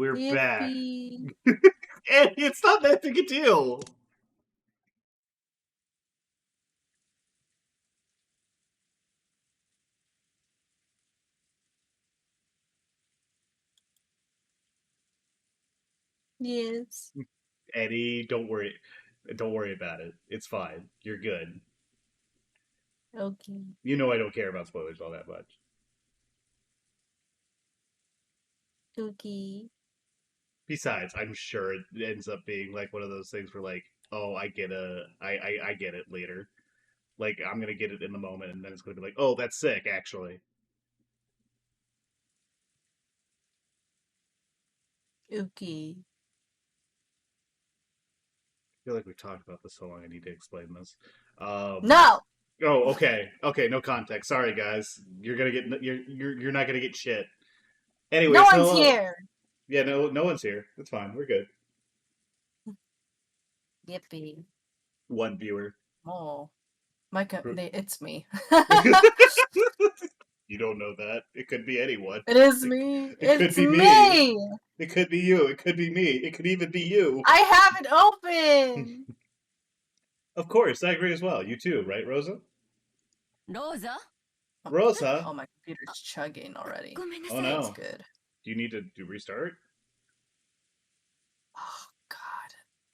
We're back. Yippee. It's not that big a deal. Yes. Eddie, don't worry. Don't worry about it. It's fine. You're good. Okay. You know I don't care about spoilers all that much. Okay. Besides, I'm sure it ends up being like one of those things where like, oh, I get it later. Like I'm gonna get it in the moment, and then it's gonna be like, oh, that's sick, actually. Okay. I feel like we've talked about this so long. I need to explain this. No! Oh, okay. No context. Sorry, guys. You're gonna get you're not gonna get shit. No Anyways, one's hello. here! Yeah, no one's here. It's fine. We're good. Yippee. One viewer. Oh. It's me. You don't know that. It could be anyone. It is It, me. it could It's be me. me! It could be you. It could be me. It could even be you. I have it open! Of course, I agree as well. You too, right, Rosa? Rosa? Rosa? Oh, my computer's chugging already. Oh That's no. good. Do you need to restart? Oh, God.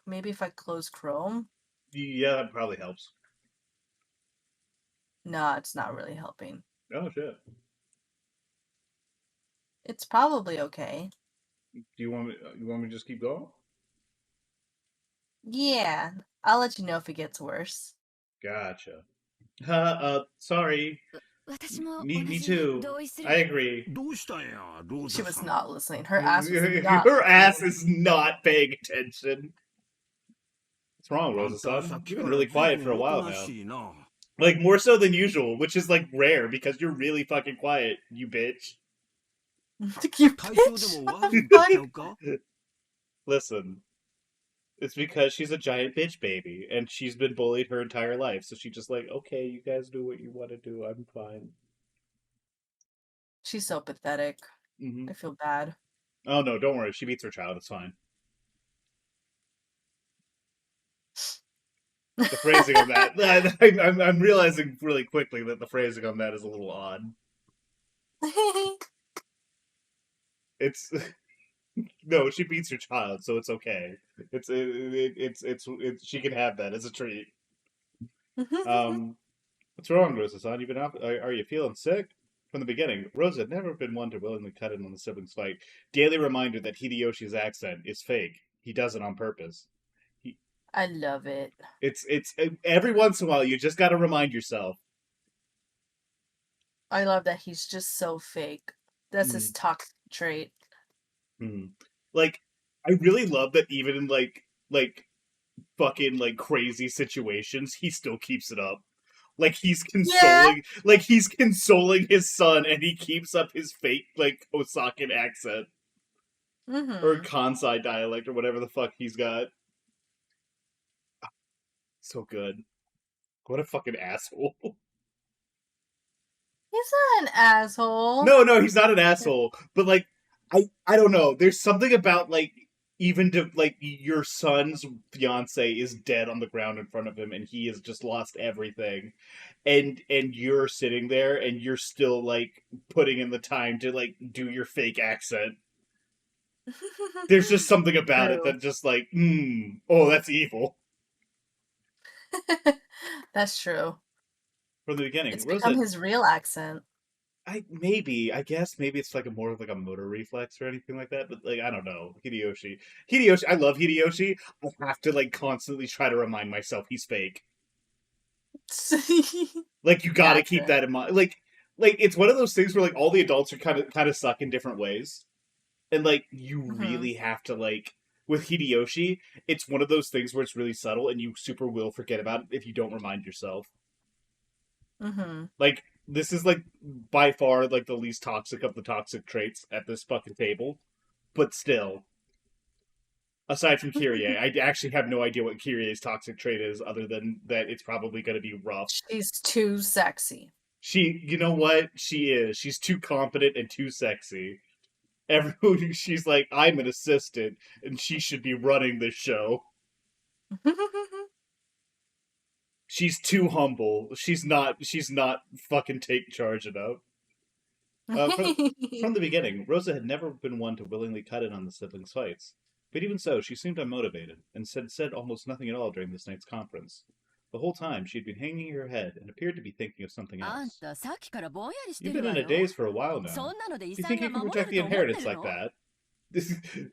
Maybe if I close Chrome? Yeah, that probably helps. No, it's not really helping. Oh shit. It's probably okay. Do you want me? You want me to just keep going? Yeah. I'll let you know if it gets worse. Gotcha. Sorry. Me too. I agree. She was not listening. Her ass was not Her ass listening. is not paying attention. What's wrong, Rosa-san? You've been really quiet for a while now. Like, more so than usual, which is, like, rare, because you're really fucking quiet, you bitch. You bitch. What the fuck? Listen. It's because she's a giant bitch baby, and she's been bullied her entire life, so she's just like, okay, you guys do what you want to do, I'm fine. She's so pathetic. Mm-hmm. I feel bad. Oh no, don't worry, she beats her child, it's fine. The phrasing on that, I'm realizing really quickly that the phrasing on that is a little odd. It's no, she beats her child, so it's okay. It's she can have that as a treat. What's wrong, Rosa-san? You've been out. Are you feeling sick? From the beginning, Rosa had never been one to willingly cut in on the siblings' fight. Daily reminder that Hideyoshi's accent is fake. He does it on purpose. I love it. It's every once in a while you just got to remind yourself. I love that he's just so fake. That's his toxic trait. Like, I really love that even in like fucking like crazy situations, he still keeps it up. Like he's consoling his son, and he keeps up his fake like Osakan accent or Kansai dialect or whatever the fuck he's got. So good. What a fucking asshole. He's not an asshole. No, he's not an asshole. But like, I don't know. There's something about like even to like your son's fiance is dead on the ground in front of him, and he has just lost everything, and you're sitting there and you're still like putting in the time to like do your fake accent. There's just something about it that just like, oh, that's evil. That's true. From the beginning, it's become his real accent. I guess maybe it's like a more of like a motor reflex or anything like that, but like I don't know. Hideyoshi, I love Hideyoshi. I have to like constantly try to remind myself he's fake. Like you got to keep that in mind. Like it's one of those things where like all the adults are kind of suck in different ways, and like you really have to like with Hideyoshi, it's one of those things where it's really subtle and you super will forget about it if you don't remind yourself. Like this is like by far like the least toxic of the toxic traits at this fucking table, but still, aside from Kyrie, I actually have no idea what Kyrie's toxic trait is, other than that it's probably going to be rough. She's too sexy. You know what? She is. She's too confident and too sexy. She's like, I'm an assistant, and she should be running this show. She's too humble. She's not. She's not fucking take charge enough. From the beginning, Rosa had never been one to willingly cut in on the siblings' fights. But even so, she seemed unmotivated, and said almost nothing at all during this night's conference. The whole time, she had been hanging her head and appeared to be thinking of something あん else. たさっきからぼんやりし You've て been るわ in a よ。 daze for a while そ now. んなので遺 Do you 産 think が you can 守れ protect る the と思って inheritance る like の？ that?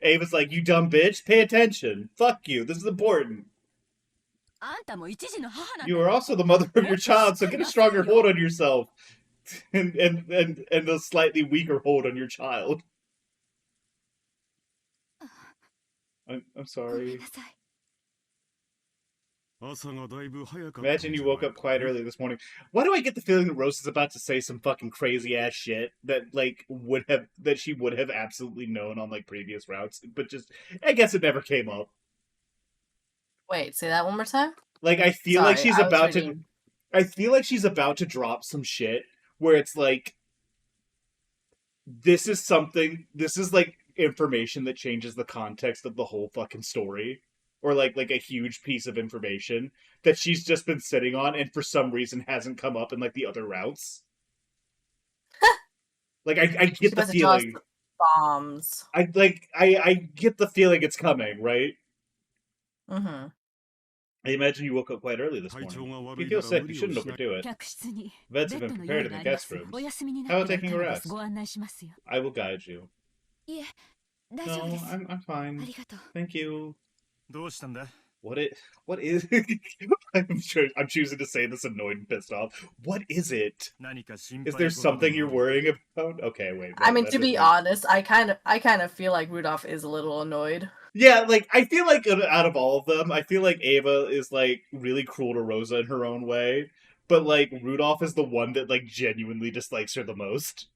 Ava's like, you dumb bitch, pay attention. Fuck you, this is important. あんたも一児の母なん You だ are よ。 also the mother of your child, so get a stronger hold on yourself. And a slightly weaker hold on your child. I'm ごめん sorry. なさい。 Imagine you woke up quite early this morning. Why do I get the feeling that Rose is about to say some fucking crazy ass shit that like she would have absolutely known on like previous routes, but just I guess it never came up. Wait, say that one more time. Like I feel Sorry, like she's I was about to. reading. I feel like she's about to drop some shit where it's like this is something. This is like information that changes the context of the whole fucking story. Or like a huge piece of information that she's just been sitting on and for some reason hasn't come up in like the other routes. Like I get She the must have dropped feeling. bombs. I get the feeling it's coming, right? Mm-hmm. I imagine you woke up quite early this morning. If you feel sick, you shouldn't overdo it. 客室に Beds ベ have ッ been ドの prepared 用 in 意 the がありま guest す。 rooms. お休みに How なっ about てはい taking か a がです。 rest? ご案内しますよ。I will guide you. いえ、大丈夫 No, です。 I'm あ fine. りがとう。 Thank you. どうしたんだ What is I'm choosing to say this annoyed and pissed off. What is it? 何か心 Is 配 there 事でも something あ you're る worrying about? Okay, wait. I no, mean, that to be doesn't- honest, I kind of feel like Rudolph is a little annoyed. Yeah, like I feel like out of all of them, I feel like Ava is like really cruel to Rosa in her own way, but like Rudolph is the one that like genuinely dislikes her the most.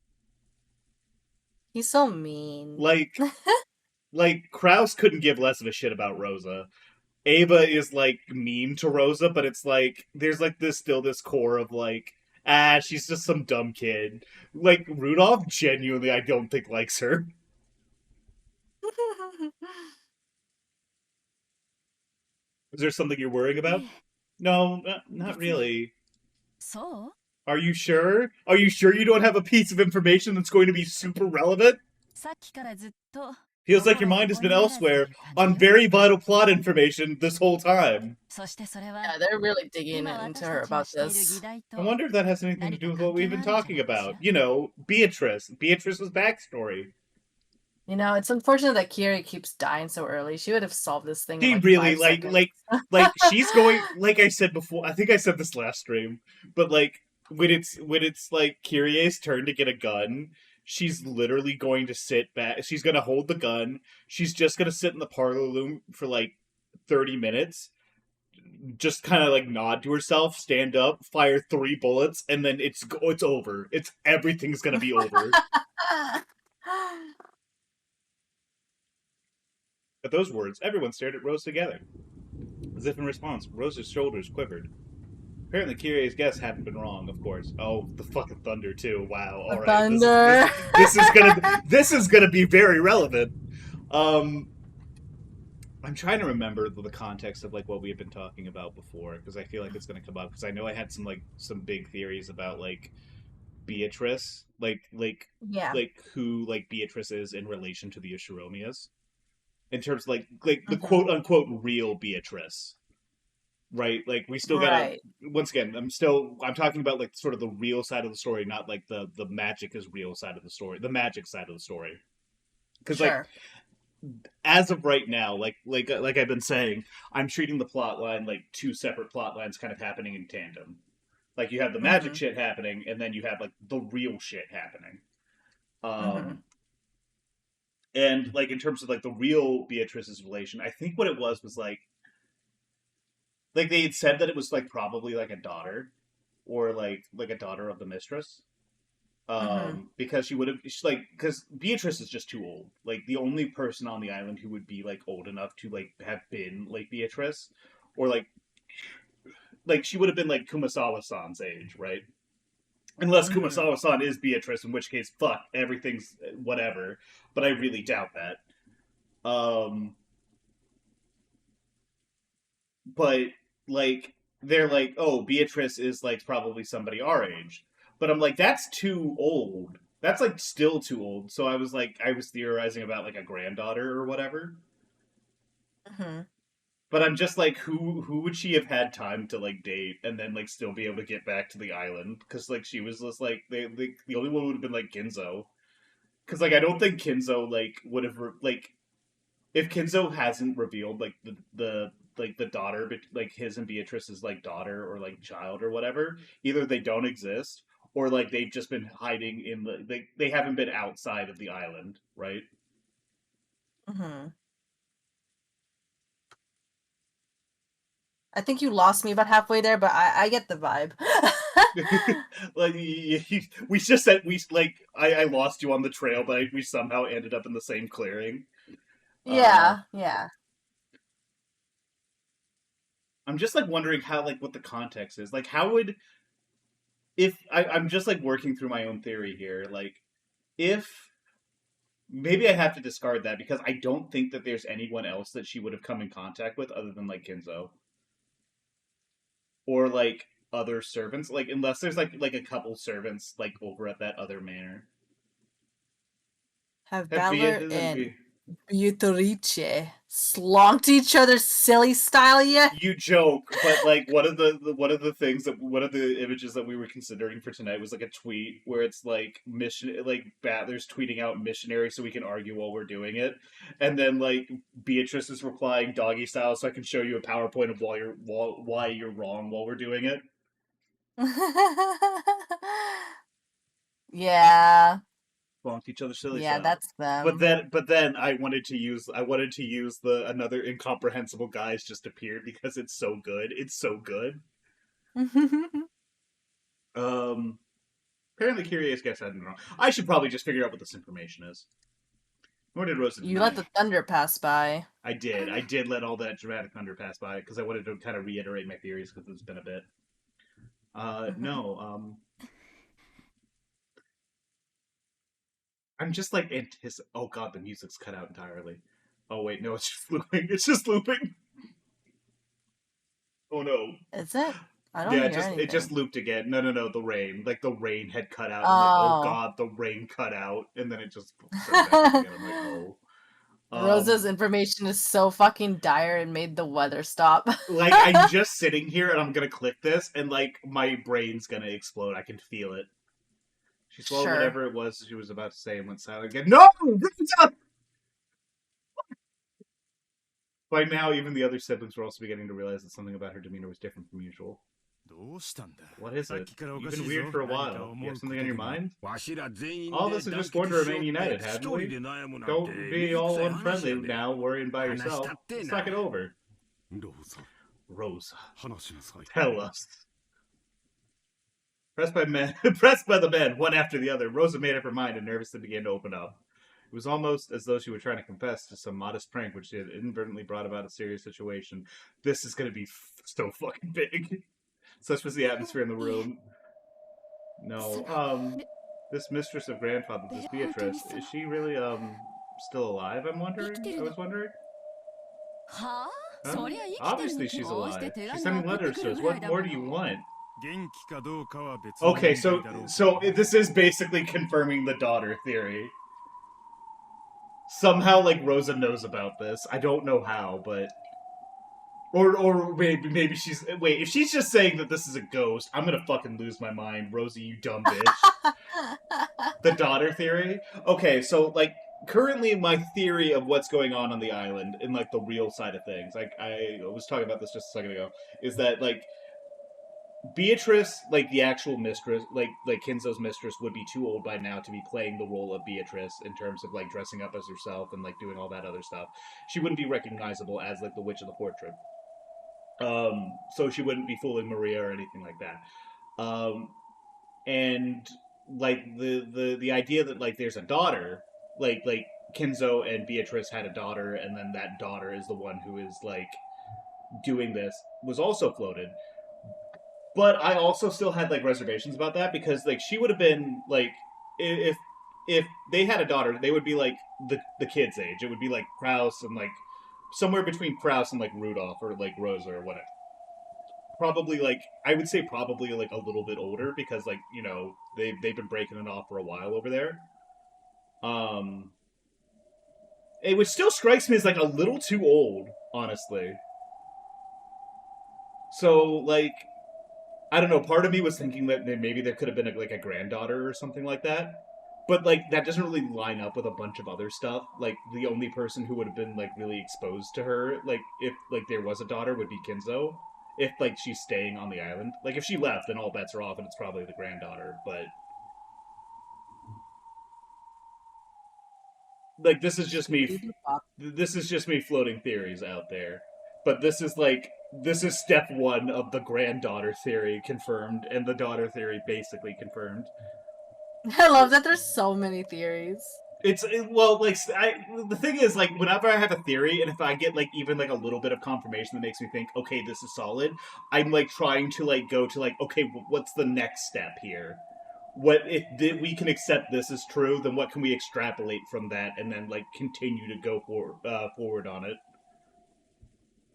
He's so mean. Like Kraus couldn't give less of a shit about Rosa. Ava is like mean to Rosa, but it's like there's like this core of like she's just some dumb kid. Like Rudolph genuinely I don't think likes her. Is there something you're worrying about? いえ、 No, not really. そう？ Are you sure? Are you sure you don't have a piece of information that's going to be super relevant? さっきからずっと Feels like your mind has been elsewhere on very vital plot information this whole time. そしてそれは Yeah, they're really digging 今 into 私 her たちが about している this. 議題 I と wonder if that has anything to do with what we've been talking about. You know, Beatrice. Beatrice's backstory. You know, it's unfortunate that Kiri keeps dying so early. She would have solved this thing. She in like really 5 like seconds. like she's going like I said before. I think I said this last stream, but like when it's like Kyrie's turn to get a gun, she's literally going to sit back. She's going to hold the gun. She's just going to sit in the parlor room for like 30 minutes. Just kind of like nod to herself, stand up, fire 3 bullets, and then it's over. Everything's going to be over. At those words, everyone stared at Rose together. As if in response, Rose's shoulders quivered. Apparently, Kyrie's guess hadn't been wrong, of course. Oh, the fucking thunder, too. Wow, alright. Thunder. This is gonna be very relevant. I'm trying to remember the context of, like, what we had been talking about before, because I feel like it's gonna come up, because I know I had some big theories about, like, Beatrice. Yeah. Like, who, like, Beatrice is in relation to the Ishiromias. In terms of, like the Mhm. quote-unquote real Beatrice. Right? Like, we still gotta... Right. Once again, I'm talking about, like, sort of the real side of the story, not, like, the magic is real side of the story. The magic side of the story. Because, Sure. like, as of right now, like I've been saying, I'm treating the plot line like 2 separate plot lines kind of happening in tandem. Like, you have the magic shit happening, and then you have, like, the real shit happening. And, like, in terms of, like, the real Beatrice's relation, I think what it was like they had said that it was, like, probably, like, a daughter, or, like a daughter of the mistress. Because she would have, because Beatrice is just too old. Like, the only person on the island who would be, like, old enough to, like, have been, like, Beatrice, or, like, she would have been, like, Kumasawa-san's age, right? Unless Mhm. Kumasawa-san is Beatrice, in which case, fuck, everything's whatever. But I really doubt that. Um, but like they're like, oh, Beatrice is like probably somebody our age, but I'm like, that's too old. That's like still too old. So I was theorizing about like a granddaughter or whatever. Mhm. But I'm just like, who would she have had time to like date and then like still be able to get back to the island? Because like she was just like the only one would have been like Kinzo. Because like I don't think Kinzo like would have like if Kinzo hasn't revealed like the like the daughter, like his and Beatrice's like daughter or like child or whatever, either they don't exist or like they've just been hiding in they haven't been outside of the island, right? Mhm. I think you lost me about halfway there, but I get the vibe. Like we just said we like I lost you on the trail, but we somehow ended up in the same clearing. Uh, Yeah, yeah. I'm just like wondering how like what the context is. Like how would if I'm just like working through my own theory here, like if maybe I have to discard that because I don't think that there's anyone else that she would have come in contact with other than like Kinzo or like other servants. Like unless there's like a couple servants like over at that other manor. Have Have be Balor it and be Beatrice slonked each other silly style yet? you joke, but like one of the things that one of the images that we were considering for tonight was like a tweet where it's like mission like Battler's tweeting out missionary so we can argue while we're doing it, and then like Beatrice is replying doggy style so I can show you a PowerPoint of why you're wrong while we're doing it. Yeah. Bonked each other silly Yeah, style. that's them. But then I wanted to use the another incomprehensible guys just appeared because it's so good. It's so good. Um Apparently, curious guess I don't know. I should probably just figure out what this information is. Nor did Rosa You let deny. the thunder pass by. I did. I did let all that dramatic thunder pass by because I wanted to kind of reiterate my theories because it's been a bit. No. I'm just like Oh god, the music's cut out entirely. Oh wait, no, it's just looping. It's just looping. Oh no. Is it? I don't Yeah, hear it just anything. looped again. No, no, no. The rain, like the rain had cut out. I'm like, oh Oh. god, the rain cut out, and then it just started back up again. I'm like, oh. Rosa's information is so fucking dire it made the weather stop. Like I'm just sitting here and I'm gonna click this and like my brain's gonna explode. I can feel it. She swallowed Sure. whatever it was she was about to say and went silent again. No! Rita! By now, even the other siblings were also beginning to realize that something about her demeanor was different from usual. どうしたんだ What is さっ it? きからおか You've し been い weird ぞ for a 何か while. 思 You う have こ something と on で your も mind? わしら全員 All で this is 団 just born 結 to しよ remain うって united, 一 hadn't 人 we? で悩むなんて Don't 耳 be 臭 all い話や unfriendly で now, worrying by 話し yourself. たってえ Let's な talk it over. どうぞ Rosa, 話しなさい tell us. Pressed by the men, one after the other, Rosa made up her mind and nervously began to open up. It was almost as though she were trying to confess to some modest prank which had inadvertently brought about a serious situation. This is going to be so fucking big. Such was the atmosphere in the いえ room. そ No, のべ this mistress of grandfather's, this 本当に Beatrice, その is she really, still alive, I'm 生きて wondering? I るの was wondering. はあ Huh? そりゃ生きてるに Obviously she's こうして alive. 手 She's 紙 sending 送って letters く to る us. ぐら What いだ more も do you の want? 元気かどうかは別の問 Okay, 題だろうけど so this is basically confirming the daughter theory. Somehow, like Rosa knows about this. I don't know how, but or maybe she's wait. If she's just saying that this is a ghost, I'm gonna fucking lose my mind, Rosie. You dumb bitch. The daughter theory. Okay, so like currently my theory of what's going on the island in like the real side of things. Like I was talking about this just a second ago. Is that like Beatrice, like the actual mistress, like Kinzo's mistress, would be too old by now to be playing the role of Beatrice in terms of like dressing up as herself and like doing all that other stuff. She wouldn't be recognizable as like the witch of the portrait. So she wouldn't be fooling Maria or anything like that. And like the idea that like there's a daughter, like Kinzo and Beatrice had a daughter, and then that daughter is the one who is like doing this was also floated. But I also still had like reservations about that because like she would have been like if they had a daughter, they would be like the kid's age. It would be like Kraus and like somewhere between Kraus and like Rudolph or like Rosa or whatever. Probably like I would say probably like a little bit older because like you know they've been breaking it off for a while over there. Um, which still strikes me as like a little too old, honestly. So like I don't know. Part of me was thinking that maybe there could have been like a granddaughter or something like that. But like that doesn't really line up with a bunch of other stuff. Like the only person who would have been like really exposed to her, like if like there was a daughter, would be Kinzo. If like she's staying on the island, like if she left, then all bets are off, and it's probably the granddaughter. But like this is just me. This is just me floating theories out there. But this is step one of the granddaughter theory confirmed, and the daughter theory basically confirmed. I love that there's so many theories. Well, like the thing is, like whenever I have a theory, and if I get like even like a little bit of confirmation that makes me think, okay, this is solid, I'm like trying to like go to like, okay, what's the next step here? What if we can accept this as true? Then what can we extrapolate from that, and then like continue to go forward on it?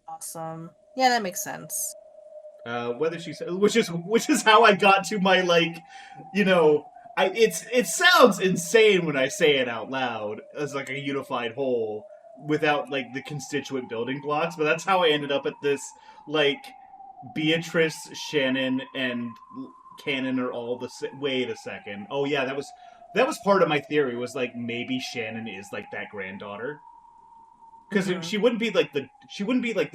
Awesome. Yeah, that makes sense. Whether she's which is how I got to my like, you know. It sounds insane when I say it out loud as like a unified whole without like the constituent building blocks, but that's how I ended up at this like Beatrice, Shannon, and Canon are all the wait a second. Oh yeah, that was part of my theory was like maybe Shannon is like that granddaughter. Because she wouldn't be like the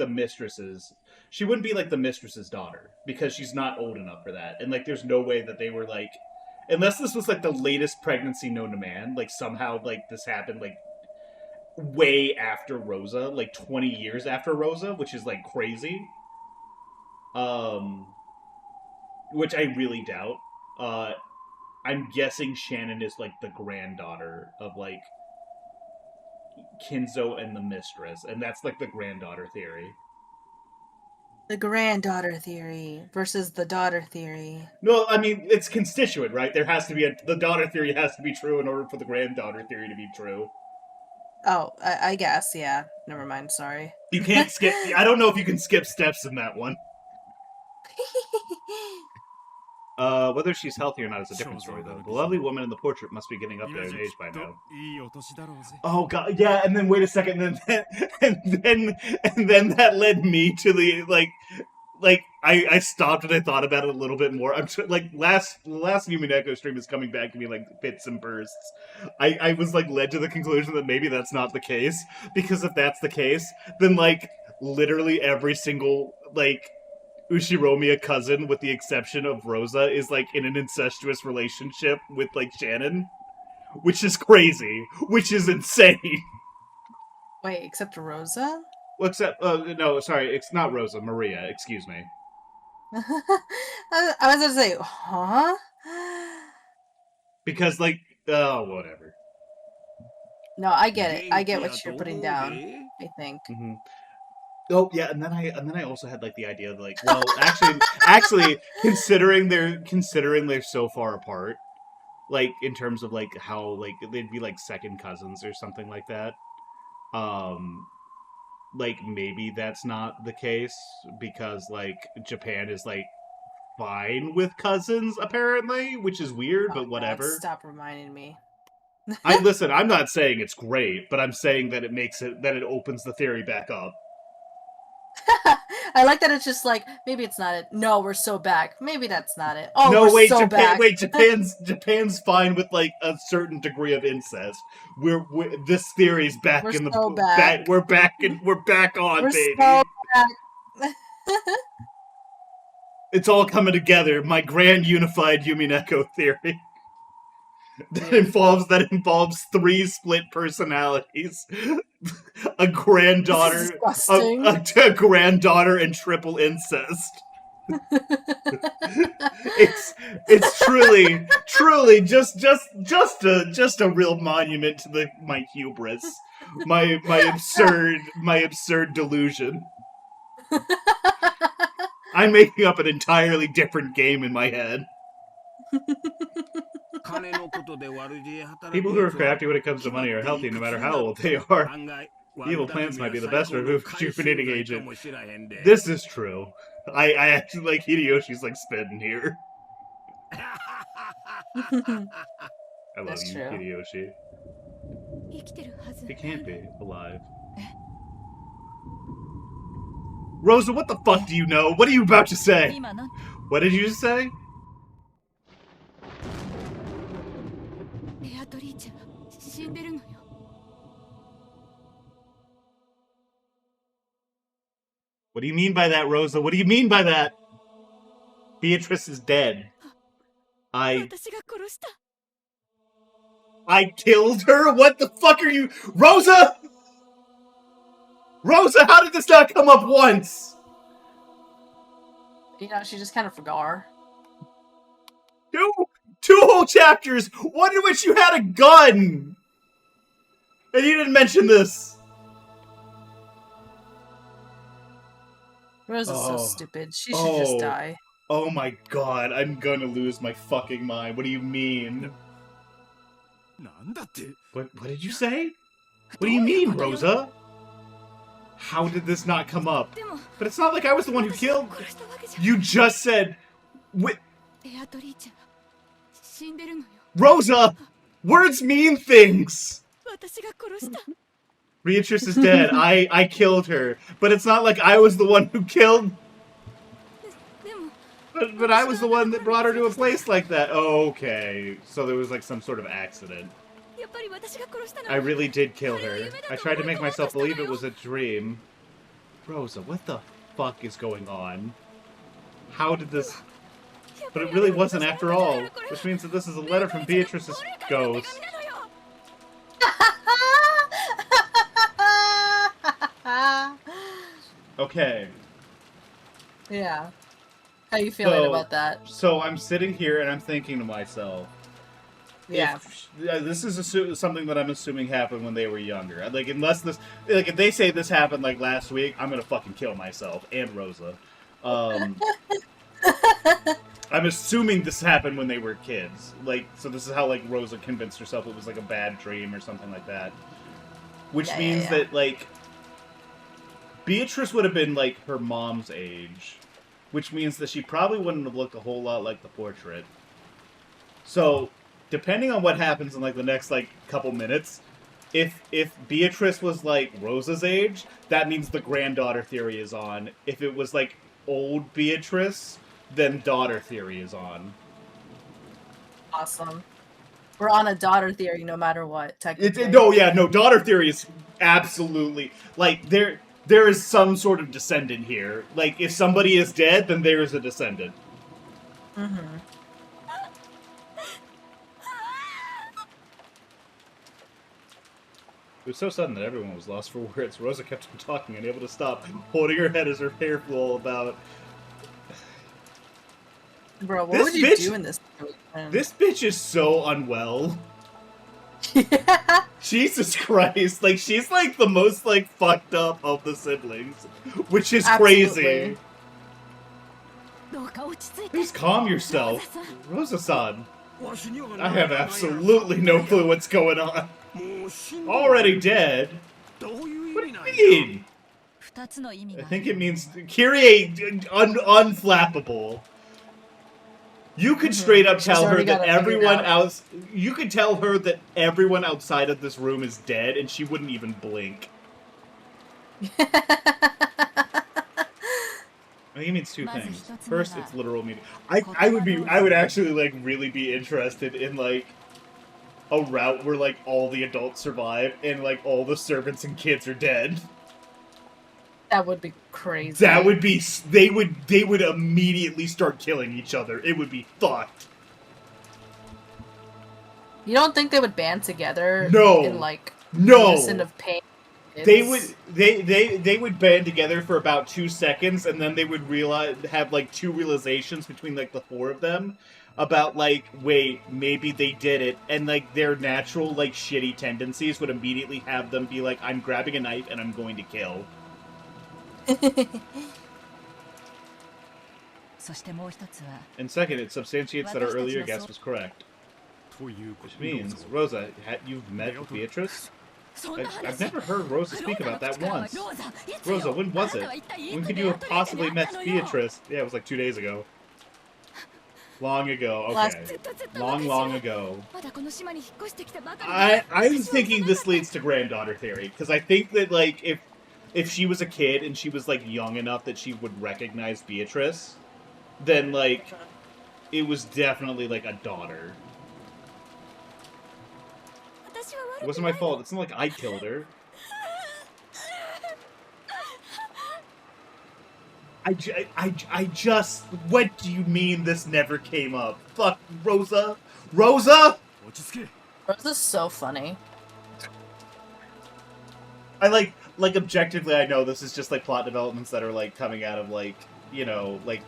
mistress's she wouldn't be like the mistress's daughter because she's not old enough for that. And like there's no way that they were like unless this was like the latest pregnancy known to man, like somehow like this happened like way after Rosa, like 20 years after Rosa, which is like crazy. Which I really doubt. I'm guessing Shannon is like the granddaughter of like Kinzo and the mistress, and that's like the granddaughter theory. The granddaughter theory versus the daughter theory. No, I mean it's constituent, right? There has to be the daughter theory has to be true in order for the granddaughter theory to be true. Oh, I guess, yeah. Never mind, sorry. You can't skip. I don't know if you can skip steps in that one. Whether she's healthy or not is a different story, though. The lovely woman in the portrait must be getting up there in age by now. Oh god, yeah. And then wait a second, and then that led me to the like I stopped and I thought about it a little bit more. I'm like the last Umineko stream is coming back to me like bits and bursts. I was like led to the conclusion that maybe that's not the case, because if that's the case, then like literally every single like Ushiromiya cousin, with the exception of Rosa, is like in an incestuous relationship with like Shannon, which is crazy, which is insane. Wait, except Rosa? Well, except no, sorry, it's not Rosa, Maria. Excuse me. I was gonna say, huh? Because like, whatever. No, I get it. I get what you're putting down. I think. Mm-hmm. Oh yeah, and then I also had like the idea of like, well, actually, considering they're so far apart, like in terms of like how like they'd be like second cousins or something like that. Like maybe that's not the case because like Japan is like fine with cousins apparently, which is weird, but whatever. God, stop reminding me. Listen, I'm not saying it's great, but I'm saying that it opens the theory back up. I like that it's just like, maybe it's not it. No, we're so back. Maybe that's not it. Oh, no, we're wait, so Japan, back. wait, Japan's fine with like a certain degree of incest. This theory's back we're in the so back. We're back on, we're baby. So back. It's all coming together. My grand unified Umineko theory. That involves 3 split personalities, a granddaughter, a granddaughter, and triple incest. it's truly just a real monument to my hubris, my absurd delusion. I'm making up an entirely different game in my head. People who are crafty when it comes to money are healthy no matter how old they are. Evil plans might be the best rejuvenating agent. This is true. I actually like Hideyoshi's like spin here. I love That's you, true. Hideyoshi. 生きてるはず It can't be alive. Rosa, what the fuck do you know? What are you about to say? 今なん What did you just say? ベアトリーチェは死んでるのよ What do you mean by that, Rosa? What do you mean by that? Beatrice is dead. I 私が殺した killed her? What the fuck are you... Rosa! Rosa, how did this not come up once? You know, she just kind of forgot. Two whole chapters, one in which you had a gun! And you didn't mention this. Rose is so Oh. stupid. She should just Oh. die. Oh my god, I'm gonna lose my fucking mind. What do you mean? なんだって What did you say? What do you mean, Rosa? How did this not come up? でも But it's not like I was the one who 私が killed... 殺したわけじゃ You just said... Wait, ベアトリーチェは死んでるのよ Rosa! Words mean things! 私が殺した Beatrice is dead. I killed her. But it's not like I was the one who killed... でも But I was the one that brought her to a place like that. Okay. So there was like some sort of accident. やっぱり私が殺したの I really did kill her. I tried to make myself believe it was a dream. Rosa, what the fuck is going on? How did this... But it really wasn't after all. Which means that this is a letter from Beatrice's ghost. Okay. Yeah. How you feeling So- about that? So I'm sitting here and I'm thinking to myself... Yeah. This is something that I'm assuming happened when they were younger. Like, unless this... Like, if they say this happened, like, last week, I'm gonna fucking kill myself. And Rosa. I'm assuming this happened when they were kids. Like, so this is how, like, Rosa convinced herself it was, like, a bad dream or something like that. Which Yeah, means yeah. that, like... Beatrice would have been, like, her mom's age. Which means that she probably wouldn't have looked a whole lot like the portrait. So... Depending on what happens in, like, the next, like, couple minutes, if Beatrice was, like, Rosa's age, that means the granddaughter theory is on. If it was, like, old Beatrice, then daughter theory is on. Awesome. We're on a daughter theory no matter what, technically. No, daughter theory is absolutely... Like, there is some sort of descendant here. Like, if somebody is dead, then there is a descendant. Mm-hmm. It was so sudden that everyone was lost for words. Rosa kept on talking, unable to stop, holding her head as her hair flew all about. Bro, what This would you bitch- do in this situation? This bitch is so unwell. Yeah. Jesus Christ. Like, she's like the most, like, fucked up of the siblings. Which is Absolutely. crazy. どうか落ち着いて Please calm yourself. Rosa-san. わしには I have absolutely no clue what's going on. もう死んでる Already dead? どういう What 意 do 味 you なんや mean? 2つの意味 I があ think る it means Kyrie unflappable. You could straight up She's tell her already that got it figured everyone out. else. You could tell her that everyone outside of this room is dead, and she wouldn't even blink. I think it means two things. First, it's literal meaning. I would actually like really be interested in like a route where like all the adults survive and like all the servants and kids are dead. That would be crazy. That would be they would immediately start killing each other. It would be fucked. You don't think they would band together? No. In like No. unison of pain. They would band together for about 2 seconds, and then they would have like two realizations between like the four of them about like, wait, maybe they did it, and like their natural like shitty tendencies would immediately have them be like, I'm grabbing a knife and I'm going to kill. And second, it substantiates that our earlier guess was correct. というこ Which とに means, Rosa, you've met with Beatrice? I've never heard Rosa speak about that once. Rosa, when was it? When could you have possibly met Beatrice? Yeah, it was like 2 days ago. Long ago, okay. Long ago. I'm thinking this leads to granddaughter theory, because I think that, like, if she was a kid and she was, like, young enough that she would recognize Beatrice, then, like, it was definitely, like, a daughter. It wasn't my fault. It's not like I killed her. I just... What do you mean this never came up? Fuck, Rosa? Rosa?! 落ち着け Rosa's so funny. I like, objectively, I know this is just, like, plot developments that are, like, coming out of, like, you know, like,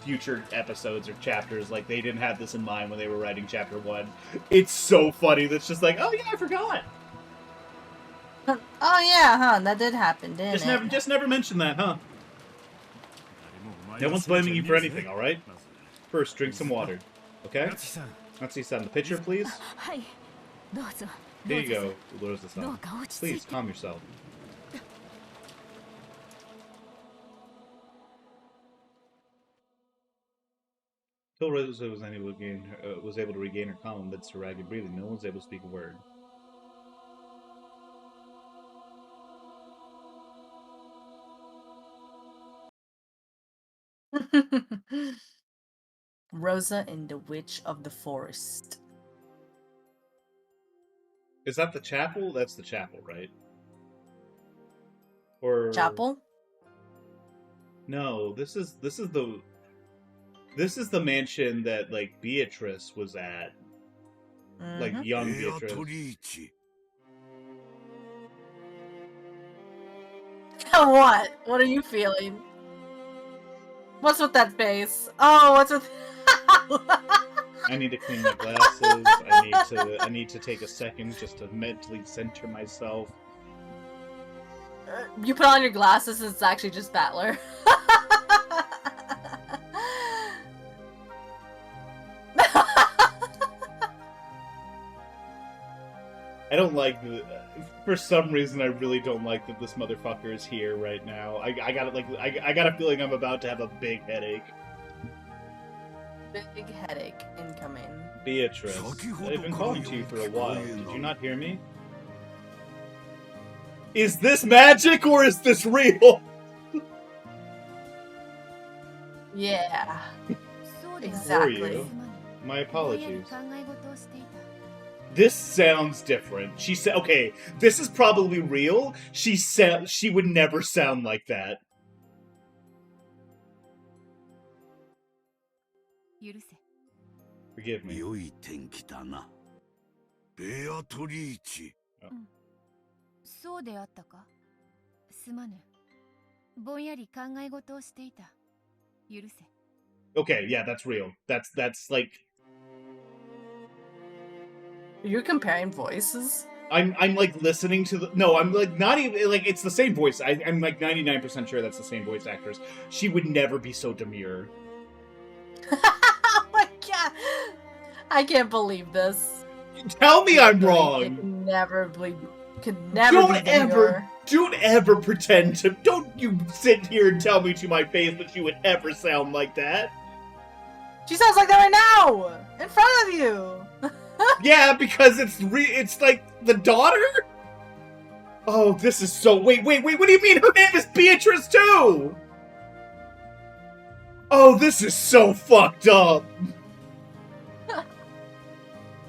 future episodes or chapters. Like, they didn't have this in mind when they were writing chapter 1. It's so funny that's just like, oh yeah, I forgot! Oh yeah, huh? That did happen, didn't it? Just never mention that, huh? 誰もお前 No を one's 責め blaming ちゃ you ね for えぜ anything, alright? まず First, drink some water. Okay? ナツさん Natsu-san, the pitcher, please? はいどうぞ Here you どうぞ go, Rosa-san. どうか落ち着い Please, て calm yourself. Till Rosa was able to regain her calm amidst her ragged breathing, no one was able to speak a word. Rosa and the Witch of the Forest. Is that the chapel? That's the chapel, right? Or Chapel? no? This is the mansion that, like, Beatrice was at, like, Mhm. young ベアト Beatrice. リーチ What? What are you feeling? What's with that face? Oh, what's with... I need to clean my glasses. I need to take a second just to mentally center myself. You put on your glasses and it's actually just Battler. I don't like the. For some reason, I really don't like that this motherfucker is here right now. I got a feeling I'm about to have a big headache. Big headache incoming. Beatrice, I've been calling to you for a while. Did you not hear me? Is this magic or is this real? Yeah. そうでは Exactly. すまん My ぼんやり apologies. 考え事をしていた This sounds different. She said, okay, this is probably real. She would never sound like that. 許せ Forgive me. 良い天気だなベアトリーチそうであったかすまぬぼんやり考え事をしていた許せ Okay, yeah, that's real. That's like You're comparing voices? I'm like listening to the no, I'm like not even like it's the same voice. I'm like 99% sure that's the same voice actress. She would never be so demure. Oh my god! I can't believe this. Tell me I'm Could wrong. never believe. Could never be demure. Don't ever pretend to. Don't you sit here and tell me to my face that you would ever sound like that. She sounds like that right now, in front of you. Yeah, because it's like the daughter. Oh, this is so. Wait. What do you mean? Her name is Beatrice too. Oh, this is so fucked up.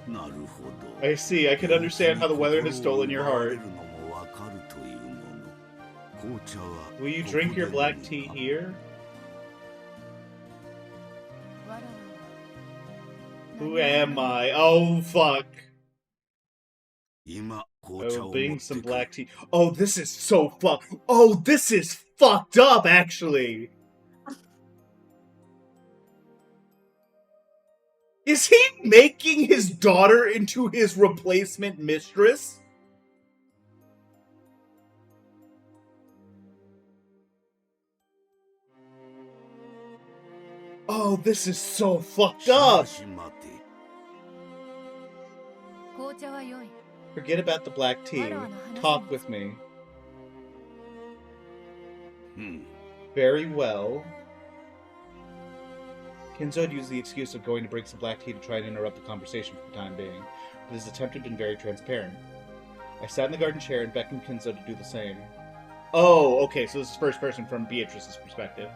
なるほど I see. I can understand how the weather has stolen your heart. Will you drink your black tea here? わらわは Who am I? Oh, fuck. 今紅茶 Oh, を being 持って some く black tea. Oh, this is so Oh, this is fucked up, actually. Is he making his daughter into his replacement mistress? Oh, this is so fucked up. しばし待て。紅茶は良い。 Forget about the black tea. Talk with me. うん。 Very well. Kinzo had used the excuse of going to bring some black tea to try and interrupt the conversation for the time being, but his attempt had been very transparent. I sat in the garden chair and beckoned Kinzo to do the same. Oh, okay, so this is first person from Beatrice's perspective.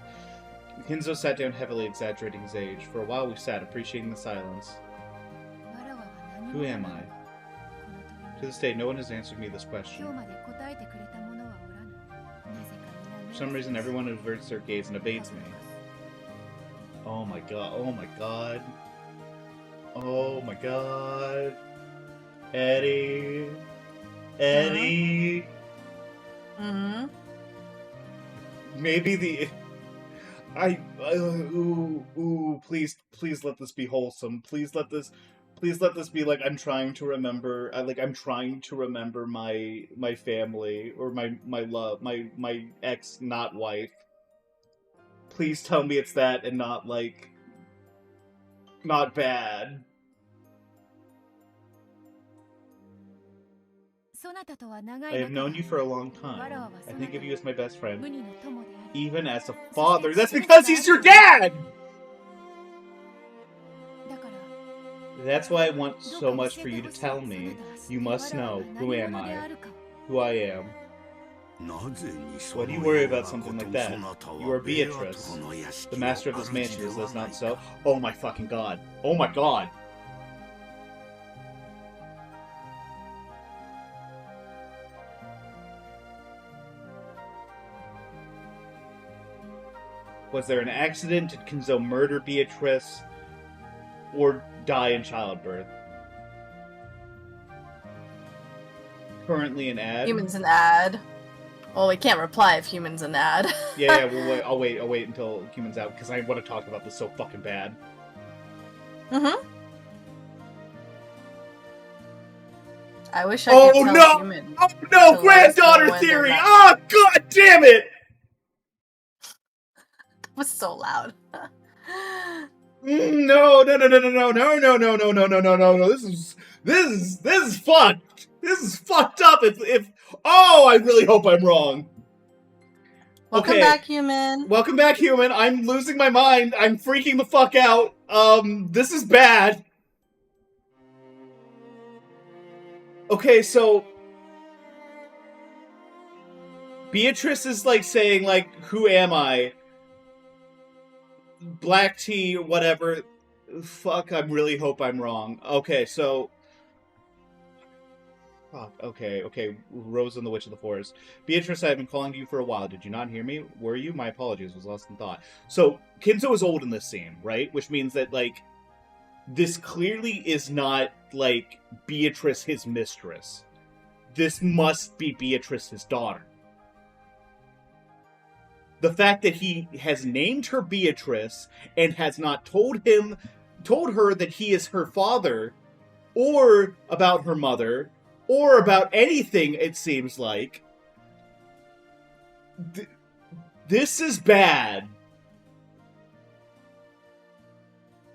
Kinzo sat down heavily, exaggerating his age. For a while we sat, appreciating the silence. わらわは何 Who も am I? この問い To this day, no one has answered me this 今 question. 日まで答えてくれた者はおらぬ。なぜか For 皆 some reason, everyone averts their gaze and evades me. Oh my god, oh my god. Oh my god. Eddie. Eddie. Mm-hmm. Maybe the... please let this be wholesome. Please let this be like I'm trying to remember, I'm trying to remember my family, or my love, my ex, not wife. Please tell me it's that and not not bad. そなたとは長 I い have known you for a long time. I think of you as my best 無 friend, 二の友であり even as a father. That's because he's your dad! だから That's why I want so much for you to tell me. You must know, who am I? Who I am. なぜにそ Why do の you よ worry うな about こ something と like を that? そなたは You are ベア Beatrice, トの屋敷 the の master of this 主 mansion. で Is は this ない not so? か。 Oh my fucking god. Oh my god. Was there an accident? Did Kinzo murder Beatrice? Or die in childbirth? Currently an ad? Humans an ad. Well, we can't reply if humans an ad. Yeah, we'll wait. I'll wait until Human's out, because I want to talk about this so fucking bad. Mm-hmm. I wish I Oh, could tell no! human. Oh no! To let us know Granddaughter when they're theory! not- Oh god damn it! It was so loud. No! This is fucked. This is fucked up. If oh, I really hope I'm wrong. Welcome Okay. back, human. Welcome back, Human. I'm losing my mind. I'm freaking the fuck out. This is bad. Okay, so Beatrice is saying who am I? Black tea or whatever. Fuck, I really hope I'm wrong. Okay, so fuck, okay. Rose and the Witch of the Forest. Beatrice, I've been calling you for a while. Did you not hear me? Were you? My apologies, was lost in thought. So, Kinzo is old in this scene, right? Which means that, this clearly is not, Beatrice, his mistress. This must be Beatrice, his daughter. The fact that he has named her Beatrice and has not told her that he is her father, or about her mother, or about anything, it seems like. This is bad.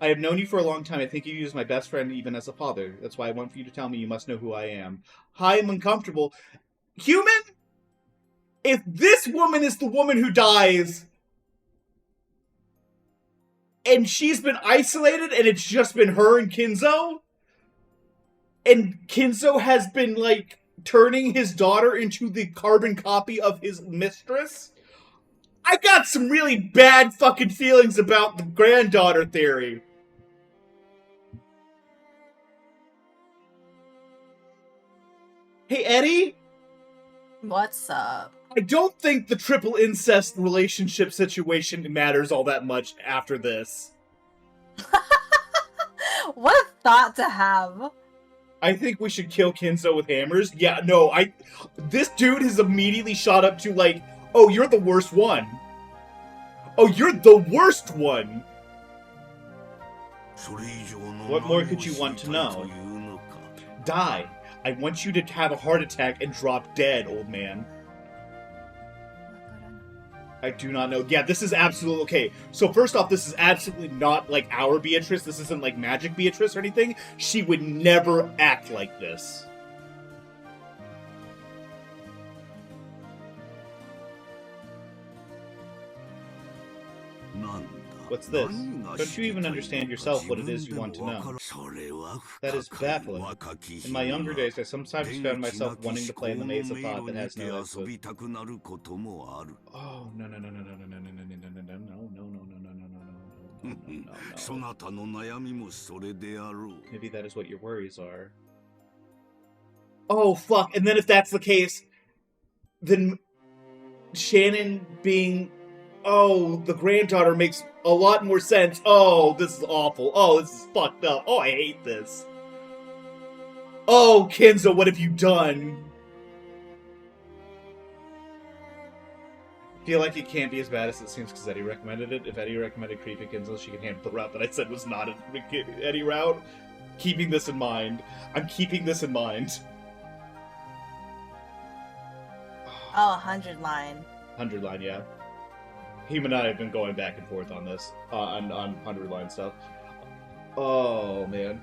I have known you for a long time. I think of you as my best friend, even as a father. That's why I want for you to tell me you must know who I am. Hi, I'm uncomfortable. Human? If this woman is the woman who dies, and she's been isolated, and it's just been her and Kinzo, and Kinzo has been, turning his daughter into the carbon copy of his mistress, I got some really bad fucking feelings about the granddaughter theory. Hey, Eddie? What's up? I don't think the triple incest relationship situation matters all that much after this. What a thought to have. I think we should kill Kinzo with hammers. Yeah, no, this dude has immediately shot up to, oh, you're the worst one. Oh, you're the worst one. What more could you want to know? Die. I want you to have a heart attack and drop dead, old man. わからぬ I do not know. Yeah, this is absolutely okay. So first off, this is absolutely not like our Beatrice. This isn't like magic Beatrice or anything. She would never act like this. What's this? Don't you even understand yourself what it is you want to know? That is baffling. In my younger days, I sometimes found myself wanting to play in the maze of thought that has no exit. Oh, no, no, no, no, no, no, no, no, no, no, no, no, no, no, no, no, no. Maybe that is what your worries are. Oh, fuck. And then if that's the case, then Shannon being... Oh, the granddaughter makes a lot more sense. Oh, this is awful. Oh, this is fucked up. Oh, I hate this. Oh, Kenzo, what have you done? I feel like it can't be as bad as it seems because Eddie recommended it. If Eddie recommended Creepy Kenzo, she could handle the route that I said was not an Eddie route. Keeping this in mind. I'm keeping this in mind. Oh, 100 line. 100 line, yeah. Him and I have been going back and forth on this, on 100 line stuff. Oh, man.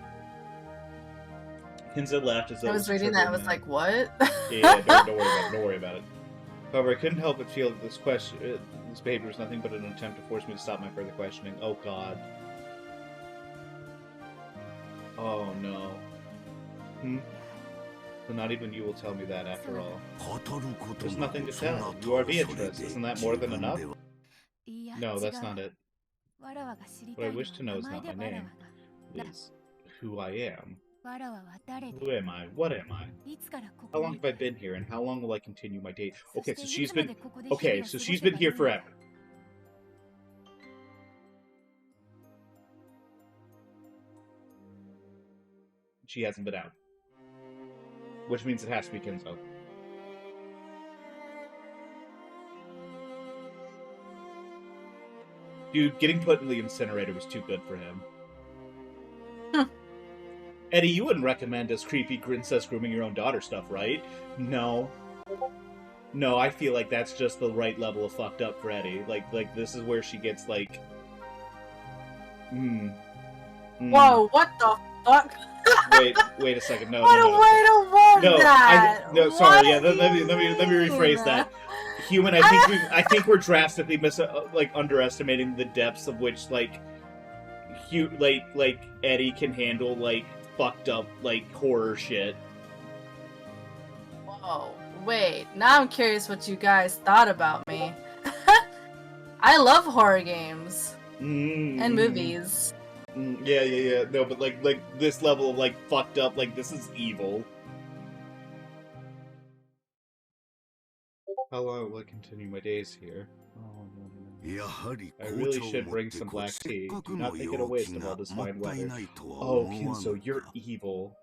Kenzo laughed as though I was reading that, I was like, what? Yeah, don't worry about it, don't worry about it. However, I couldn't help but feel that this behavior was nothing but an attempt to force me to stop my further questioning. Oh, God. Oh, no. So not even you will tell me that after all. There's nothing to tell. You are Beatrice. Isn't that more than enough? No, that's not it. What I wish to know is not my name. It is who I am. Who am I? What am I? How long have I been here, and how long will I continue my date? Okay, so she's been... Okay, so she's been here forever. She hasn't been out. Which means it has to be Kenzo. Dude, getting put in the incinerator was too good for him. Eddie, you wouldn't recommend as creepy princess grooming your own daughter stuff, right? No. No, I feel like that's just the right level of fucked up for Eddie. Like this is where she gets, like... Whoa, what the fuck? Wait a second. No, what no, a way to word that! No, sorry, yeah, let me rephrase that. Human, I think we're drastically underestimating the depths of which, like Eddie can handle, like, fucked up, like, horror shit. Whoa, wait, now I'm curious what you guys thought about me. I love horror games. And movies. Yeah. No, but like this level of, like, fucked up, like, this is evil. How long will I continue my days here? Oh, no. I really should bring some black tea. Do not think it a waste of all this fine weather. Oh, Kinso, you're evil.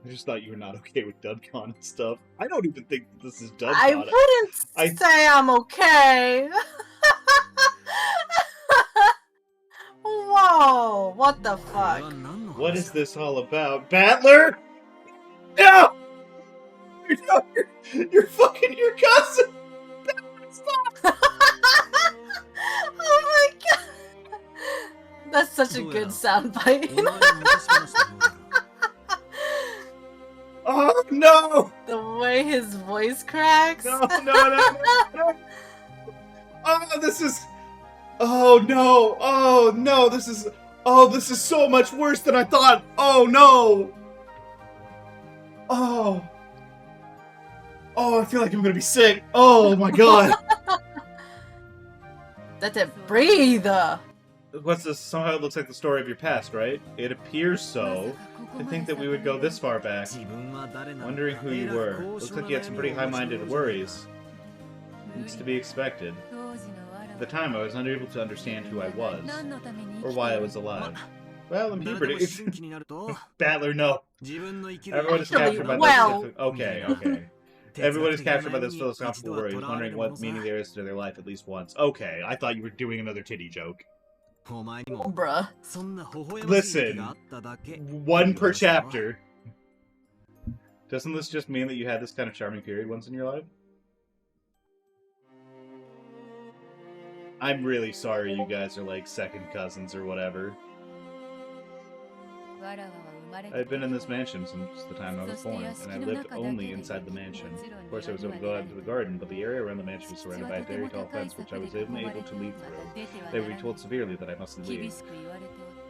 I just thought you were not okay with Duncon and stuff. I don't even think this is Duncon. I wouldn't say I'm okay. Whoa, what the fuck? What is this all about? Battler? No! You're fucking your cousin! Stop! Oh my god! That's such a good soundbite. Oh no! The way his voice cracks. No. Oh, this is... Oh no! Oh no! This is so much worse than I thought! Oh no! Oh, I feel like I'm gonna be sick. Oh my god. Let it breathe. What's this? Somehow it looks like the story of your past, right? It appears so. To think that we would go this far back. Wondering who you were. Looks like you had some pretty high-minded worries. It's to be expected. At the time, I was unable to understand who I was. Or why I was alive. Well, in puberty... Battler, no. Everyone is captured by this... Okay. Everyone is captured by this philosophical worry, wondering what meaning there is to their life at least once. Okay, I thought you were doing another titty joke. Bruh. Listen, one per chapter. Doesn't this just mean that you had this kind of charming period once in your life? I'm really sorry you guys are like second cousins or whatever. I've been in this mansion since the time I was born, and I lived only inside the mansion. Of course, I was able to go out into the garden, but the area around the mansion was surrounded by a very tall fence, which I was unable to leap through. They would be told severely that I mustn't leave.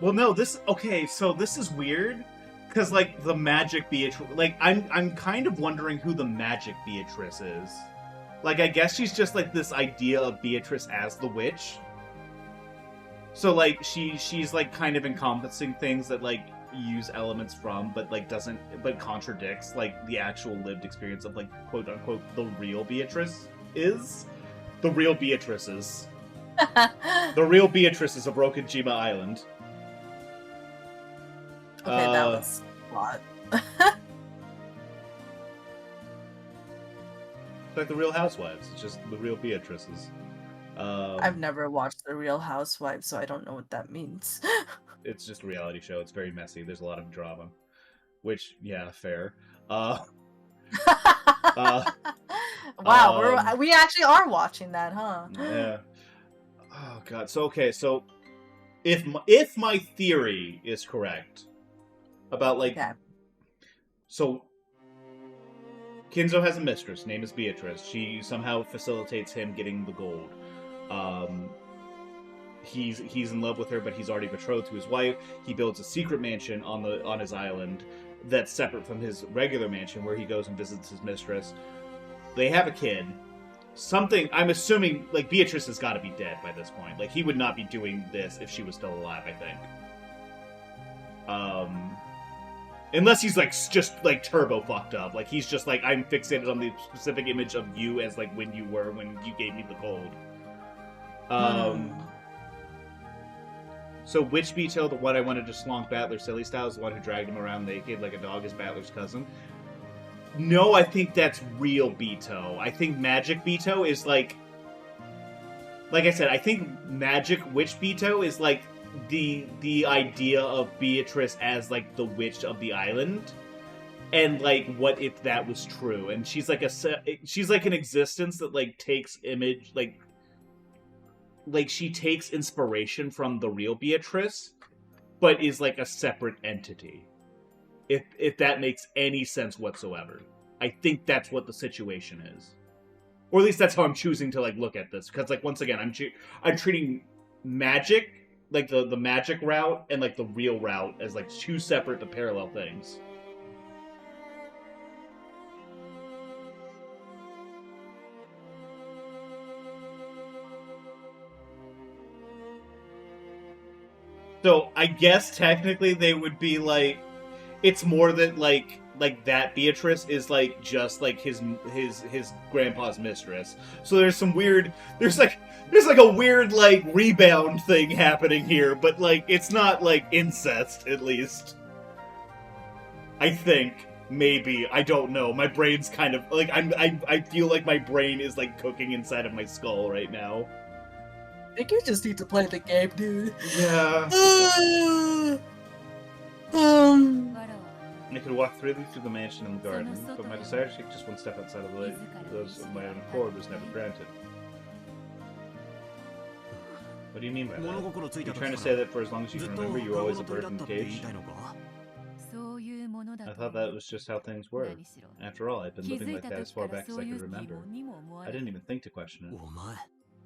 Well, no, this... Okay, so this is weird, because, like, the magic Beatrice... Like, I'm kind of wondering who the magic Beatrice is. Like, I guess she's just, like, this idea of Beatrice as the witch. So, like, she's, like, kind of encompassing things that, like, use elements from, but, like, doesn't... But contradicts, like, the actual lived experience of, like, quote-unquote, the real Beatrice is. The real Beatrices. The real Beatrices of Rokujima Island. Okay, that was a lot. It's like the Real Housewives. It's just the real Beatrices. I've never watched The Real Housewives, so I don't know what that means. It's just a reality show. It's very messy. There's a lot of drama. Which, yeah, fair. Wow, we actually are watching that, huh? Yeah. Oh, God. So, okay, so... If my theory is correct about, like... Okay. So... Kinzo has a mistress, name is Beatrice. She somehow facilitates him getting the gold. He's in love with her, but he's already betrothed to his wife. He builds a secret mansion on his island that's separate from his regular mansion, where he goes and visits his mistress. They have a kid. Something, I'm assuming, like, Beatrice has got to be dead by this point. Like, he would not be doing this if she was still alive, I think. Unless he's, like, just, like, turbo fucked up. Like, he's just, like, I'm fixated on the specific image of you as, like, when you gave me the gold. So Witch Beto, the one I wanted to slonk Battler silly style, is the one who dragged him around naked like a dog, is Battler's cousin. No, I think that's real Beto. I think Magic Beto is, like I said, I think Magic Witch Beto is, like, the idea of Beatrice as, like, the witch of the island, and, like, what if that was true. And she's like she's like an existence that, like, takes image, like she takes inspiration from the real Beatrice, but is, like, a separate entity. If that makes any sense whatsoever. I think that's what the situation is. Or at least that's how I'm choosing to, like, look at this. Because, like, once again, I'm treating magic, like, the magic route, and, like, the real route as, like, two separate but parallel things. So, I guess, technically, they would be, like... It's more that, like that Beatrice is, like, just, like, his grandpa's mistress. So there's some weird... There's like a weird, like, rebound thing happening here, but, like, it's not, like, incest, at least. I think. Maybe. I don't know. My brain's kind of... Like, I feel like my brain is, like, cooking inside of my skull right now. I think you just need to play the game, dude. Yeah. I could walk freely through the mansion and the garden, but my desire to take just one step outside of those of my own accord was never granted. What do you mean by that? You're trying to say that for as long as you can remember, you were always a bird in the cage? I thought that was just how things were. After all, I've been living like that as far back as I could remember. I didn't even think to question it.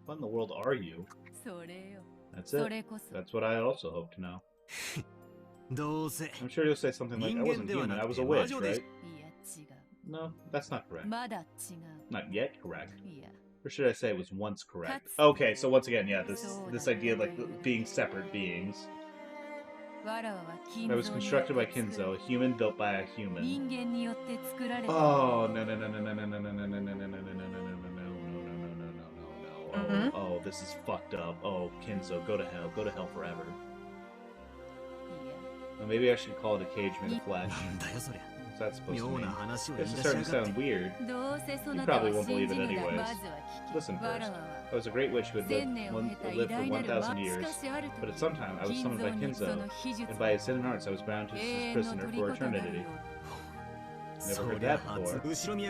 What in the world are you? That's it. That's what I also hope to know. I'm sure you'll say something like, I wasn't human, I was a witch, right? No, that's not correct. Not yet correct. Or should I say it was once correct? Okay, so once again, yeah, this idea of, like, being separate beings. I was constructed by Kinzo, a human built by a human. Oh, no. Oh, this is fucked up. Oh, Kinzo, go to hell. Go to hell forever. Well, maybe I should call it a cage made of flesh. What's that supposed to mean? This is starting to sound weird. You probably won't believe it anyways. Listen first. I was a great witch who had lived for 1,000 years, but at some time I was summoned by Kinzo, and by his hidden arts I was bound to his prisoner for eternity. Never heard that before. Before we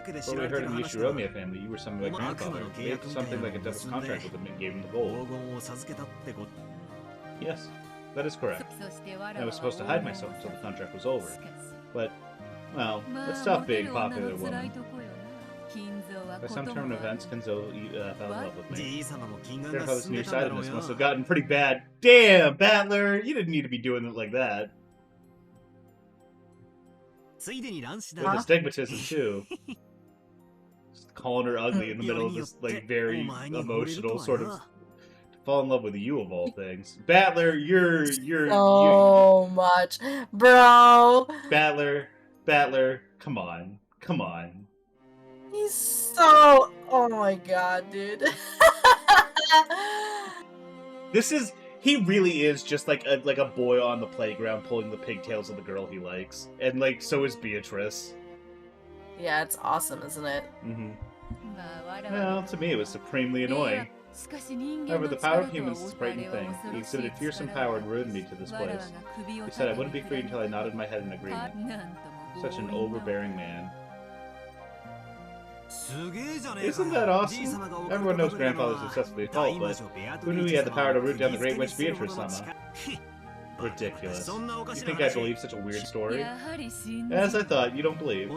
heard of the Yoshiromiya family, you were something like grandfather. Made something like a devil's contract with them and gave him the gold. Yes, that is correct. I was supposed to hide myself until the contract was over. But, well, let's stop being popular, woman. By some turn of events, Kenzo fell in love with me. Grandfather's nearsightedness must have gotten pretty bad. Damn, Battler! You didn't need to be doing it like that. With astigmatism, too. Just calling her ugly in the middle of this, like, very emotional sort of... Fall in love with you, of all things. Battler, you're so much. Bro! Battler, come on. Come on. He's so... Oh my god, dude. He really is just like a boy on the playground pulling the pigtails of the girl he likes. And, like, so is Beatrice. Yeah, it's awesome, isn't it? Mm-hmm. Well, to me it was supremely annoying. However, the power of humans is a frightening thing. He exhibited fearsome power and ruined me to this place. He said I wouldn't be free until I nodded my head in agreement. Such an overbearing man. Isn't that awesome? Everyone knows Grandfather's successfully a cult, but who knew he had the power to root down the great witch Beatrice-sama? Ridiculous. You think I believe such a weird story? As I thought, you don't believe.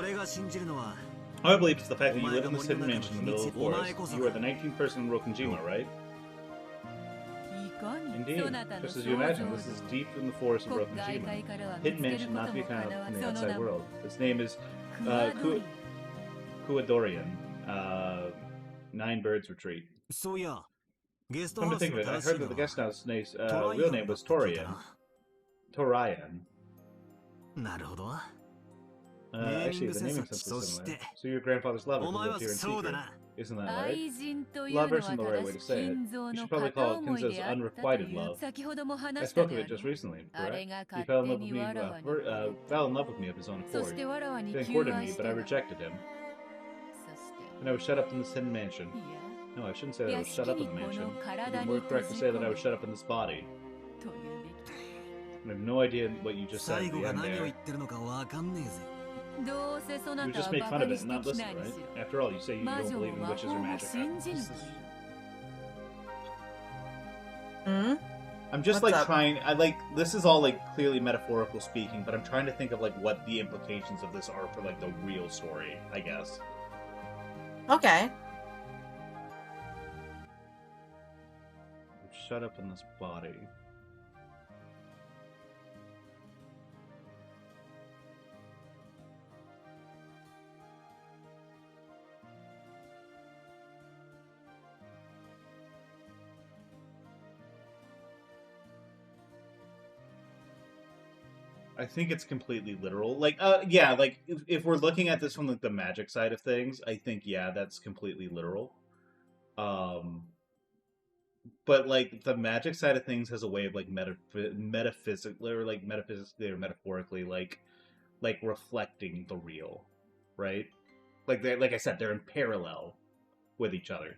I believe it's the fact that you live in this hidden mansion in the middle of the forest. You are the 19th person in Rokunjima, right? Indeed. Just as you imagine, this is deep in the forest of Rokunjima. Hidden mansion not to be found in the outside world. Its name is Kuadorian. 9 Birds Retreat. Come to think of it, I heard that the guest house's real name was Torian. Actually, the naming sense is similar. So your grandfather's lover who lived here in secret. Isn't that right? Lover isn't the right way to say it. You should probably call it Kinzo's unrequited love. I spoke of it just recently, correct? He fell in love with me of his own accord. He then courted me, but I rejected him. And I was shut up in this hidden mansion. No, I shouldn't say that I was shut up in the mansion. It would be more correct to say that I was shut up in this body. I have no idea what you just said at the end there. You just make fun of it and not listen, right? After all, you say you don't believe in witches or magic. I'm just What's like up? trying. This is all like clearly metaphorical speaking, but I'm trying to think of like what the implications of this are for like the real story, I guess. Okay. Shut up in this body. I think it's completely literal. Like, yeah, like, if we're looking at this from, like, the magic side of things, I think, yeah, that's completely literal. But, like, the magic side of things has a way of, like, metaphysically or metaphorically, like, reflecting the real, right? Like, like I said, they're in parallel with each other.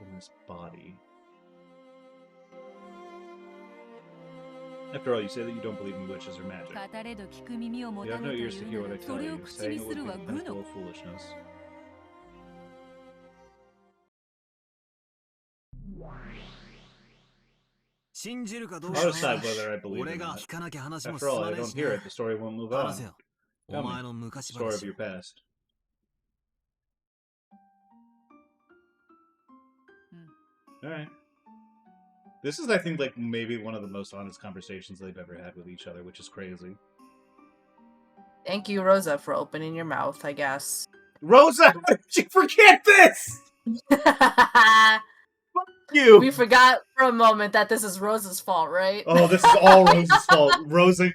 In this body. After all, you say that you don't believe in witches or magic. You have no ears to hear what I tell you. Saying it would be the full of foolishness. I'll decide whether I believe in that. After all, if I don't hear it, the story won't move on. Tell me, the story of your past. Alright. This is, I think, like, maybe one of the most honest conversations they've ever had with each other, which is crazy. Thank you, Rosa, for opening your mouth, I guess. Rosa! How did you forget this?! You! We forgot for a moment that this is Rosa's fault, right? Oh, this is all Rosa's fault. Rosa,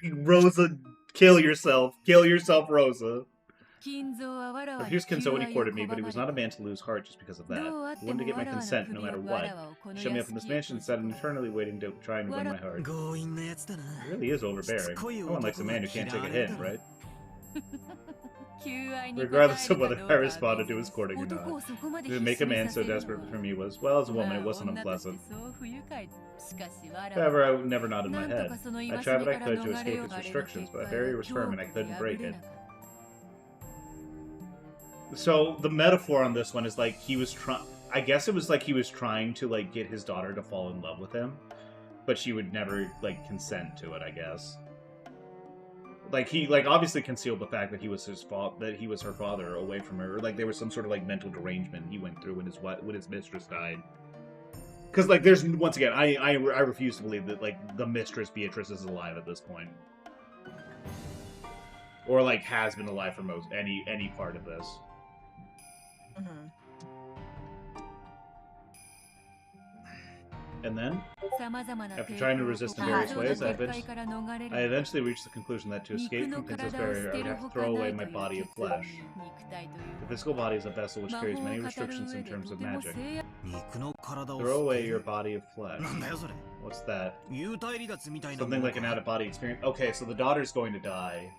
kill yourself. Kill yourself, Rosa. Here's Kinzo when he courted me, but he was not a man to lose heart just because of that. He wanted to get my consent no matter what. He shut me up in this mansion and sat eternally waiting to try and win my heart. He really is overbearing. No one likes a man who can't take a hint, right? Regardless of whether I responded to his courting or not. To make a man so desperate for me was, well, as a woman, it wasn't unpleasant. However, I never nodded my head. I tried what I could to escape its restrictions, but the barrier was firm and I couldn't break it. So, the metaphor on this one is like he was trying... I guess it was like he was trying to, like, get his daughter to fall in love with him, but she would never, like, consent to it, I guess. Like, he, like, obviously concealed the fact that he was her father away from her. Or, like, there was some sort of, like, mental derangement he went through when his mistress died. Because, like, there's, once again, I refuse to believe that, like, the mistress Beatrice is alive at this point. Or, like, has been alive for any part of this. Mm-hmm. And then, after trying to resist in various ways, I eventually reached the conclusion that to escape from Kinzo's barrier, I would have to throw away my body of flesh. The physical body is a vessel which carries many restrictions in terms of magic. Throw away your body of flesh. What's that? Something like an out-of-body experience. Okay, so the daughter's going to die.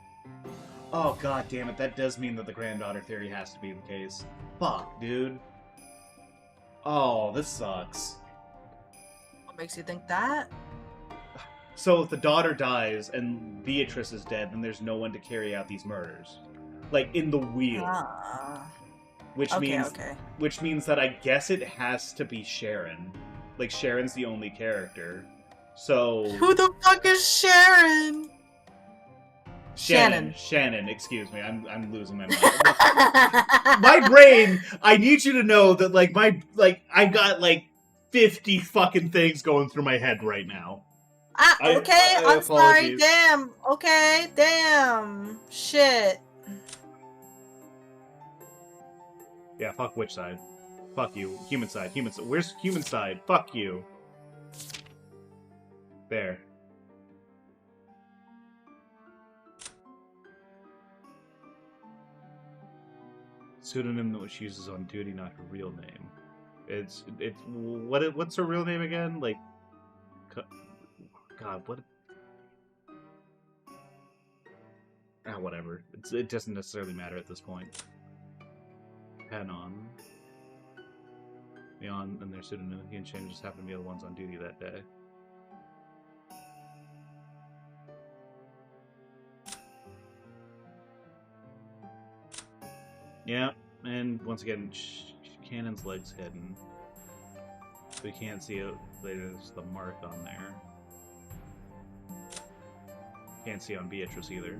Oh, god damn it, that does mean that the granddaughter theory has to be the case. Fuck, dude. Oh, this sucks. Makes you think that? So if the daughter dies and Beatrice is dead, then there's no one to carry out these murders. Like, in the wheel. Which means that I guess it has to be Sharon. Like, Sharon's the only character. So... Who the fuck is Sharon? Shannon, excuse me. I'm losing my mind. My brain, I need you to know that, like, I got, like, 50 fucking things going through my head right now. I'm sorry. Damn. Okay, damn. Shit. Yeah, fuck which side? Fuck you. Human side. Where's human side? Fuck you. There. Pseudonym that she uses on duty, not her real name. What's her real name again? Like, God, what? Whatever. It doesn't necessarily matter at this point. Panon. Leon and their pseudonym. He and Shane just happened to be the ones on duty that day. Yeah, and once again, Cannon's leg's hidden. We can't see it. There's the mark on there. Can't see on Beatrice either.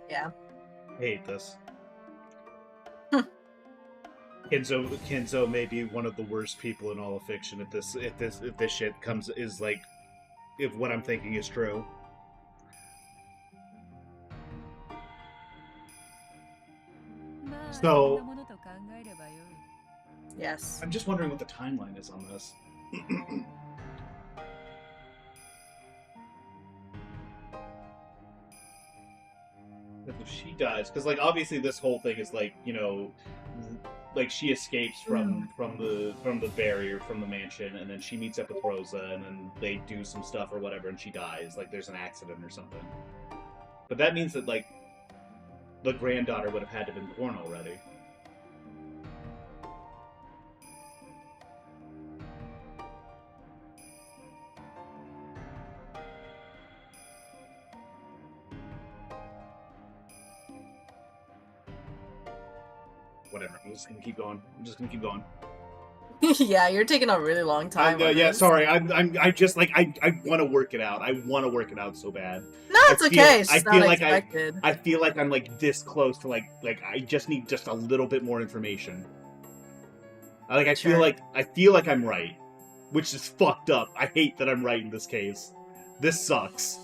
Yeah. I hate this. Kinzo may be one of the worst people in all of fiction if this shit is like, if what I'm thinking is true. So Yes. I'm just wondering what the timeline is on this. If she dies, because like obviously this whole thing is like, you know, like she escapes from the barrier, from the mansion, and then she meets up with Rosa, and then they do some stuff or whatever, and she dies. Like there's an accident or something. But that means that like the granddaughter would have had to have been born already. Whatever. I'm just gonna keep going. Yeah, you're taking a really long time. Yeah, sorry. I just like I want to work it out. I want to work it out so bad. No, it's okay. It's not expected. I feel like I'm like this close to like I just need just a little bit more information. I feel like I'm right, which is fucked up. I hate that I'm right in this case. This sucks.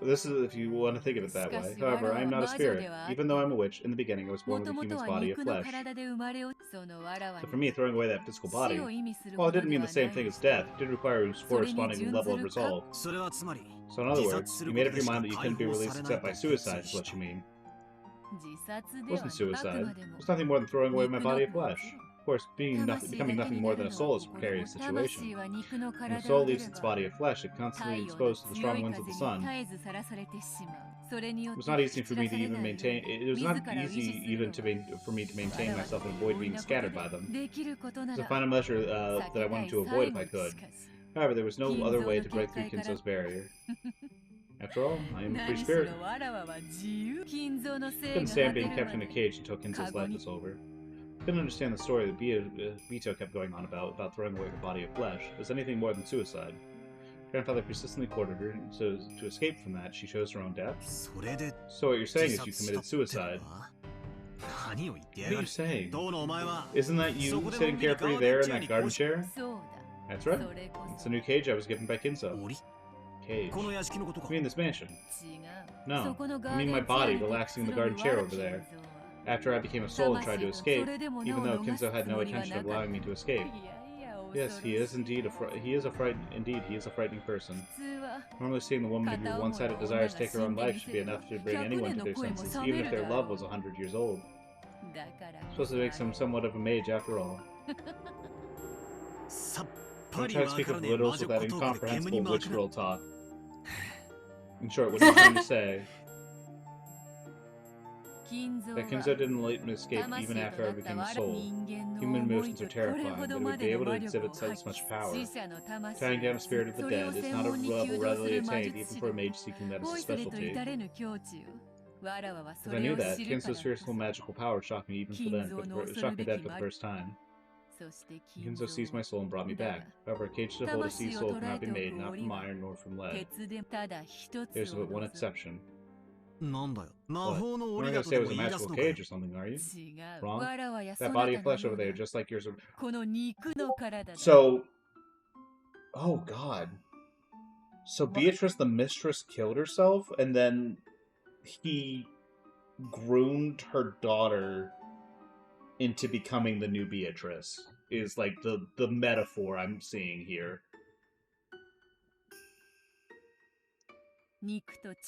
This is if you want to think of it that way. However, I am not a spirit. Even though I'm a witch, in the beginning I was born with a human's body of flesh. So for me, throwing away that physical body, well, it didn't mean the same thing as death. It did require a corresponding level of resolve. So in other words, you made up your mind that you couldn't be released except by suicide, is what you mean. It wasn't suicide. It was nothing more than throwing away my body of flesh. Of course, becoming nothing more than a soul is a precarious situation. When the soul leaves its body of flesh, it's constantly exposed to the strong winds of the sun. It was not easy for me to even maintain. It was not easy even for me to maintain myself and avoid being scattered by them. It was a final measure that I wanted to avoid if I could. However, there was no other way to break through Kinzo's barrier. After all, I am a free spirit. I couldn't stand being kept in a cage until Kinzo's life was over. I couldn't understand the story that Bito kept going on about throwing away her body of flesh as anything more than suicide. Grandfather persistently courted her, so to escape from that, she chose her own death. So what you're saying is you committed suicide. What are you saying? Isn't that you sitting carefree there in that garden chair? That's right. It's the new cage I was given by Kinzo. Cage? You mean this mansion? No, I mean my body relaxing in the garden chair over there. After I became a soul and tried to escape, even though Kinzo had no intention of allowing me to escape. Yes, he is indeed a frightening person. Normally seeing the woman of your one-sided desires take her own life should be enough to bring anyone to their senses, even if their love was 100 years old. Supposed to make him somewhat of a mage after all. Don't try to speak of riddles with that incomprehensible witch girl talk. In short, what are you trying to say? That Kinzo didn't let me escape even after I became a soul. Human emotions are terrifying, but it would be able to exhibit such much power. Tying down a spirit of the dead is not a level readily attained even for a mage seeking that as a specialty. If I knew that, Kinzo's fearful magical power shocked me even shocked me dead for the first time. Kinzo seized my soul and brought me back. However, a cage to hold a sea soul cannot be made, not from iron nor from lead. There's but one exception. What? You're not gonna say it was a magical cage or something, are you? Wrong? That body of flesh over there, just like yours. So... Oh, God. So Beatrice the Mistress killed herself, and then he groomed her daughter into becoming the new Beatrice, is like the metaphor I'm seeing here.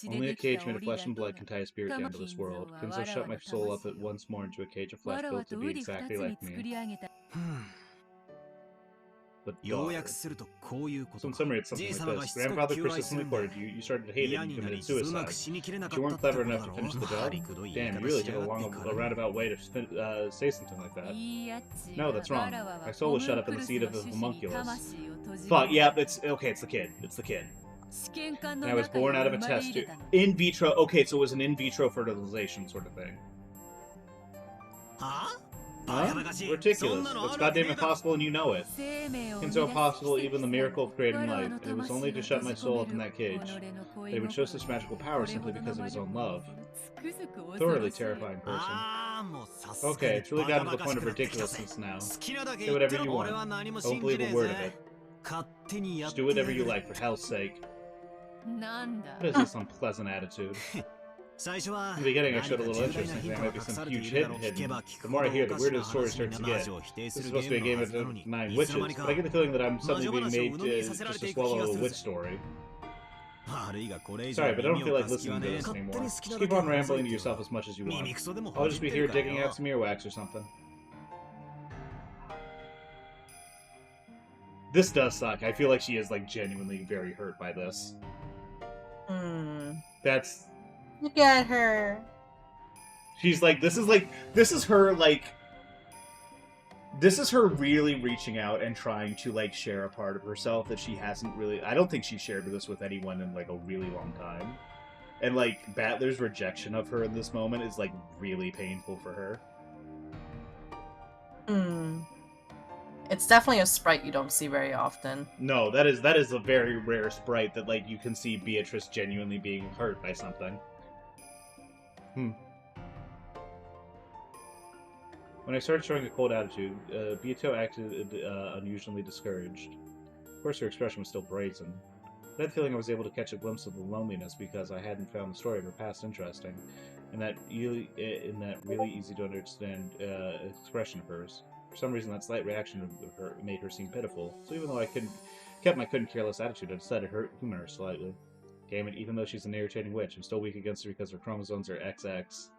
Only a cage made of flesh and blood can tie a spirit down to this world. Kinzo shut my soul up once more into a cage of flesh built to be exactly like me. But daughter. So in summary, it's something like this. Grandfather persistently courted you, you started to hate it, and you committed suicide. But you weren't clever enough to finish the job? Damn, you really took a roundabout way to say something like that. No, that's wrong. My soul was shut up in the seat of the homunculus. Fuck, yeah, it's the kid. It's the kid. And I was born out of a test tube. In vitro. Okay, so it was an in vitro fertilization sort of thing. Huh? Ridiculous. It's goddamn impossible and you know it. Kinzo impossible, even the miracle of creating life. And it was only to shut my soul up in that cage. That he would show such magical power simply because of his own love. Thoroughly terrifying person. Okay, it's really gotten to the point of ridiculousness now. Say whatever you want. I won't believe a word of it. Just do whatever you like, for hell's sake. What is this unpleasant attitude? In the beginning I showed a little interest in there might be some huge hidden. The more I hear, the weirder the story starts to get. This is supposed to be a game of denying witches, but I get the feeling that I'm suddenly being made just to swallow a witch story. Sorry, but I don't feel like listening to this anymore. Just keep on rambling to yourself as much as you want. I'll just be here digging out some earwax or something. This does suck. I feel like she is, like, genuinely very hurt by this. That's... Look at her. She's like, this is her really reaching out and trying to, like, share a part of herself that she hasn't really... I don't think she shared this with anyone in, like, a really long time. And, like, Battler's rejection of her in this moment is, like, really painful for her. It's definitely a sprite you don't see very often. No, that is a very rare sprite that, like, you can see Beatrice genuinely being hurt by something. When I started showing a cold attitude, Beato acted unusually discouraged. Of course, her expression was still brazen. I had the feeling I was able to catch a glimpse of the loneliness because I hadn't found the story of her past interesting, and that really easy to understand expression of hers. For some reason, that slight reaction of her made her seem pitiful. So even though I kept my couldn't care less attitude, I decided to humor her slightly. Damn it! Even though she's an irritating witch, I'm still weak against her because her chromosomes are XX.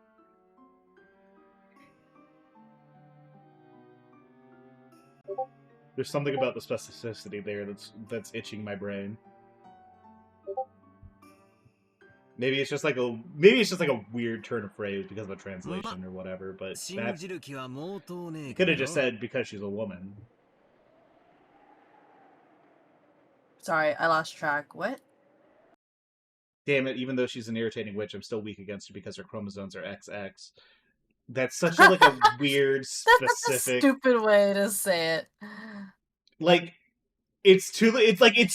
There's something about the specificity there that's itching my brain. Maybe it's just like a weird turn of phrase because of the translation or whatever, but that could have just said because she's a woman. Sorry, I lost track. What? Damn it, even though she's an irritating witch, I'm still weak against her because her chromosomes are XX. That's such a weird, specific... That's a stupid way to say it. Like, it's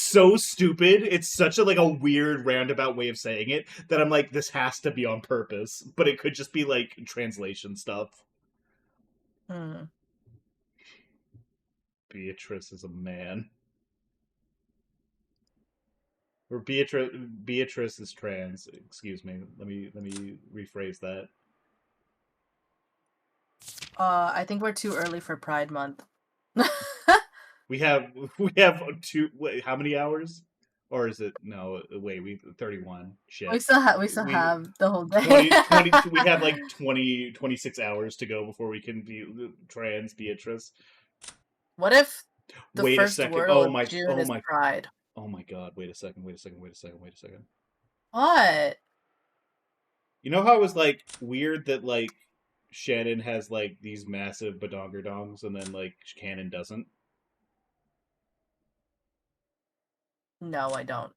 so stupid. It's such a weird roundabout way of saying it that I'm like, this has to be on purpose, but it could just be translation stuff. Beatrice is a man. Or Beatrice is trans. Excuse me. Let me rephrase that. I think we're too early for Pride Month. we have two. Wait, how many hours? Or is it no? Wait, 31. Shit. We still have the whole day. 20, we have 26 hours to go before we can be trans Beatrice. What if the first word of June is Pride? Oh my god! Wait a second. What? You know how it was weird that Shannon has these massive badongerdongs and then Canon doesn't? No, I don't.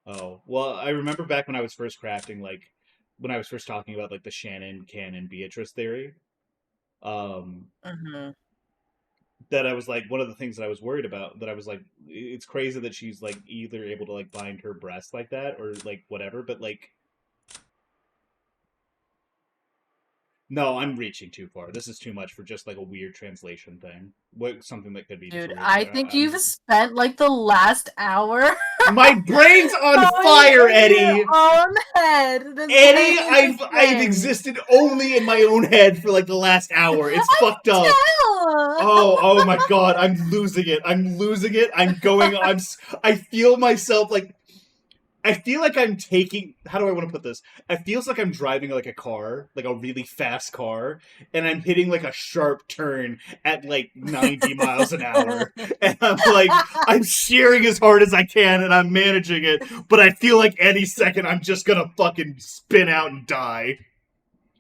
Oh, well, I remember back when I was first crafting, when I was first talking about the Shannon, Canon, Beatrice theory. That I was one of the things that I was worried about, that I was it's crazy that she's either able to bind her breast like that or whatever, but no, I'm reaching too far. This is too much for just a weird translation thing. Something that could be. Dude, I think you've spent the last hour. My brain's on fire, Eddie. Your own head. Eddie, I've existed only in my own head for the last hour. It's fucked up. Oh my god, I'm losing it. I feel myself I feel like I'm taking... How do I want to put this? It feels like I'm driving a car, a really fast car, and I'm hitting a sharp turn at 90 miles an hour. And I'm steering as hard as I can, and I'm managing it, but I feel like any second I'm just gonna fucking spin out and die.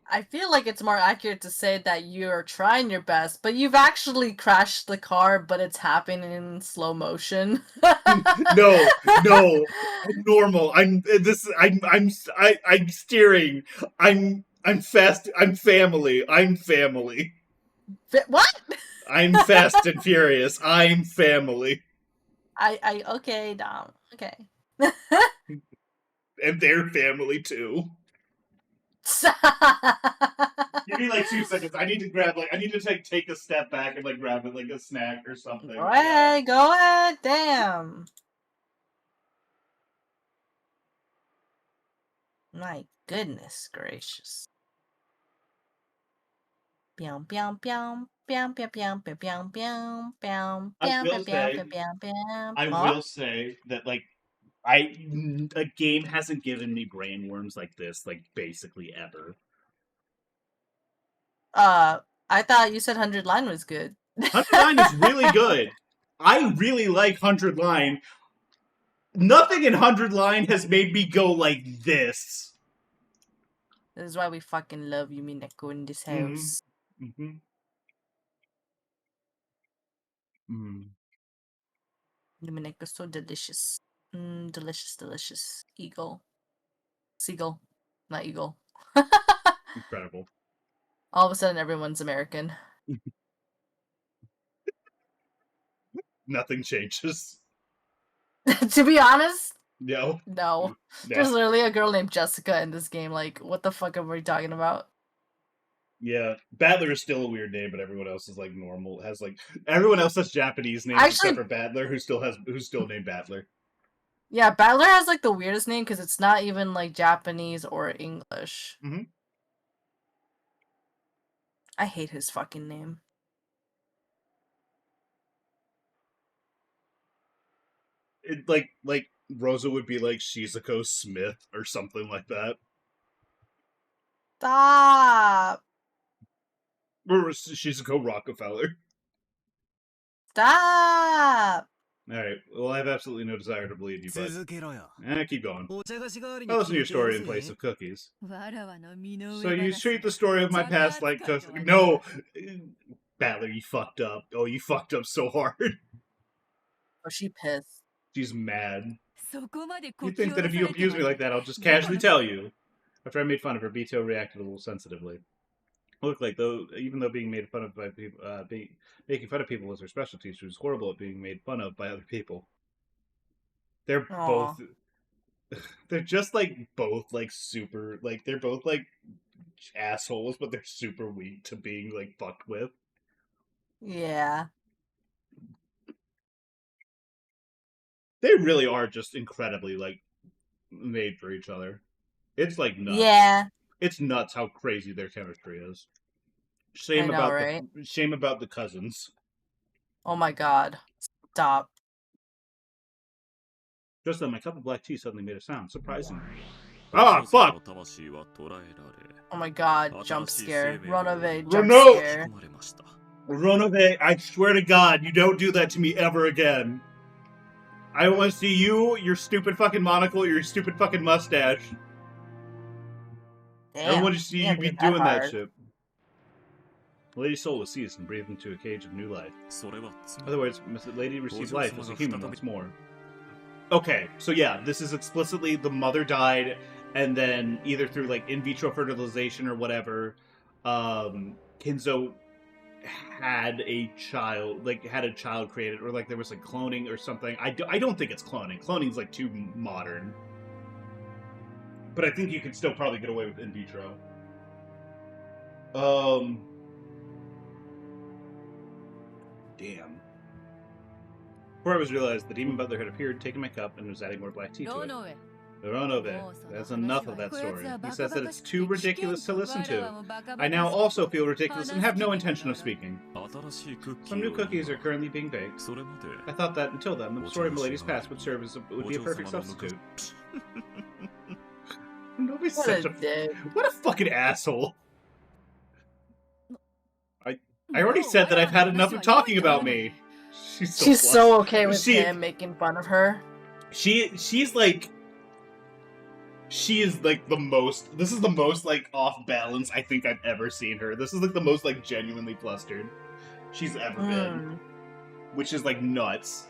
I feel like it's more accurate to say that you're trying your best, but you've actually crashed the car, but it's happening in slow motion. No, I'm normal. I'm steering. I'm fast. I'm family. What? I'm fast and furious. I'm family. Okay, Dom. Okay. And they're family too. Give me 2 seconds. I need to grab I need to take a step back and grab a snack or something. Go ahead. Damn. My goodness gracious. I will say that a game hasn't given me brain worms like this basically ever. I thought you said 100 Line was good. 100 Line is really good. I really like 100 Line. Nothing in 100 Line has made me go like this. This is why we fucking love Umineko in this house. Umineko's so delicious. Delicious. Seagull. Not eagle. Incredible. All of a sudden, everyone's American. Nothing changes. To be honest, no. There's literally a girl named Jessica in this game. What the fuck are we talking about? Yeah, Battler is still a weird name, but everyone else is normal. Everyone else has Japanese names except for Battler, who's still named Battler. Yeah, Battler has like the weirdest name because it's not even like Japanese or English. Mm-hmm. I hate his fucking name. It, like Rosa would be like Shizuko Smith or something like that. Stop! Or Shizuko Rockefeller. Stop! Alright, well, I have absolutely no desire to believe you, but 続けろよ。 keep going. お茶菓子代わりに I'll listen to your 聞いてやる story in ぜ。 place of cookies. わらわの身の So 上 you 話 treat the story of my チャ past カ like 扱い cookies. ではない No! Battler, you fucked up. Oh, you fucked up so hard. Oh, she pissed. She's mad. そこまで You こき think 下 that ろ if さ you れて abuse は me like that, I'll just どこの casually tell you. After I made fun of her, Bito reacted a little sensitively. Looked like even though being made fun of by people, making fun of people was her specialty, she was horrible at being made fun of by other people. They're Aw. both, they're just like both like super, like they're both like assholes, but they're super weak to being like fucked with. Yeah. They really are just incredibly like made for each other. It's like nuts. Yeah. It's nuts how crazy their chemistry is. I know, right? Shame about the cousins. Oh my god. Stop. Just then, my cup of black tea suddenly made a sound, surprising. お Ah, 嬢様 fuck! の魂は捕らえられ Oh my god. 新 Jump しい scare. 生命 Run が away. 仕 Jump No! 込 scare. まれました Run away! I swear to God, you don't do that to me ever again. I don't want to see you, your stupid fucking monocle, your stupid fucking mustache. I don't Damn. want to see you can't be be doing that hard. shit. The lady's soul was seized and breathed into a cage of new life. それはつ In まり other words, the lady received Ojo life as a human sama once more. Okay, so yeah, this is explicitly the mother died, and then either through like in vitro fertilization or whatever, Kinzo had a child, created, or like there was like cloning or something. I don't think it's cloning. Cloning's like too modern. But I think you can still probably get away with in vitro. Damn. Before I was realized, the demon butler had appeared, taken my cup, and was adding more black tea to ロー it. ノウェ Ronove. That's enough of that story. He says that it's too ridiculous to listen to. I now also feel ridiculous and have no intention of speaking. 新しいクッキー Some new を cookies are currently being baked. それまで I thought that until then, the story of Milady's past would serve as would be a perfect substitute. Nobody's What such a a dick. what a fucking asshole. I already said that I've had enough of talking about me. She's She's flustered. so okay with She- him making fun of her. She's like she is like the most this is the most like off balance I think I've ever seen her. This is like the most like genuinely flustered she's ever been. Which is like nuts.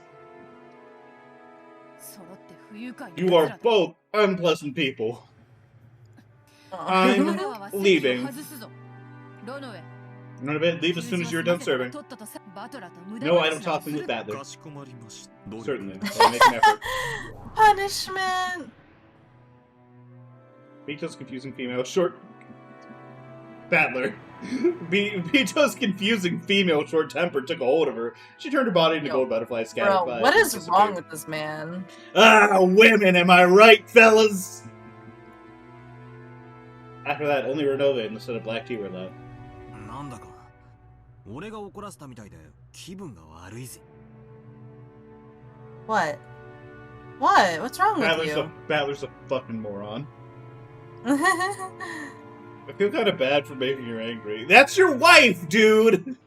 揃って不愉快な You 奴 are らだ both unpleasant people. Oh. I'm 俺らは席を leaving. 外すぞロノウェ None of it. Leave as soon as you're done serving. とっととさバトラーと無駄 No 話 idle など talking する with Battler. かしこまりました Certainly. I'll make an effort. Punishment. Bito's confusing female short Battler. Bito's confusing female short temper took a hold of her. She turned her body into Yo, gold butterflies scattered Bro, by what and is disappeared. wrong with this man? Ah, women, am I right, fellas? After that, only Renova instead of black tea were left. なんだか俺が怒らせたみたいで気分が悪いぜ What? What? What's wrong with Battler's a fucking moron. you? I feel kind of bad for making her angry. That's your wife, dude!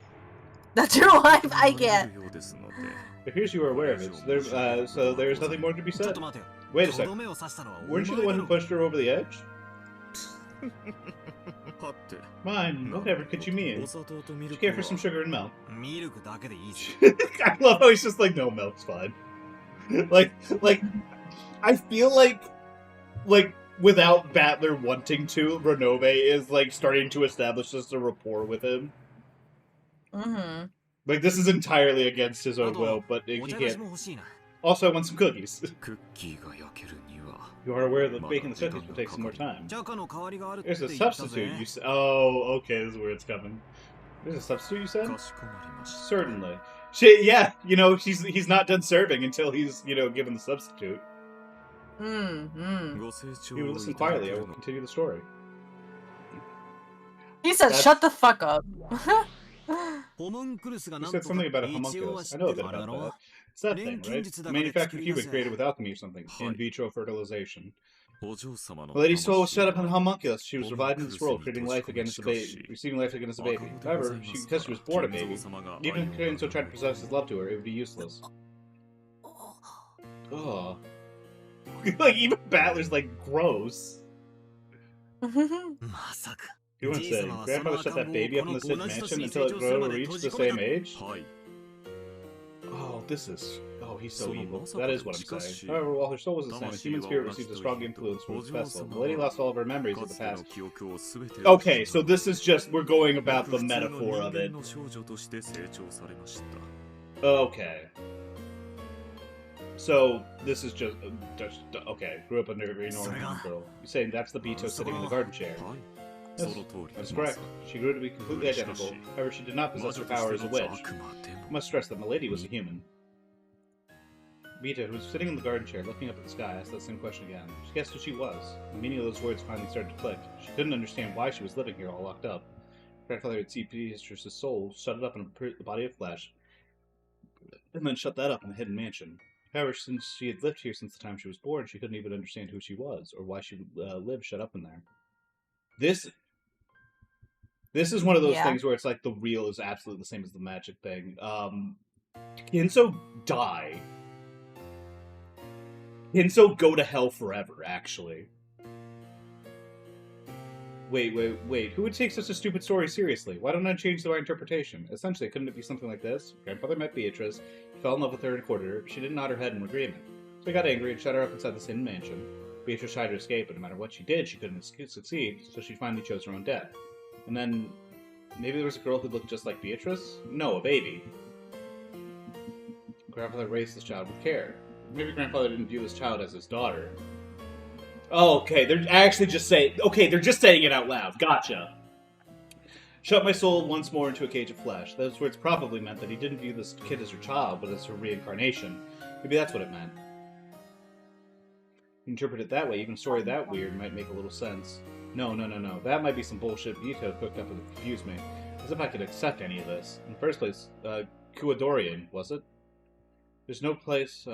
That's your wife, I 言 get. われるようですので It appears you are aware of it, so there's nothing more to be ちょっ said. と待てよ Wait a と second. どめを刺したのはお Weren't you the 前 one だ who ろ pushed her over the edge? はって Mine. Whatever could you お mean? 砂糖とミ Did ル you ク care for some sugar and milk? ミルクだけでいいぜ I love how he's just like, no, milk's fine. like, I feel like, without Battler wanting to, Renove is, like, starting to establish just a rapport with him. Mm-hmm. Like, this is entirely against his own あと will, but he お茶菓子 can't. も欲しいな Also, I want some cookies. クッキーが焼けるには You are aware that baking the cookies will take some more time. ジャカの代わりがあるって There's a 言った substitute, ぜ you said. Oh, okay, this is where it's coming. There's a substitute, you said? かしこまりました Certainly. She, yeah, you know, he's not done serving until he's, you know, given the substitute. You would listen quietly. I will continue the story. He said, That's- "Shut the fuck up." You said something about a homunculus. I know a bit about that. It's that thing, right? A manufactured human created with alchemy or something. In vitro fertilization. The lady's soul was shut up in a homunculus. She was revived in this world, creating life again as a baby, receiving life again as a baby. However, because she was born a baby, even if Kenzo tried to possess his love to her, it would be useless. Ugh. Like, even Battler's like, gross. You want to say, Grandfather shut that baby up in this hidden mansion until it grew to reach the same age? Oh, this is... Oh, he's so evil. That is what I'm saying. However, while her soul was the same, a human spirit received a strong influence from its vessel. The lady lost all of her memories of the past. Okay, so this is just... We're going about the metaphor of it. Okay. So, this is just... okay, grew up under a very normal girl. You're saying that's the Beto sitting in the garden chair. Yes, that's correct. She grew to be completely identical. However, she did not possess her power as a witch. I must stress that Milady was a human. Vita, who was sitting in the garden chair looking up at the sky, asked that same question again. She guessed who she was. The meaning of those words finally started to click. She couldn't understand why she was living here all locked up. Grandfather had seen Beatrice's soul, shut it up in a body of flesh, and then shut that up in the hidden mansion. However, since she had lived here since the time she was born, she couldn't even understand who she was, or why she lived shut up in there. This is one of those things where it's like the real is absolutely the same as the magic thing. Kinso die. Kinso go to hell forever, actually. Wait. Who would take such a stupid story seriously? Why don't I change the right interpretation? Essentially, couldn't it be something like this? Grandfather met Beatrice, he fell in love with her and courted her, but she didn't nod her head in agreement. So he got angry and shut her up inside this hidden mansion. Beatrice tried to escape, but no matter what she did, she couldn't succeed, so she finally chose her own death. And then, maybe there was a girl who looked just like Beatrice? No, a baby. Grandfather raised this child with care. Maybe Grandfather didn't view this child as his daughter. Oh, okay, they're actually just saying... Okay, they're just saying it out loud. Gotcha. Shut my soul once more into a cage of flesh. Those words probably meant that he didn't view this kid as her child, but as her reincarnation. Maybe that's what it meant. Interpret it that way, even a story that weird might make a little sense. No. That might be some bullshit Vito cooked up and confused me. As if I could accept any of this. In the first place, Kuadorian, was it? There's no place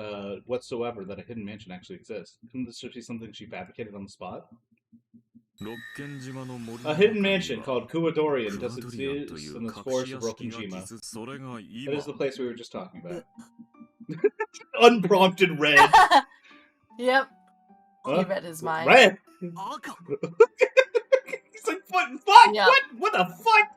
whatsoever that a hidden mansion actually exists. Couldn't this just be something she fabricated on the spot? A hidden mansion called Kuadorian does exist in the forest of Rokkenjima. That is the place we were just talking about. Unprompted red. Yep. He read his mind. Red? He's like, what? Fuck? Yeah. What the fuck?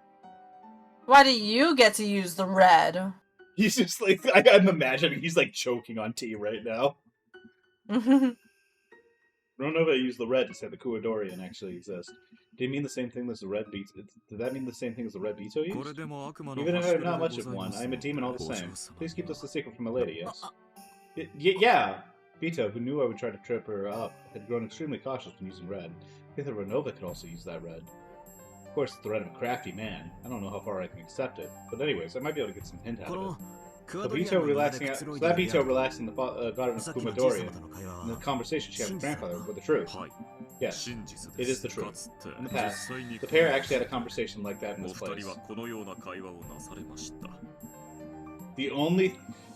Why do you get to use the red? He's just like, I'm imagining he's like choking on tea right now. I don't know if I used the red to say the Kuadorian actually exists. Did it mean the same thing as the red Beto? Did that mean the same thing as the red Beto used? Even if I have not much of one, I am a demon all the same. Please keep this a secret from my lady, yes? Yeah. Beto, who knew I would try to trip her up, had grown extremely cautious when using red. I think that Renova could also use that red. Of course, it's the red of a crafty man. I don't know how far I can accept it. But anyways, I might be able to get some hint out of it. So that Beto relaxing the garden of Kumadorian, and the conversation she had with Grandfather were the truth. Yes, it is the truth. In the past, the pair actually had a conversation like that in this place.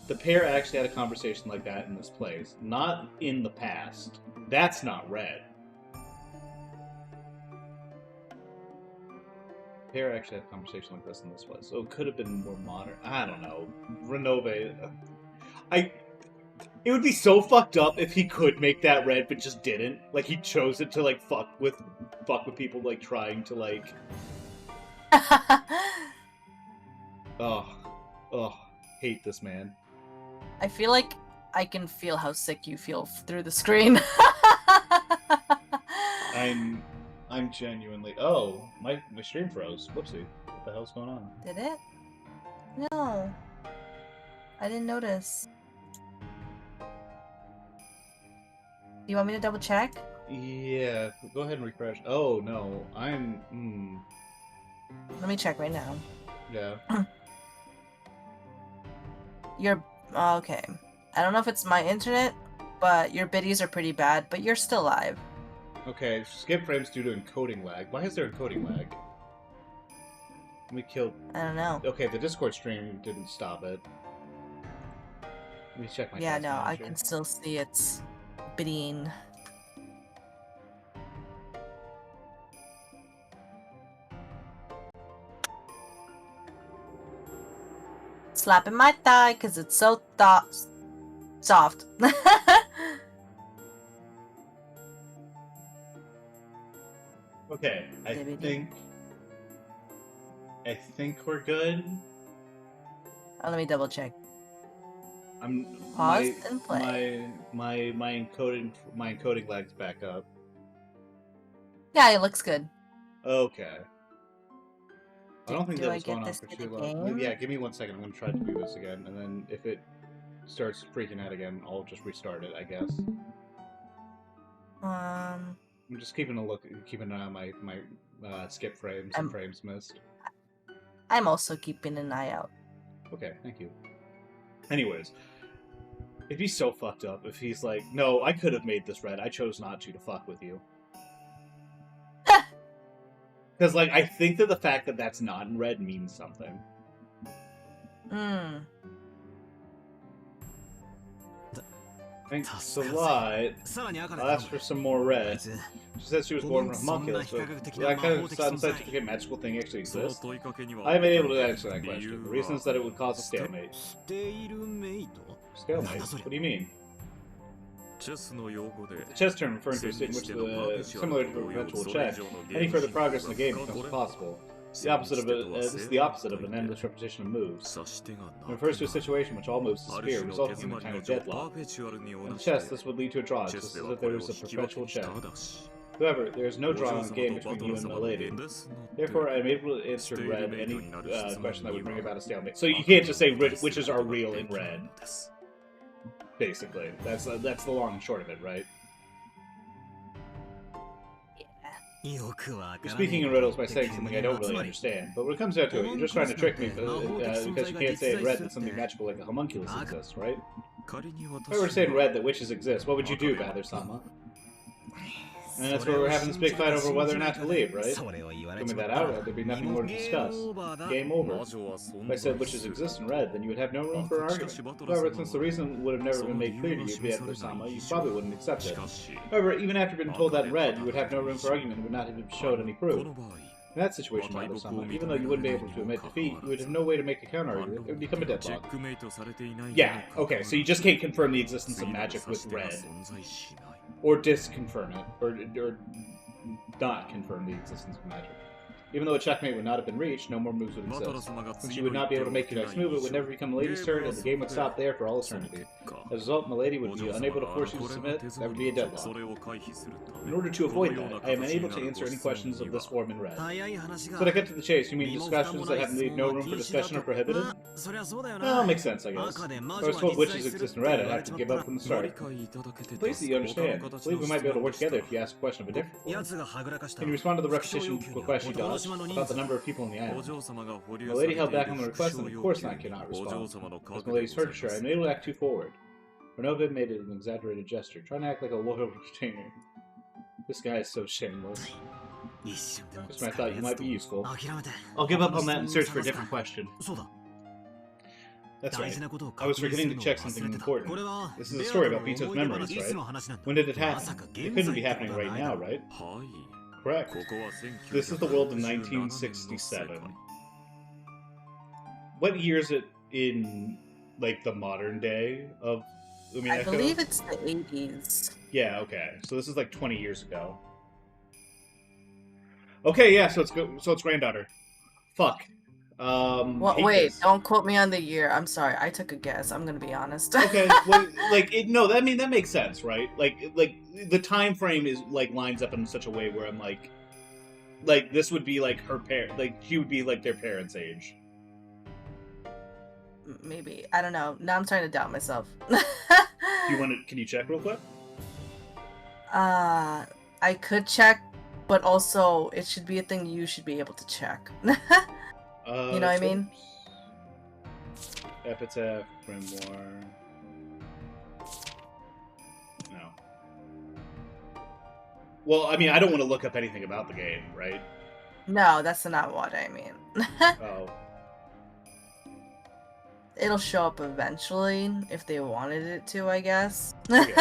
The pair actually had a conversation like that in this place, not in the past. That's not red. The pair actually had a conversation like this in this place, so it could have been more modern. I don't know. Renove. It would be so fucked up if he could make that red, but just didn't. Like, he chose it to, like, fuck with people, like, trying to, like... Hate this man. I feel like I can feel how sick you feel through the screen. I'm genuinely... Oh, my stream froze. Whoopsie. What the hell's going on? Did it? No. I didn't notice. Do you want me to double check? Yeah, go ahead and refresh. Oh, no. Let me check right now. Yeah. You're... okay. I don't know if it's my internet but your biddies are pretty bad, but you're still alive. Okay, skip frames due to encoding lag. Why is there encoding lag? We killed... I don't know. Okay, the Discord stream didn't stop it. Let me check my Yeah, task no, I manager. can still see it's biddying. Slapping my thigh because it's so soft. Okay, I think we're good. Oh, let me double check. I'm Pause and play. My encoding lag's back up. Yeah, it looks good. Okay. I don't think do that I was get going on this for to too the long. game? Yeah, give me 1 second. I'm gonna try to do this again, and then if it starts freaking out again, I'll just restart it, I guess. I'm just keeping an eye on my skip frames and frames missed. I'm also keeping an eye out. Okay, thank you. Anyways, it'd be so fucked up if he's like, no, I could have made this red. I chose not to fuck with you. Because, like, I think that the fact that that's not in red means something. Thanks a lot. I'll ask for some more red. She said she was born from homunculus, so that kind of unscientific magical thing actually exists. I haven't been able to answer that question. The reason is that it would cause a stalemate. Stalemate? What do you mean? The chess term referring to a state in which similar to a perpetual check, any further progress in the game becomes impossible. The opposite of this is the opposite of an endless repetition of moves. It refers to a situation in which all moves disappear, resulting in a kind of deadlock. In chess, this would lead to a draw, just as if there was a perpetual check. However, there is no draw in the game between you and Milady. Therefore, I am able to answer red any question that would bring about a stalemate. So you can't just say witches are real in red. Basically, that's the long and short of it, right? You're speaking in riddles by saying something I don't really understand, but when it comes down to it, you're just trying to trick me because you can't say in red that something magical like a homunculus exists, right? If I were to say in red that witches exist, what would you do, Bather-sama? And that's where we're having this big fight over whether or not to believe, right? Coming that out, there'd be nothing more to discuss. Game over. If I said witches exist in red, then you would have no room for argument. However, since the reason would have never been made clear to you, Bather-sama, you probably wouldn't accept it. However, even after being told that in red, you would have no room for argument and would not have showed any proof. In that situation, Bather-sama, even though you wouldn't be able to admit defeat, you would have no way to make a counter-argument. It would become a deadlock. Yeah, okay, so you just can't confirm the existence of magic with red. Or disconfirm it, or not confirm the existence of magic. Even though a checkmate would not have been reached, no more moves would exist. Since you would not be able to make your next move, it would never become Milady's turn, and the game would stop there for all eternity. As a result, Milady would be unable to force you to submit. That would be a deadlock. In order to avoid that, I am unable to answer any questions of this form in red. So to get to the chase, you mean discussions that have no room for discussion are prohibited? Well, makes sense, I guess. If I was told witches exist in red, I'd have to give up from the start. Please that you understand. I believe we might be able to work together if you ask a question of a different form. Can you respond to the repetition request she does about the number of people in the island? Milady held back on the request, and of course I cannot respond. As Milady's furniture, I am able to act too forward. Renova made it an exaggerated gesture, trying to act like a loyal retainer. This guy is so shameless. Just when I thought you might be useful. I'll give up on that and search for a different question. That's right. I was forgetting to check something important. This is a story about Bito's memories, right? When did it happen? It couldn't be happening right now, right? Correct. This is the world in 1967. What year is it in, like, the modern day of Umineko? I believe it's the 80s. Yeah, okay. So this is like 20 years ago. Okay, yeah, so it's granddaughter. Fuck. Well, wait, don't quote me on the year. I'm sorry, I took a guess. I'm gonna be honest. Okay, well, like, that makes sense, right? Like the time frame is like lines up in such a way where I'm like this would be like her like she would be like their parents' age. Maybe, I don't know. Now I'm starting to doubt myself. Can you check real quick? I could check, but also it should be a thing you should be able to check. You know what I mean? Epitaph, Grimoire. Well, I mean, I don't want to look up anything about the game, right? No, that's not what I mean. Oh. It'll show up eventually if they wanted it to, I guess. Okay.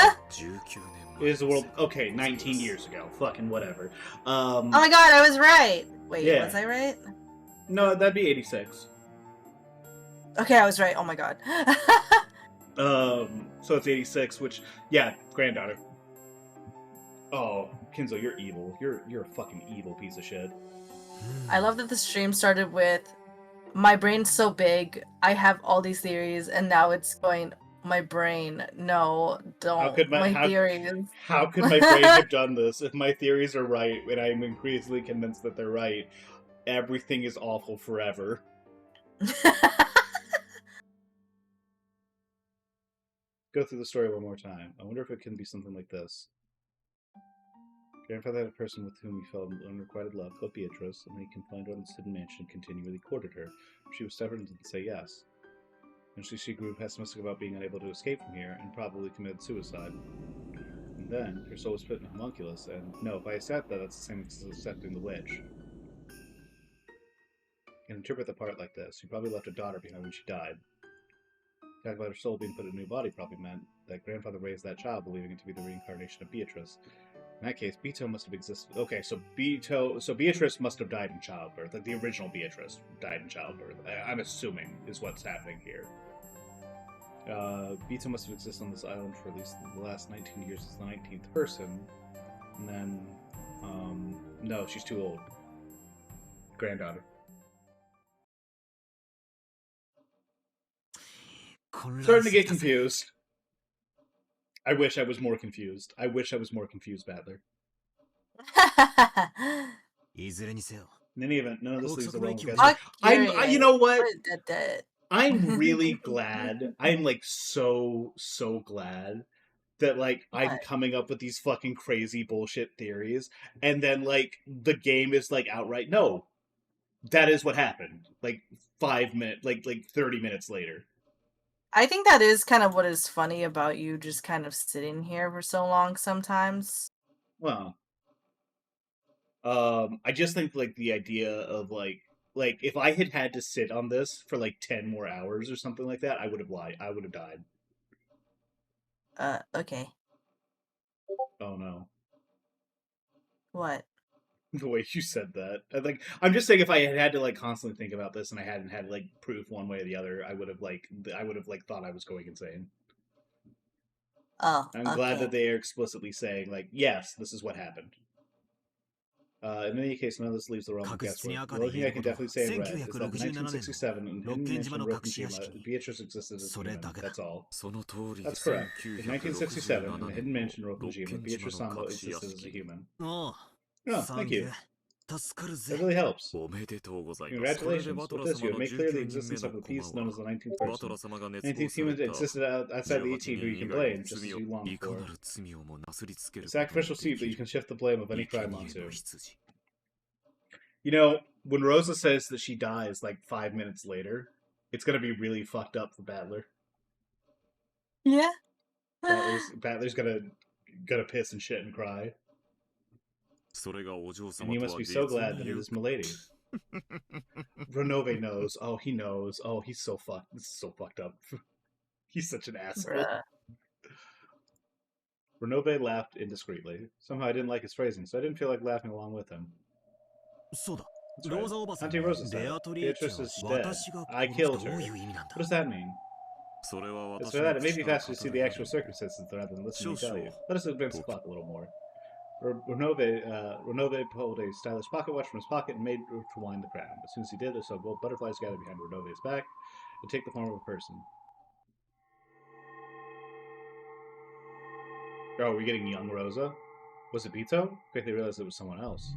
Is the world okay? 19 years ago. Fucking whatever. Oh my god, I was right. Wait, Yeah. was I right? No, that'd be 86. Okay, I was right. Oh my god. So it's 86, which yeah, granddaughter. Oh, Kinzo, you're evil. You're a fucking evil piece of shit. I love that the stream started with my brain's so big, I have all these theories, and now it's going, my brain, no, don't. How could my theories. How could my brain have done this? If my theories are right, and I'm increasingly convinced that they're right, everything is awful forever. Go through the story one more time. I wonder if it can be something like this. Grandfather had a person with whom he fell in unrequited love, called Beatrice, and he confined her in his hidden mansion and continually courted her. She was stubborn and didn't say yes. Eventually she grew pessimistic about being unable to escape from here, and probably committed suicide. And then, her soul was put in a homunculus, and no, if I accept that, that's the same as accepting the witch. You can interpret the part like this. She probably left a daughter behind when she died. The fact about her soul being put in a new body probably meant that grandfather raised that child, believing it to be the reincarnation of Beatrice. In that case, Beato must have existed. Okay, so Beatrice must have died in childbirth. Like the original Beatrice died in childbirth. I'm assuming is what's happening here. Beato must have existed on this island for at least the last 19 years as the 19th person. And then, no, she's too old. Granddaughter. Starting to get confused. I wish I was more confused. I wish I was more confused, Battler. In any event, none of this leaves the realm of guesswork. You know what? I'm really glad. I'm like so glad that like I'm coming up with these fucking crazy bullshit theories, and then like the game is like outright no, that is what happened. Like 5 minutes, like 30 minutes later. I think that is kind of what is funny about you just kind of sitting here for so long sometimes. Well, I just think like the idea of like if I had to sit on this for like 10 more hours or something like that, I would have lied. I would have died. Okay. Oh no. What? The way you said that. I'm just saying if I had to like constantly think about this and I hadn't had like proof one way or the other, I would have thought I was going insane. Oh, I'm glad that they are explicitly saying like, yes, this is what happened. In any case, none of this leaves the realm of guesswork. The only thing I can definitely say in red is that in 1967, in Hidden Mansion Rokujima, Beatrice existed as human. That's all. That's correct. In 1967, in the Hidden Mansion Rokujima, Beatrice Sambo existed as a human. Oh, thank you. That really helps. Congratulations. With this, you have made clear the existence of a piece known as the 19th person. 19th human existed outside the 18 who you can blame, just as you longed for. A sacrificial seat that you can shift the blame of any crime onto. You know, when Rosa says that she dies like 5 minutes later, it's gonna be really fucked up for Battler. Yeah. Battler's gonna piss and shit and cry. And you must be so glad that it is Milady. Renove knows. Oh, he knows. Oh, he's so fucked. This is so fucked up. He's such an asshole. Renove laughed indiscreetly. Somehow I didn't like his phrasing, so I didn't feel like laughing along with him. That's right. Auntie Rosa said, Beatrice is dead. I killed her. What does that mean? As for that, it may be faster to see the actual circumstances rather than listen to me tell you. Let us advance the clock a little more. Renove pulled a stylish pocket watch from his pocket and made to wind the crown. As soon as he did, I saw gold butterflies gather behind Renove's back and take the form of a person. Oh, we're getting young Rosa? Was it Bito? Quickly realized it was someone else.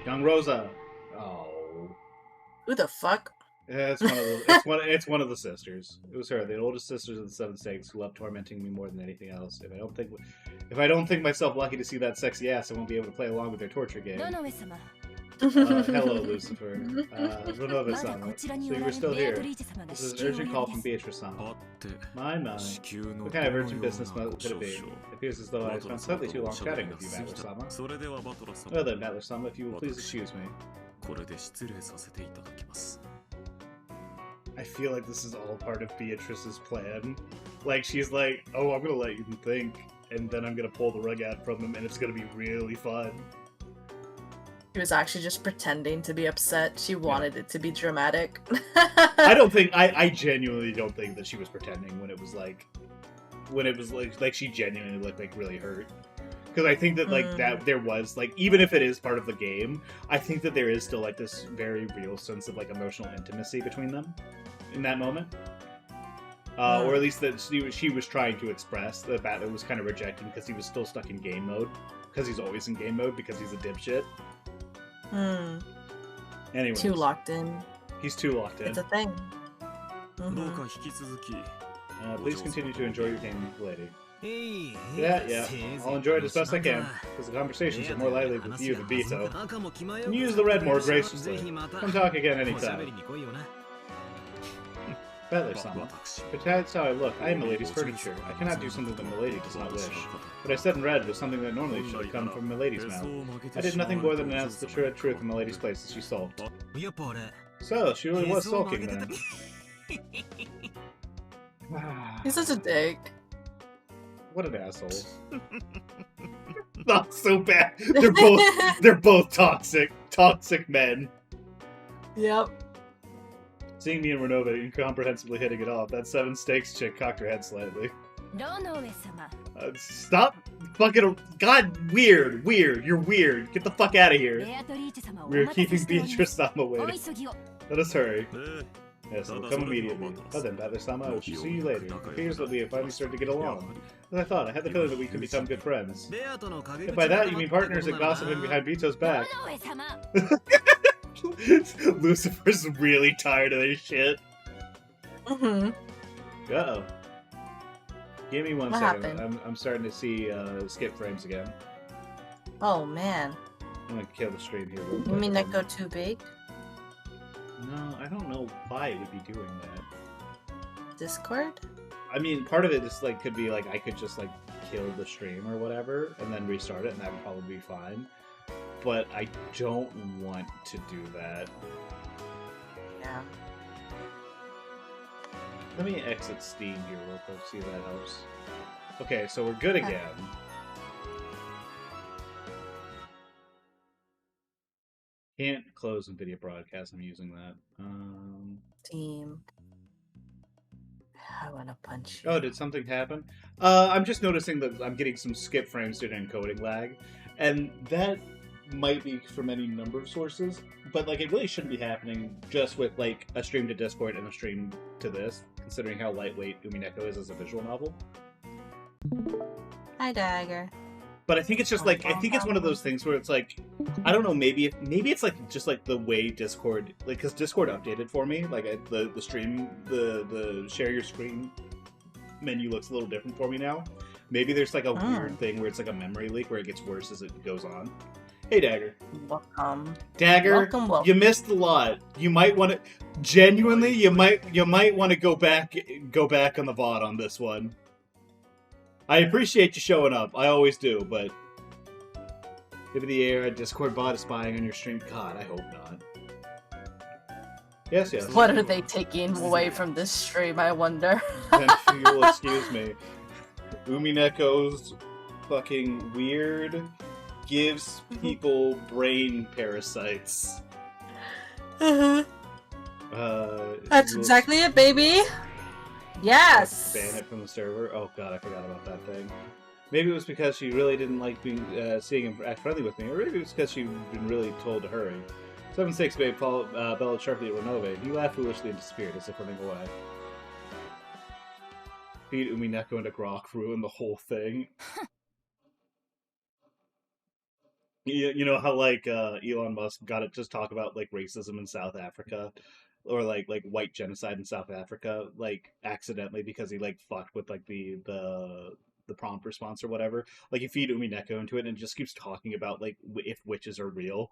Young Rosa! Oh. Who the fuck? Yeah, it's one of the sisters. It was her, the oldest sisters of the Seven Stakes, who loved tormenting me more than anything else. If I don't think myself lucky to see that sexy ass, I won't be able to play along with their torture game. Hello, Lucifer. Renova-sama. So you were still here. リーチ様が This is 至 an 急お urgent 呼 call び from です Beatrice-sama. あって My, my. 地球の What kind of どの urgent よう business な could ご it 少 be? 々 It appears as though バ I トラ spent 様 slightly と too お long しゃべ chatting りが with you, 過ぎた Battler-sama. それではバトラ様 Well then, Battler-sama, if you will please 私 excuse me. これで失礼させていただきます I feel like this is all part of Beatrice's plan. Like, she's like, oh, I'm gonna let you think, and then I'm gonna pull the rug out from him, and it's gonna be really fun. She was actually just pretending to be upset. She wanted it to be dramatic. I genuinely don't think that she was pretending when it was like she genuinely looked like really hurt. Because I think that that there was like, even if it is part of the game, I think that there is still like this very real sense of like emotional intimacy between them in that moment. Or at least that she was trying to express that Battler was kind of rejecting because he was still stuck in game mode. Because he's always in game mode because he's a dipshit. Anyways, Too locked in. He's too locked in. It's a thing. どうか引き続き Please continue to enjoy your game, lady. えい Yeah, I'll enjoy it as best I can, because the conversations are more lively with you than Vito. Can you use the red more graciously? Come talk again おしゃべり anytime. に来いよな Battler-sama. Besides how I look, I am Milady's furniture. I cannot do something that Milady does not wish. What I said in red was something that normally should have come from Milady's mouth. I did nothing more than announce the truth in Milady's place as she sulked. やっぱあれ So, she really was sulking then. He's such a dick. What an asshole. Not so bad. They're both toxic men. Yep. Seeing me and Renova incomprehensibly hitting it off, that 7 stakes chick cocked her head slightly. ロノウェ様 Stop fucking. God, weird. You're weird. Get the fuck out of ベ here. アトリーチ様をお We're 待たせ keeping しております Beatrice-sama お waiting. 急ぎを Let us hurry. え Yes, we'll come immediately. Oh then, Battler-sama, I will see you later. It appears that we have finally started to get along. As I thought, I had the feeling that we could become good friends. ベアとの陰 If 口 by が that you mean 黙って partners こと at なら gossiping ロ behind Vito's back. ノウェ様 Lucifer's really tired of this shit. Uh-oh. Give me one What second. happened? I'm starting to see skip frames again. Oh man. I'm gonna kill the stream here real quick. Umineko too big? No, I don't know why it would be doing that. Discord? I mean, part of it is like could be like I could just like kill the stream or whatever and then restart it and that would probably be fine. But I don't want to do that. Yeah. Let me exit Steam here real quick, see if that helps. Okay, so we're good again. Can't close NVIDIA broadcast, I'm using that. Team. I wanna punch you. Oh, did something happen? I'm just noticing that I'm getting some skip frames due to encoding lag. And that might be from any number of sources, but like it really shouldn't be happening just with like a stream to Discord and a stream to this, considering how lightweight Umineko is as a visual novel. Hi, Dagger. But I think it's just like I think it's one of those things where it's like I don't know, maybe it's like just like the way Discord, like because Discord updated for me, like the stream the share your screen menu looks a little different for me now. Maybe there's like a weird thing where it's like a memory leak where it gets worse as it goes on. Hey, Dagger. Welcome. Dagger, Welcome. you missed a lot. You might want to genuinely. You might want to go back on the VOD on this one. I appreciate you showing up. I always do, but maybe the air Discord bot is spying on your stream. God, I hope not. Yes. What are they taking away from this stream, I wonder? Then you will excuse me. Umineko's fucking weird gives people brain parasites. That's exactly it, baby. Yes. Ban it from the server. Oh god, I forgot about that thing. Maybe it was because she really didn't like being seeing him act friendly with me, or maybe it was because she'd been really told to hurry. 7-6, babe, bellowed sharply at Renove. He laughed foolishly and disappeared as if running away. Feed Umineko into Grok ruined the whole thing. You know how like Elon Musk got it just talk about like racism in South Africa, or like white genocide in South Africa, like accidentally because he like fucked with like the prompt response or whatever. Like you feed Umineko into it and it just keeps talking about like if witches are real.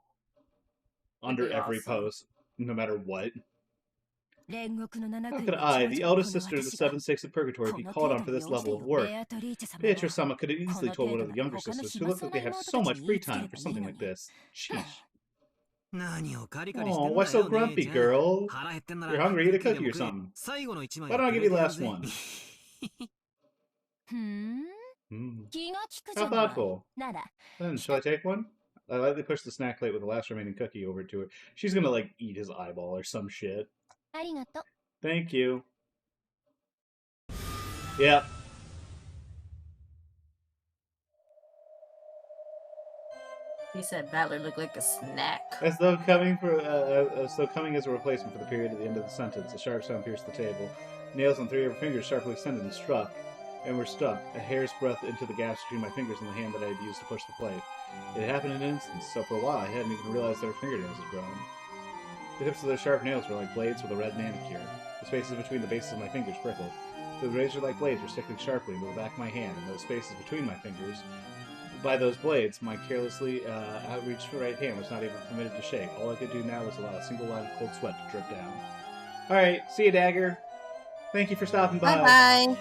under be every awesome. post, no matter what. How How could I, the eldest sister of the seven stakes of purgatory, be called on for this level of work? Beatrice-sama could have easily told one of the younger sisters, who look like they have so much free time for something like this. Sheesh. 何をカリカリし Oh, てん why だ so よ、 grumpy, 姉ちゃん。 girl? 腹減ってんな You're ら hungry, eat a クッ cookie キー or でも食え。 something. 最後の一枚 Why don't I く give れ you the てやる last ぜ。 one? ふん Hmm. 気が利くじ How ゃない thoughtful. なら Then, shall I take one? I lightly push the snack plate with the last remaining cookie over to her. She's gonna, like, eat his eyeball or some shit. ありがとう Thank you. Yep. He said Battler looked like a snack. As though coming as a replacement for the period at the end of the sentence, a sharp sound pierced the table. Nails on three of her fingers sharply extended and were stuck a hair's breadth into the gaps between my fingers and the hand that I had used to push the plate. It had happened in an instant, so for a while I hadn't even realized that her fingernails had grown. The tips of their sharp nails were like blades with a red manicure. The spaces between the bases of my fingers prickled. The razor-like blades were sticking sharply into the back of my hand, and those spaces between my fingers. By those blades, my carelessly outreached right hand was not even permitted to shake. All I could do now was allow a single line of cold sweat to drip down. Alright, see you, Dagger. Thank you for stopping by. Bye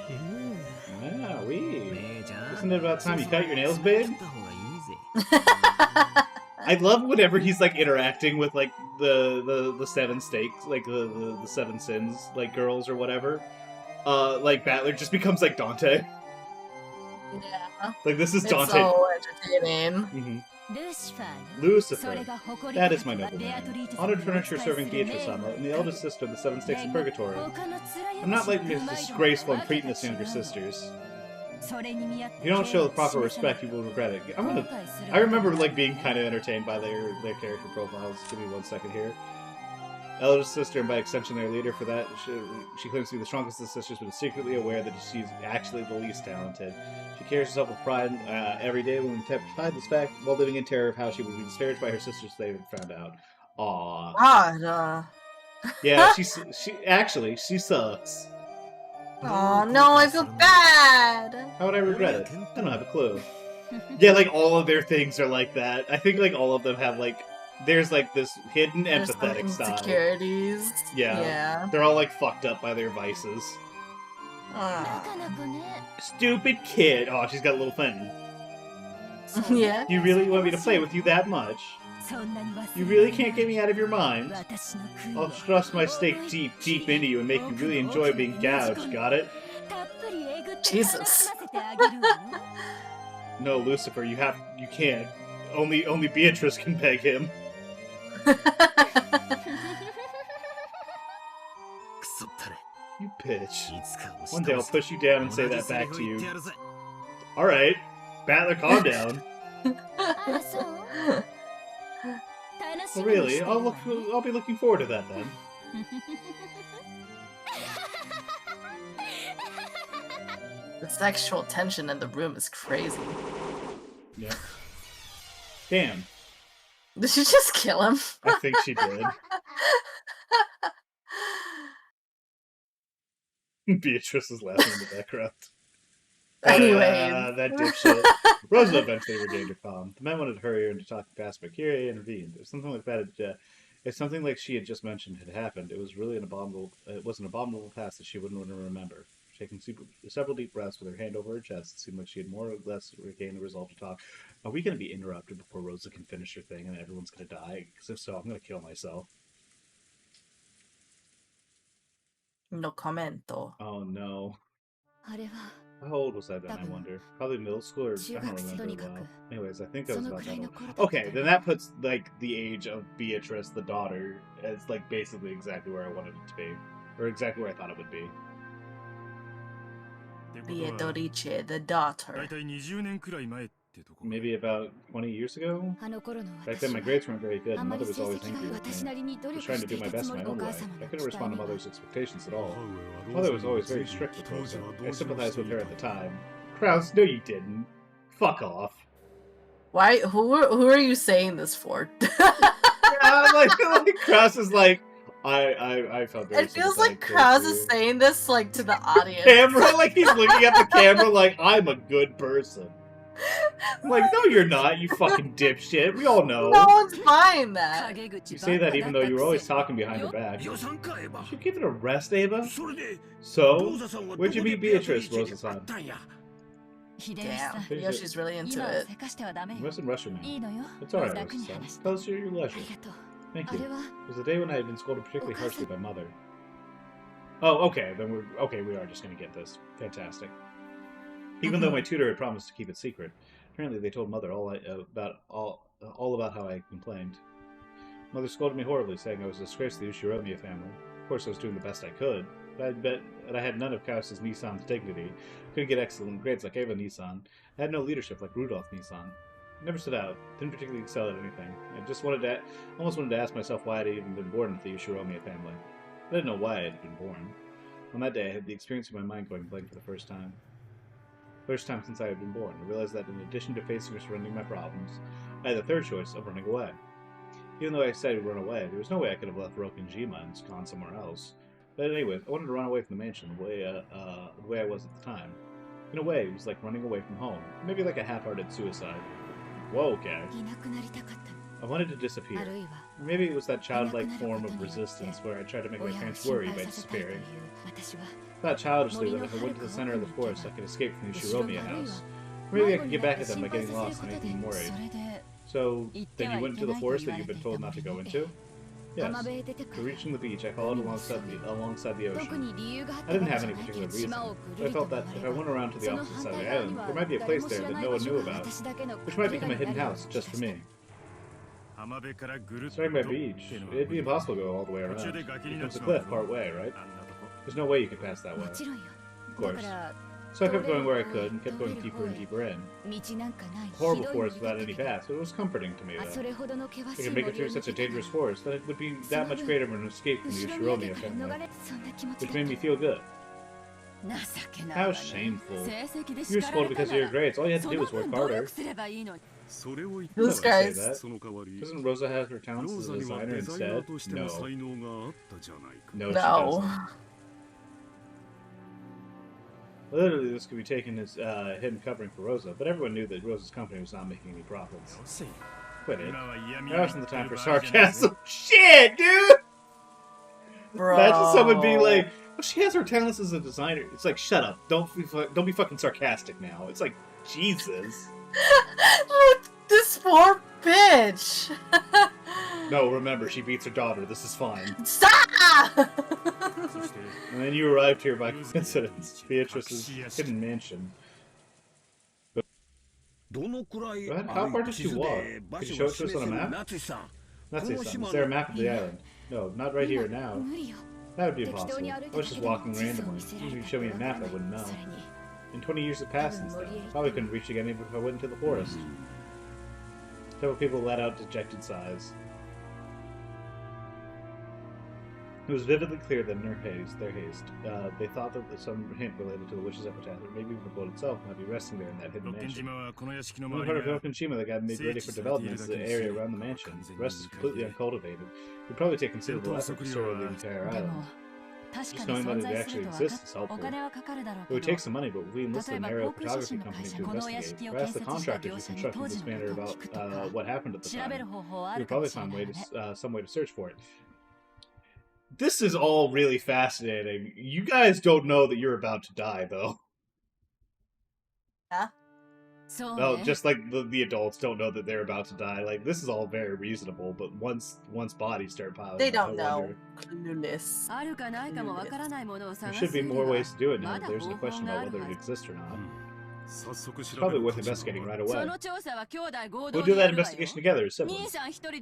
Wow, wee. 姉ちゃん Isn't it about そ time ろ you そろ cut your nails, 爪 babe? 切った方がいいぜ。 bye. I love whenever he's like interacting with like the seven stakes, like the seven sins, like girls or whatever. Like Battler just becomes like Dante. Yeah. Like this is It's Dante. so entertaining. Mhm. ルシファーに Lucifer. それが誇り That 高 is my きは noble ベア man. トリーチェ Honored 様に furniture お仕え serving する Beatrice 名 Sama 誉 and the eldest sister of the seven stakes of 煉獄 purgatory. 他の面 I'm not like や his しく disgraceful ま and いと cretinous は younger 違う sisters. それに見合った If you don't show the 敬意を proper 示さない respect, you will regret it. 後悔する I こと remember は like being kind of entertained by their character profiles. Give me 1 second here. Eldest sister, and by extension their leader, for that she claims to be the strongest of the sisters, but is secretly aware that she's actually the least talented. She carries herself with pride every day when we hide this fact while living in terror of how she would be disparaged by her sisters they had found out. Aww. God. Yeah, she sucks. Oh no, I feel bad. How would I regret it? I don't have a clue. Yeah, like all of their things are like that. I think like all of them have like there's like this hidden There's some empathetic style. insecurities. Yeah. Yeah. They're all like fucked up by their vices. な Aw. かなかね Stupid kid. Oh, she's got a little thing. Yeah. You really want me to play with you that much? そんなに忘れ You really can't get me out of your mind? 私の悔い I'll は thrust my stake deep into you and make you really enjoy being gouged. Got it? たっぷりえぐって Jesus. 楽しませてあげるわ No, Lucifer, you can't. Only Beatrice can beg him. クソったれ。 You bitch. いつか押し One day I'll 倒す。 push you down and 同 say じ that セリ back フ to 言 you. ってやるぜ。 Alright. Battler, calm down. あそう楽し Well, みに really, してるわね I'll be looking forward to that then. The sexual tension in the room is crazy. Yeah. Damn. Did she just kill him? I think she did. Beatrice is laughing in the background. Anyways. That dipshit. Rosa eventually regained her calm. The men wanted to hurry her into talking fast, but Kyrie intervened. If something like that if something like she had just mentioned had happened, it was really an abominable past that she wouldn't want to remember. Taking several deep breaths with her hand over her chest, it seemed like she had more or less regained the resolve to talk. Are we going to be interrupted before Rosa can finish her thing and everyone's going to die? Because if so, I'm going to kill myself. No commento. Oh no. あれは How old was I then, I wonder? Probably middle school or I don't remember well. Anyways, I think I was about that old. Okay, then that puts like the age of Beatrice, the daughter, as like basically exactly where I wanted it to be. Or exactly where I thought it would be. ってことは Beatrice, the daughter. だいたい20年くらい前ってとこ。 Maybe about 20 years ago? あの頃の Back 私 then my は grades weren't very good あ and ま mother り was 成 always 績が angry いい with 私 me. なりに努 I 力 was trying し to て do い my た best つ in も my りのお own 母 way. 様 I の couldn't 期待 respond に to は mother's expectations at all. 母上は Mother ロ was ー always ザの very せい strict で with 当時 Rosa. は I 同情を sympathized して with い her た at the time. Krause, no you didn't. Fuck off. Why? Who are you saying this for? like Krause is like, I felt very It feels like sympathetic towards Krause you. is saying this like to the audience. Camera, like he's looking at the camera like I'm a good person. I'm like, no, you're not, you fucking dipshit. We all know. No one's buying that. You say that even though you were always talking behind her back. Did you give it a rest, Ava? So? Where'd you meet Beatrice, Rosa-san? Damn. Yeah, she's really into it. You mustn't rush her now. It's alright, Rosa-san. Tell us your leisure. Thank you. It was the day when I had been scolded particularly harshly by Mother. Oh, okay, then we are just gonna get this. Fantastic. Even though my tutor had promised to keep it secret, apparently they told Mother all about how I complained. Mother scolded me horribly, saying I was a disgrace to the Ushiromiya family. Of course, I was doing the best I could, but I bet that I had none of Kaius Nissan's dignity. I couldn't get excellent grades like Eva Nissan. I had no leadership like Rudolph Nissan. I never stood out, didn't particularly excel at anything. I just almost wanted to ask myself why I had even been born into the Ushiromiya family. I didn't know why I had been born. On that day, I had the experience of my mind going blank for the first time. First time since I had been born, I realized that in addition to facing or surrendering my problems, I had the third choice of running away. Even though I decided to run away, there was no way I could have left Rokenjima and gone somewhere else. But anyways, I wanted to run away from the mansion the way I was at the time. In a way, it was like running away from home. Maybe like a half-hearted suicide. Whoa, okay. I wanted to disappear. Maybe it was that childlike form of resistance where I tried to make my parents worry by disappearing. I thought childishly that if I went to the center of the forest, I could escape from the Ushiromiya house. Or maybe I could get back at them by getting lost and making them worried. So, then you went into the forest that you've been told not to go into? Yes. To reaching the beach, I followed alongside the ocean. I didn't have any particular reason, but I felt that if I went around to the opposite side of the island, there might be a place there that no one knew about, which might become a hidden house just for me. Starting by beach, it'd be impossible to go all the way around. It's a cliff part way, right? There's no way you could pass that way. Of course. So I kept going where I could, and kept going deeper and deeper in. Horrible forest without any paths, but it was comforting to me that I could make it through such a dangerous forest that it would be that much greater of an escape from the Ushiromiya family, which made me feel good. How shameful. You were scolded because of your grades. All you had to do was work harder. This guy's... Doesn't Rosa have her talents as a designer instead? No. No, she No. doesn't. Literally, this could be taken as hidden covering for Rosa, but everyone knew that Rosa's company was not making any profits. Quit it. Now isn't the time for sarcasm. Shit, dude! Bro. Imagine someone being like, well, she has her talents as a designer. It's like, shut up. Don't be fucking sarcastic now. It's like, Jesus. This poor bitch. No, remember, she beats her daughter. This is fine. Stop! And then you arrived here by coincidence. Beatrice's hidden mansion. But how far did you walk? Could you show it to us on a map? Natsu-san, is there a map of the island? No, not right here now. That would be impossible. I was just walking randomly. Even if you showed me a map, I wouldn't know. And 20 years have passed since then. Probably couldn't reach again even if I went into the forest. Several people let out dejected sighs. It was vividly clear that in their haste, they thought that some hint related to the witch's epitaph, or maybe even the boat itself, might be resting there in that hidden mansion. One part of Rokenshima that got made ready for development is the area around the mansion. The rest is completely uncultivated. It would probably take considerable effort to survey the entire island. Just knowing that it actually exists is helpful. It would take some money, but we enlisted an aerial photography company to investigate. Or ask the contractors who constructed this manor about what happened at the time. We would probably find some way to search for it. This is all really fascinating. You guys don't know that you're about to die, though. Yeah? No, just like the adults don't know that they're about to die. Like, this is all very reasonable, but once bodies start piling They up, don't I know. wonder. Clueless. There should be more ways to do it now that there's no question about whether it exists or not. It's probably worth investigating right away. We'll do that investigation together as siblings.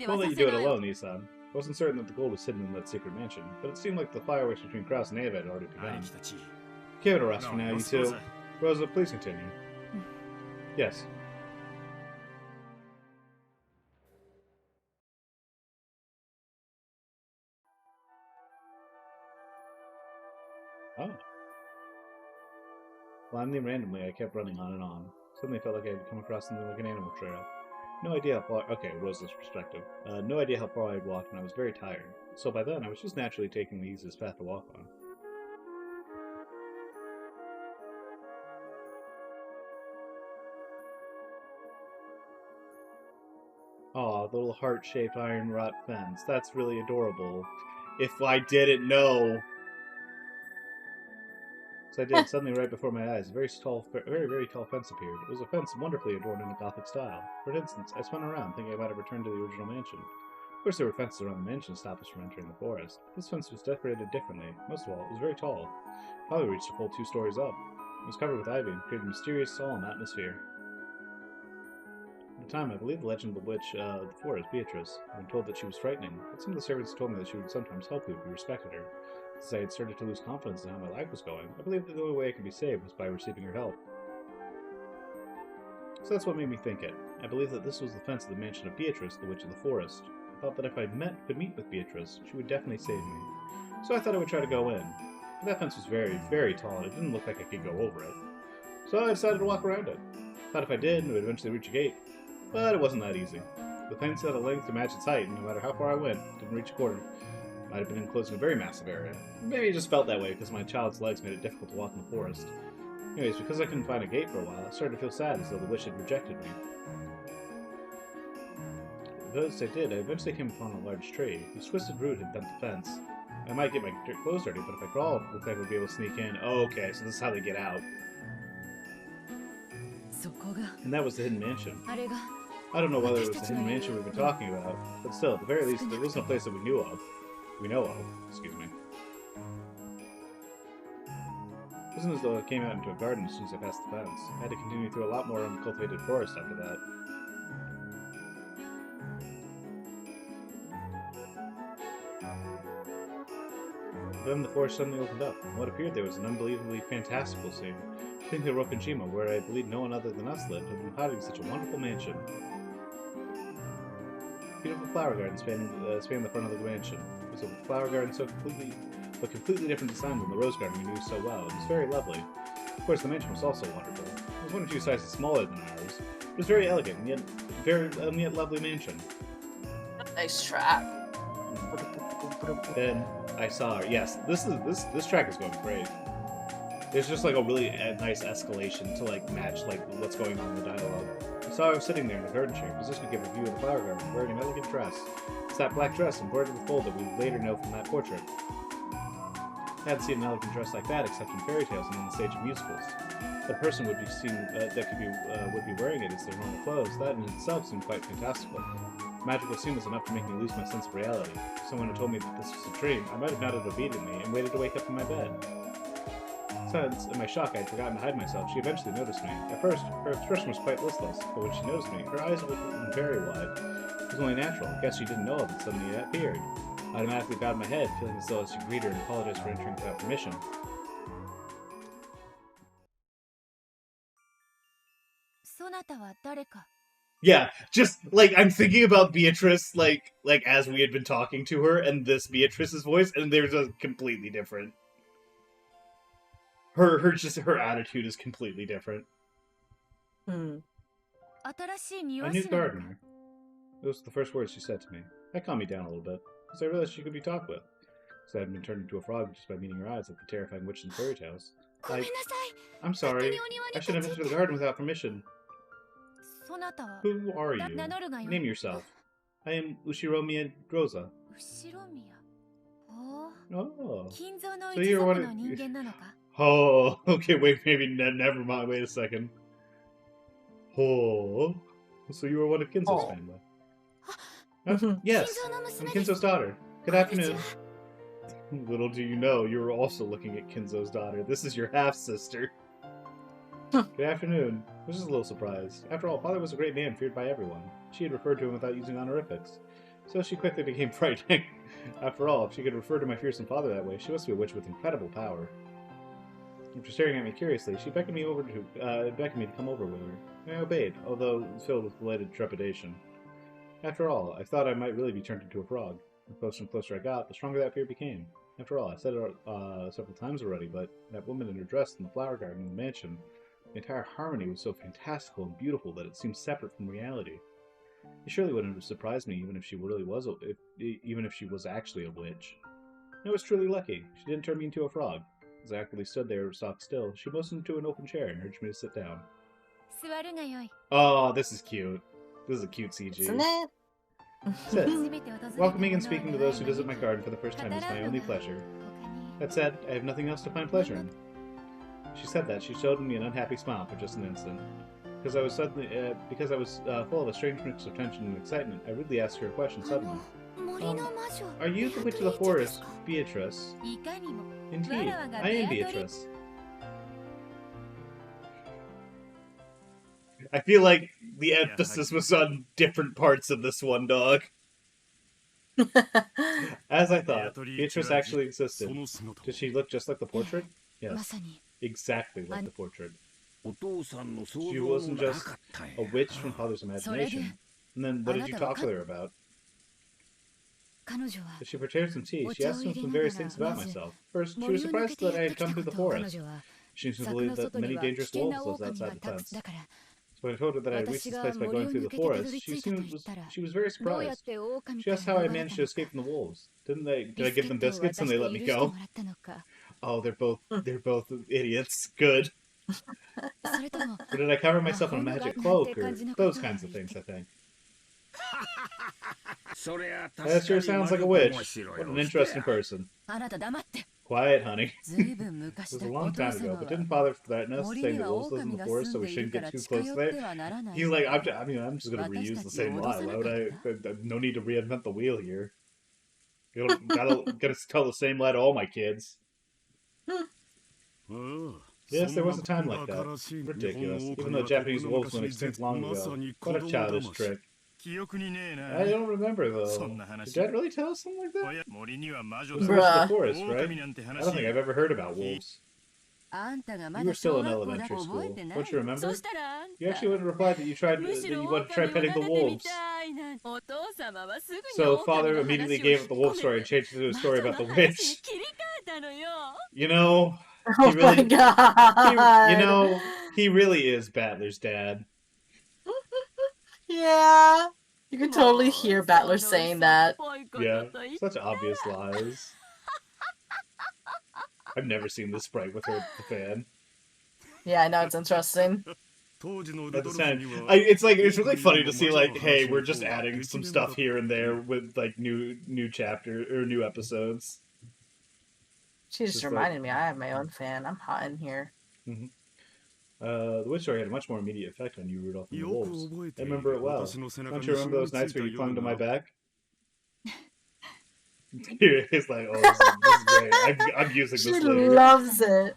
We'll let you do it alone, Nissan. I wasn't certain that the gold was hidden in that secret mansion, but it seemed like the fireworks between Kraus and Ava had already begun. Give it a rest for now, you two. Rosa, please continue. Yes. Oh. Blindly and randomly, I kept running on and on. Suddenly felt like I had come across something like an animal trail. No idea how far... Okay, Rosa's perspective. No idea how far I'd walked, and I was very tired. So by then, I was just naturally taking the easiest path to walk on. Aw, the little heart-shaped iron wrought fence. That's really adorable. If I didn't know... So I did. Suddenly, right before my eyes, a very very tall fence appeared. It was a fence wonderfully adorned in a Gothic style. For instance, I spun around, thinking I might have returned to the original mansion. Of course, there were fences around the mansion to stop us from entering the forest. This fence was decorated differently. Most of all, it was very tall. Probably reached a full 2 stories up. It was covered with ivy and created a mysterious, solemn atmosphere. At the time, I believed the legend of the witch of the forest, Beatrice. I'd been told that she was frightening, but some of the servants told me that she would sometimes help you if you respected her. Since I had started to lose confidence in how my life was going, I believed that the only way I could be saved was by receiving her help. So that's what made me think it. I believed that this was the fence of the mansion of Beatrice, the witch of the forest. I thought that if I could meet with Beatrice, she would definitely save me. So I thought I would try to go in. But that fence was very, very tall, and it didn't look like I could go over it. So I decided to walk around it. Thought if I did, it would eventually reach a gate. But it wasn't that easy. The fence had a length to match its height, and no matter how far I went, it didn't reach a quarter. Might have been enclosed in a very massive area. Maybe it just felt that way because my child's legs made it difficult to walk in the forest. Anyways, because I couldn't find a gate for a while, I started to feel sad as though the witch had rejected me. Because I did, I eventually came upon a large tree, whose twisted root had bent the fence. I might get my clothes dirty, but if I crawled, it looked like I would be able to sneak in. Oh, okay, so this is how they get out. And that was the hidden mansion. I don't know whether it was the hidden mansion we've been talking about, but still, at the very least, it wasn't a place that we know of. Excuse me. It wasn't as though I came out into a garden as soon as I passed the fence. I had to continue through a lot more uncultivated forest after that. Then the forest suddenly opened up, and what appeared there was an unbelievably fantastical scene. I think the Rokanshima, where I believe no one other than us lived, had been hiding such a wonderful mansion. Beautiful flower garden spanning the front of the mansion. It was a flower garden completely different design than the rose garden we knew so well. It was very lovely. Of course, the mansion was also wonderful. It was 1 or 2 sizes smaller than ours. It was very elegant, and yet lovely mansion. Nice track. Then I saw her. Yes, this track is going great. There's just like a really nice escalation to like match like what's going on in the dialogue. I saw her sitting there in a garden chair, positioned to give a view of the flower garden, wearing an elegant dress. It's that black dress embroidered with gold that we later know from that portrait. I hadn't seen an elegant dress like that except in fairy tales and on the stage of musicals. The person would be seen would be wearing it as their normal clothes. That in itself seemed quite fantastical. The magical scene was enough to make me lose my sense of reality. If someone had told me that this was a dream, I might have nodded obediently and waited to wake up in my bed. Since, in my shock, I had forgotten to hide myself, she eventually noticed me. At first, her expression was quite listless, but when she noticed me, her eyes opened very wide. It was only natural. I guess she didn't know that suddenly it appeared. I automatically bowed my head, feeling as though I should greet her and apologize for entering without permission. Yeah, just like I'm thinking about Beatrice, like as we had been talking to her, and this Beatrice's voice, and there's a completely different. Her attitude is completely different. Hmm. A new gardener. Those were the first words she said to me. That calmed me down a little bit, because I realized she could be talked with. Because I had been turned into a frog just by meeting her eyes like the terrifying witch in fairy tales. Like, I'm sorry, I shouldn't have entered the garden without permission. Who are you? Name yourself. I am Ushiromiya Groza. Oh. So you're one of... Oh, okay, wait, maybe never mind, wait a second. Oh. So you were one of Kinzo's family. Yes, I'm Kinzo's daughter. Good afternoon. Little do you know, you were also looking at Kinzo's daughter. This is your half-sister. Good afternoon. I was just a little surprised. After all, Father was a great man, feared by everyone. She had referred to him without using honorifics. So she quickly became frightening. After all, if she could refer to my fearsome father that way, she must be a witch with incredible power. After staring at me curiously, she beckoned me to come over with her. I obeyed, although filled with belated trepidation. After all, I thought I might really be turned into a frog. The closer and closer I got, the stronger that fear became. After all, I said it several times already, but that woman in her dress in the flower garden in the mansion, the entire harmony was so fantastical and beautiful that it seemed separate from reality. It surely wouldn't have surprised me even if she really was, even if she was actually a witch. I was truly lucky. She didn't turn me into a frog. As I awkwardly stood there, stock still, she motioned to an open chair and urged me to sit down. Oh, this is cute. This is a cute CG. Isn't it? Sit. Welcoming and speaking to those who visit my garden for the first time is my only pleasure. That said, I have nothing else to find pleasure in. She said that. She showed me an unhappy smile for just an instant. Because I was full of a strange mix of tension and excitement, I rudely asked her a question suddenly. Are you the witch of the forest, Beatrice? Indeed, I am Beatrice. I feel like the emphasis was on different parts of this one, dog. As I thought, Beatrice actually existed. Did she look just like the portrait? Yes, exactly like the portrait. She wasn't just a witch from father's imagination. And then what did you talk with her about? As she prepared some tea, she asked me some various things about myself. First, she was surprised that I had come through the forest. She seemed to believe that many dangerous wolves lived outside the fence. So when I told her that I had reached this place by going through the forest, she was very surprised. She asked how I managed to escape from the wolves. Did I give them biscuits and they let me go? Oh, they're both idiots. Good. Or did I cover myself in a magic cloak or those kinds of things, I think. That sure sounds like a witch. What an interesting person. Quiet, honey. It was a long time ago, but didn't father threaten us, saying that wolves live in the forest, so we shouldn't get too close there? He's like, I'm just gonna reuse the same lie. Why would I? No need to reinvent the wheel here. Gotta tell the same lie to all my kids. Yes, there was a time like that. Ridiculous. Even though Japanese wolves went extinct long ago. What a childish trick. I don't remember, though. Did Dad really tell us something like that? It was the Witch of the Forest, right? I don't think I've ever heard about wolves. You were still in elementary school. Don't you remember? You actually would have replied that you wanted to try petting the wolves. So Father immediately gave up the wolf story and changed it to a story about the witch. You know, Oh my god! He really is Battler's dad. Yeah. You can totally hear Battler saying that. Yeah, such obvious lies. I've never seen this sprite with her the fan. Yeah, I know, it's interesting. At the time, it's really funny to see like, hey, we're just adding some stuff here and there with like new chapter or new episodes. She just reminded me, I have my own fan. I'm hot in here. Mm-hmm. The witch story had a much more immediate effect on you, Rudolph, and the wolves. I remember it well. Don't you remember those nights where you clung to my back? He's like, oh, this is great. I'm using this later. She loves it.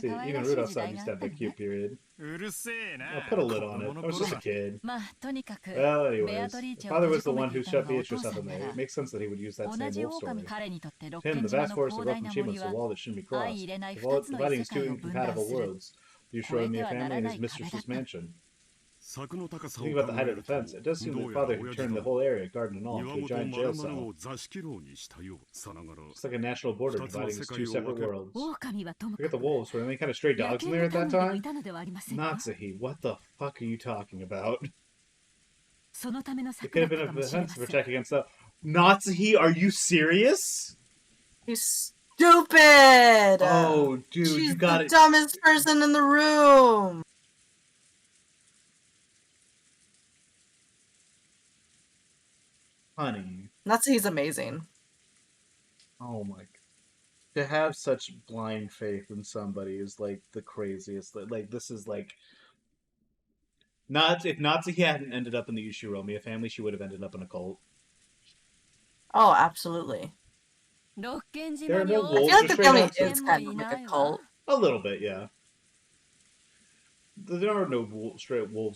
See, even Rudolph's son used to have that cute period. I'll put a lid on it. I was just a kid. Well, anyways, Father was the one who shut Beatrice up in there. It makes sense that he would use that same wolf story. To him, the vast forest of Rokenshima was a wall that shouldn't be crossed. The wall dividing his two incompatible worlds. You showing me a family and his mistress's mansion. Thinking about the height of the fence, it does seem that Father had turned the whole area, garden and all, into a giant jail cell. It's like a national border dividing his two separate worlds. Forget the wolves, were there any kind of stray dogs in there at that time? Natsuhi, what the fuck are you talking about? It could have been a defense to protect against that. Natsuhi, are you serious? He's stupid! Oh, dude, She's you got it. the dumbest person in the room! Honey. Natsuhi's amazing. Oh my. To have such blind faith in somebody is like the craziest. Like, this is like. If Natsuhi hadn't ended up in the Ushiromi family, she would have ended up in a cult. Oh, absolutely. There are no wolves I feel like or the stray family dogs. is kind of like a cult. A little bit, yeah. There are no wolves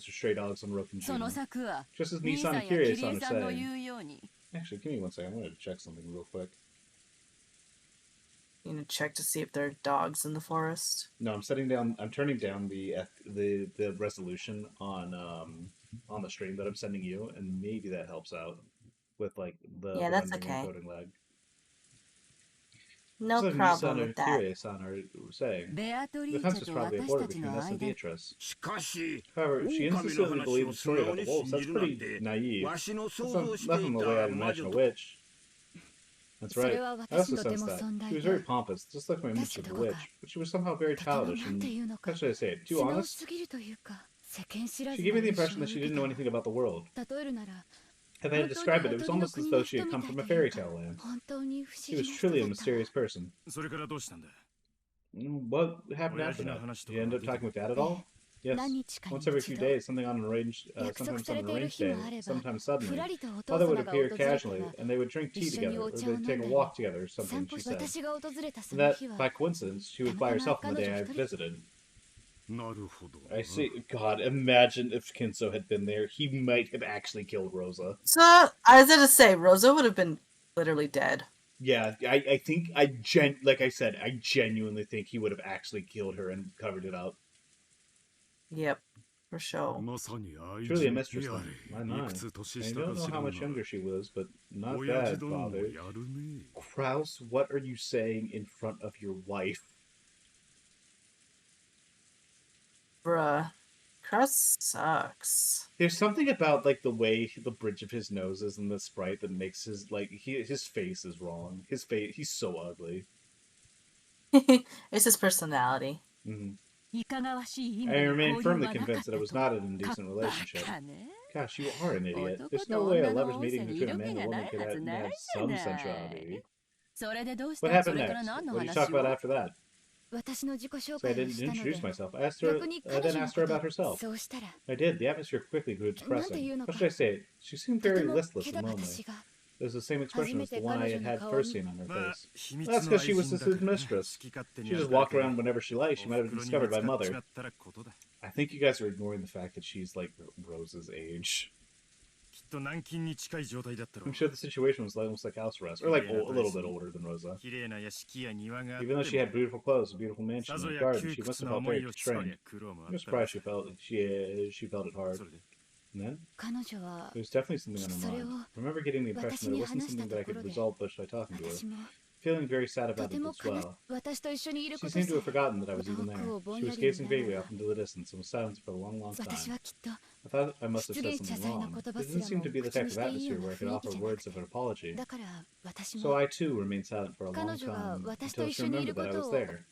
or stray dogs on Rokenshima. Just as Nissan and Kirie-san are saying. Actually, give me one second. I wanted to check something real quick. You need to check to see if there are dogs in the forest. No, I'm turning down the resolution on the stream that I'm sending you, and maybe that helps out with like the that's rendering okay. and encoding lag. No so problem Nissan with that. Kirie-san are saying the fence was probably a border between us and Beatrice. However, she instantly believed the story about the wolves. That's pretty naive. That's nothing the way I'd imagine a witch. That's right. I also sensed that. She was very pompous, just like my image of the witch, but she was somehow very childish and, how should I say it, too honest? She gave me the impression that she didn't know anything about the world. If I had to describe it, it was almost as though she had come from a fairy tale land. She was truly a mysterious person. それからどうしたんだ What happened after that? Did you end up talking with Dad at all? Yes. Once every few days, something on an arranged, sometimes on an arranged day, sometimes suddenly. Father would appear casually, and they would drink tea together, or they'd take a walk together or something, she said. And that, by coincidence, she was by herself on the day I visited. なるほど I see. God, imagine if Kinso had been there. He might have actually killed Rosa. So I was gonna say Rosa would have been literally dead. Yeah, I think like I said, I genuinely think he would have actually killed her and covered it up. Yep, for sure. まさに愛 Truly a 人 mistress であ then. My れい my. くつ年 I 下か don't know 知ら how ん much が younger she was, but not 親 bad, 父殿も father. やるね Kraus, what are you saying in front of your wife? Bruh. Kraus sucks. There's something about like the way the bridge of his nose is in the sprite that makes his his face is wrong. His face, he's so ugly. It's his personality. Mhm. いかがわしい因 I 果の remain 交流 firmly はなかっ convinced た that it と was not an indecent バ relationship. カね Gosh, you are an idiot. 男 There's と no way a 女の lover's 温 meeting 泉に between a 色 man 気 and a がな woman い could はず have, ない have じゃ some ない それでどうし sensuality. た What そ happened れから next? 何の What did you 話 talk about を after that? 私の自己紹 So I 介を didn't したの introduce で myself. I asked her, 逆に彼 then 女の asked こ her と about herself. そうしたら I did. The atmosphere quickly grew なんて depressing. いうの How か should I say it? She seemed とて very も listless けど and lonely. 私が It was the same expression as the one I had first seen on her まあ face. 秘密 That's の because 愛 she was 人 his だからね mistress. 好き勝手 She にやる just だ walked け around whenever she liked. お She might have 袋 been に discovered 見つ by かっち mother. まったらことだ I think you guys are ignoring the fact that she's like Rose's age. きっと軟禁に近い状態だったろ I'm sure the situation was almost like house arrest, or like a little bit older than Rosa. 綺麗な屋敷や庭があって Even though she had も beautiful clothes, a beautiful mansion, さぞ and a や garden, 窮 she 屈 must have な felt 思 very いをしとり constrained. 苦労もあ I'm ったろ surprised she felt it hard. それで And then 彼女は there's definitely something on her それを mind. I remember getting the impression that it wasn't something that I could resolve just by talking to her. 私も Feeling very sad と about て it も as well. 私と一緒にいる She こと seemed さ to have forgotten that I was え even there. 遠くをぼん She や was り gazing 見な vaguely が off into the distance and was silent for a long, long ら私 time. はきっと I thought I must have 失 said 言謝 something 罪の wrong. 言葉 It す didn't ら seem も to be the 口 type に of していいよ atmosphere うな where I could 雰囲 offer 気じゃな words く of て an apology. だから私 So も I too remained silent for a long 彼女が time 私と until 一 she 緒にいる remembered こ that I と was を there.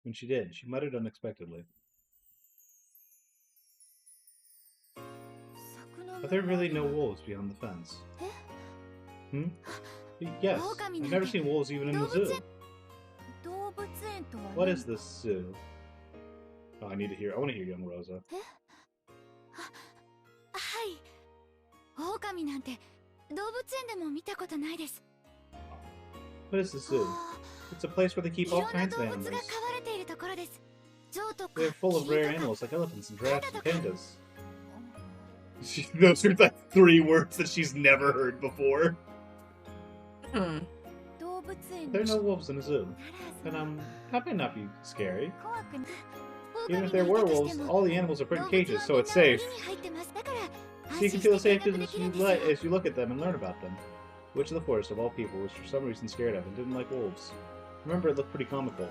When she did, she muttered unexpectedly. Are there really no wolves beyond the fence? Hmm? Yes. I've never seen wolves even in the zoo. 動物園とは What 何 is this zoo? Oh, I want to hear young Rosa. はい狼なんて動物園でも見たことないです What is the zoo? あ It's a place where they ー keep い all ろんな kinds 動 of 物が飼 animals. われているところです象とか They're full of キリ rare ンとか animals like elephants and giraffes and Panda. pandas. Those are like 3 words that she's never heard before. Hmm. 動物園 There are に no wolves in a zoo. なら And ず that might not be scary. 怖くない Even 狼 if there がい were たとし wolves, ても all the animals are 動 put in 物 cages, は so みん it's な safe. 檻に入ってますだから So 安 you 心 can して feel 見 safe 学 as できる you, んですよ as you look at them and learn about them. Witch of the forest of all people was for some reason scared of and didn't like wolves. Remember, it looked pretty comical.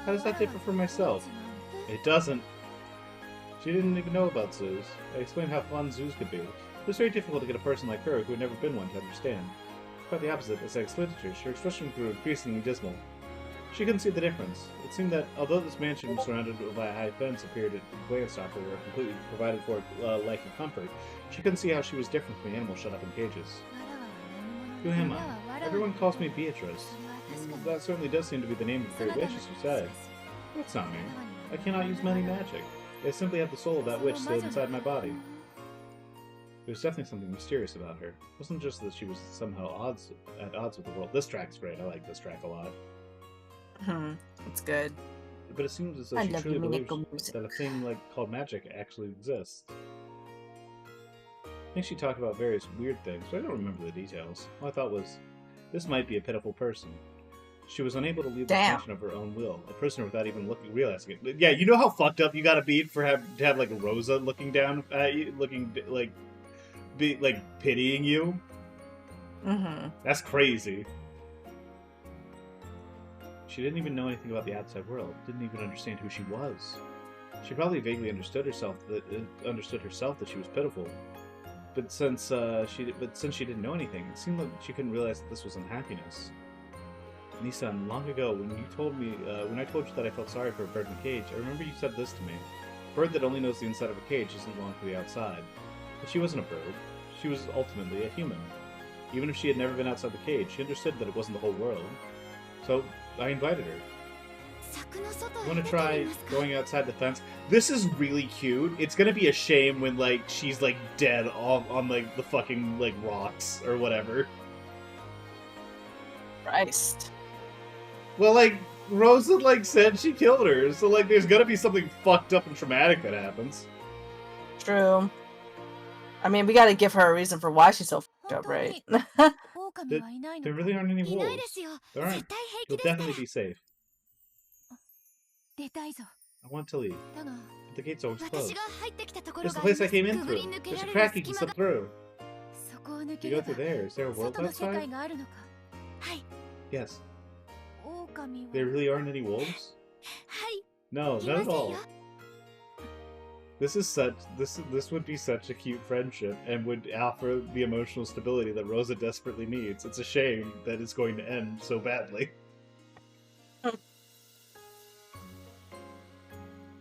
How does that differ from myself? It doesn't. She didn't even know about zoos. I explained how fun zoos could be. It was very difficult to get a person like her, who had never been one, to understand. Quite the opposite, as I explained to her, her expression grew increasingly dismal. She couldn't see the difference. It seemed that, although this mansion surrounded by a high fence appeared at glance off her or completely provided for life and comfort, she couldn't see how she was different from the animals shut up in cages. Who am I? Everyone calls me Beatrice. That certainly does seem to be the name of the great witch, as you said. That's not me. I cannot use many magic. I simply have the soul of that witch still inside my body. There was definitely something mysterious about her. It wasn't just that she was somehow at odds with the world. This track's great. I like this track a lot. Hmm. It's good. But it seems as though I she love truly believes Umineko music. that a thing called magic actually exists. I think she talked about various weird things, but I don't remember the details. All I thought was, this might be a pitiful person. She was unable to leave the Damn. attention of her own will, a prisoner without even realizing it. Yeah, you know how fucked up you gotta be to have like Rosa looking down at you, pitying you. Mm-hmm. That's crazy. She didn't even know anything about the outside world. Didn't even understand who she was. She probably vaguely understood herself that she was pitiful. But since she didn't know anything, it seemed like she couldn't realize that this was unhappiness. Nissan, long ago, when I told you that I felt sorry for a bird in a cage, I remember you said this to me. A bird that only knows the inside of a cage doesn't belong to the outside. But she wasn't a bird. She was ultimately a human. Even if she had never been outside the cage, she understood that it wasn't the whole world. So, I invited her. You want to try going outside the fence? This is really cute. It's gonna be a shame when, like, she's, like, dead on like, the fucking, like, rocks or whatever. Christ. Well, like, Rosa, like, said she killed her, so, like, there's gonna be something fucked up and traumatic that happens. True. I mean, we gotta give her a reason for why she's so fucked up, right? There really aren't any wolves. There aren't. You'll definitely be safe. I want to leave, but the gate's always closed. It's the place I came in through. There's a crack you can slip through. You go through there. Is there a world outside? Yes. There really aren't any wolves? No, not at all. This would be such a cute friendship and would offer the emotional stability that Rosa desperately needs. It's a shame that it's going to end so badly.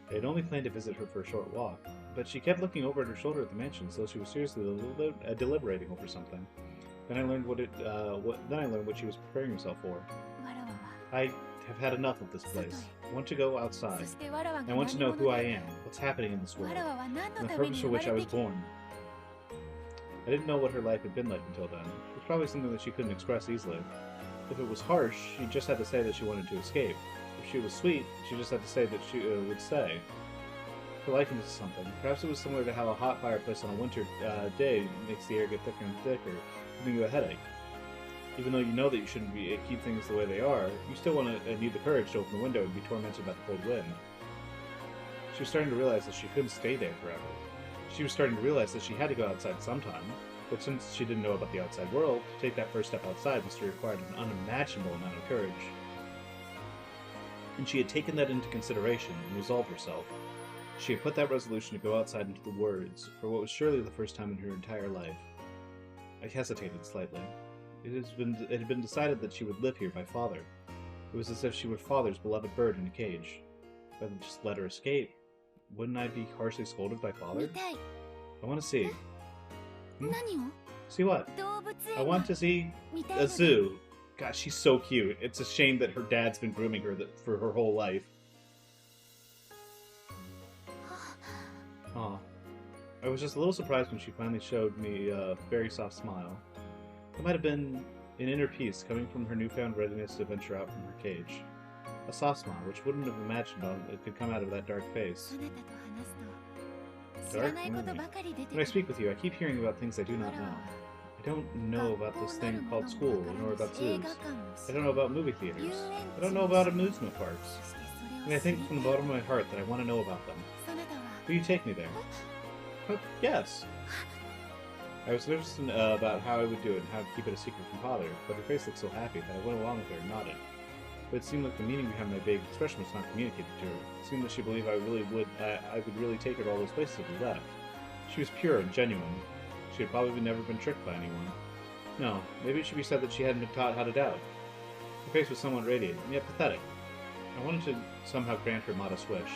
I had only planned to visit her for a short walk, but she kept looking over at her shoulder at the mansion, so she was seriously deliberating over something. Then I learned what she was preparing herself for. I have had enough of this place. I want to go outside. I want to know who I am, what's happening in this world, and the purpose for which I was born. I didn't know what her life had been like until then. It was probably something that she couldn't express easily. If it was harsh, she just had to say that she wanted to escape. If she was sweet, she just had to say that she would stay. Her life into something. Perhaps it was similar to how a hot fireplace on a winter day makes the air get thicker and thicker, giving you a headache. Even though you know that you shouldn't keep things the way they are, you still need the courage to open the window and be tormented by the cold wind. She was starting to realize that she couldn't stay there forever. She was starting to realize that she had to go outside sometime, but since she didn't know about the outside world, to take that first step outside must have required an unimaginable amount of courage. And she had taken that into consideration and resolved herself. She had put that resolution to go outside into the woods for what was surely the first time in her entire life. I hesitated slightly. It had been decided that she would live here by Father. It was as if she were Father's beloved bird in a cage. If I would just let her escape, wouldn't I be harshly scolded by Father? I want to see. See what? I want to see a zoo. God, she's so cute. It's a shame that her dad's been grooming her for her whole life. Aw. I was just a little surprised when she finally showed me a very soft smile. It might have been an inner peace coming from her newfound readiness to venture out from her cage. A soft smile, which wouldn't have imagined it could come out of that dark face. Dark? When I speak with you, I keep hearing about things I do not know. I don't know about this thing called school, nor about zoos. I don't know about movie theaters. I don't know about amusement parks. And I think from the bottom of my heart that I want to know about them. Will you take me there? Yes. I was nervous about how I would do it and how to keep it a secret from Father, but her face looked so happy that I went along with her and nodded. But it seemed like the meaning behind my vague expression was not communicated to her. It seemed that she believed I would really take her to all those places if we left. She was pure and genuine. She had probably never been tricked by anyone. No, maybe it should be said that she hadn't been taught how to doubt. Her face was somewhat radiant, and yet pathetic. I wanted to somehow grant her modest wish.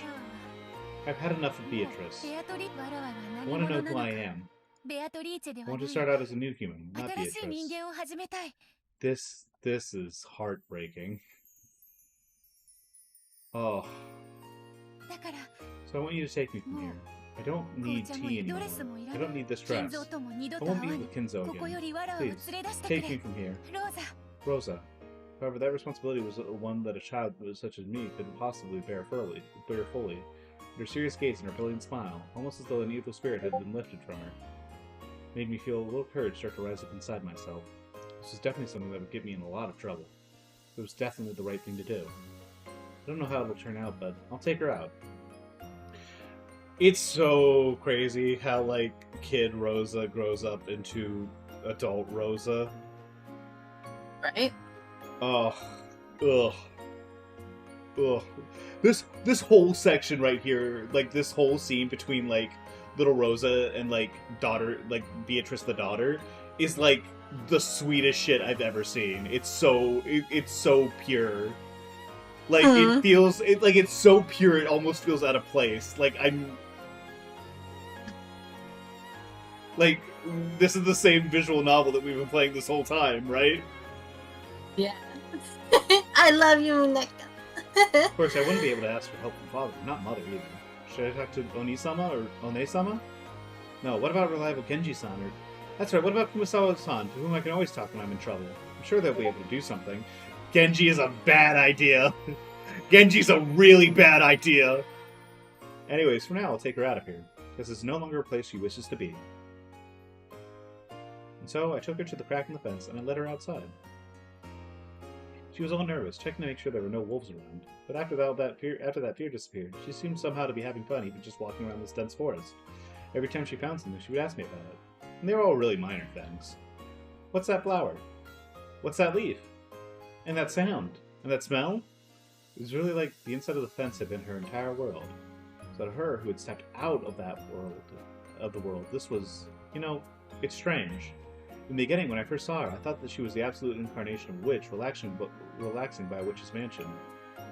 I've had enough of Beatrice. I want to know who I am. I want to start out as a new human, not Beatrice. This is heartbreaking. Oh. So I want you to take me from here. I don't need tea anymore. I don't need this dress. I won't be with Kinzo again. Please, take me from here. Rosa. However, that responsibility was one that a child such as me couldn't possibly bear fully. Her serious gaze and her brilliant smile, almost as though an evil spirit had been lifted from her, made me feel a little courage start to rise up inside myself. This was definitely something that would get me in a lot of trouble. It was definitely the right thing to do. I don't know how it'll turn out, but I'll take her out. It's so crazy how, like, kid Rosa grows up into adult Rosa. Right? Oh. Ugh. Ugh. This whole section right here, like, this whole scene between, like, little Rosa and, like, daughter, like, Beatrice the daughter, is, like, the sweetest shit I've ever seen. It's so pure. Like it feels like it's so pure it almost feels out of place. Like I'm like this is the same visual novel that we've been playing this whole time, right? Yeah. I love you, Umineko. Of course, I wouldn't be able to ask for help from father, not mother either. Should I talk to Onisama or One-sama? No, what about reliable Genji-san? Or that's right, what about Kumasawa-san, to whom I can always talk when I'm in trouble? I'm sure they'll be able to do something. Genji is a bad idea. Genji's a really bad idea. Anyways, for now, I'll take her out of here, because it's no longer a place she wishes to be. And so, I took her to the crack in the fence, and I led her outside. She was all nervous, checking to make sure there were no wolves around. But after that fear disappeared, she seemed somehow to be having fun even just walking around this dense forest. Every time she found something, she would ask me about it. And they were all really minor things. What's that flower? What's that leaf? And that sound? And that smell? It was really like the inside of the fence had been her entire world. So to her, who had stepped out of that world, this was, it's strange. In the beginning, when I first saw her, I thought that she was the absolute incarnation of a witch, relaxing by a witch's mansion.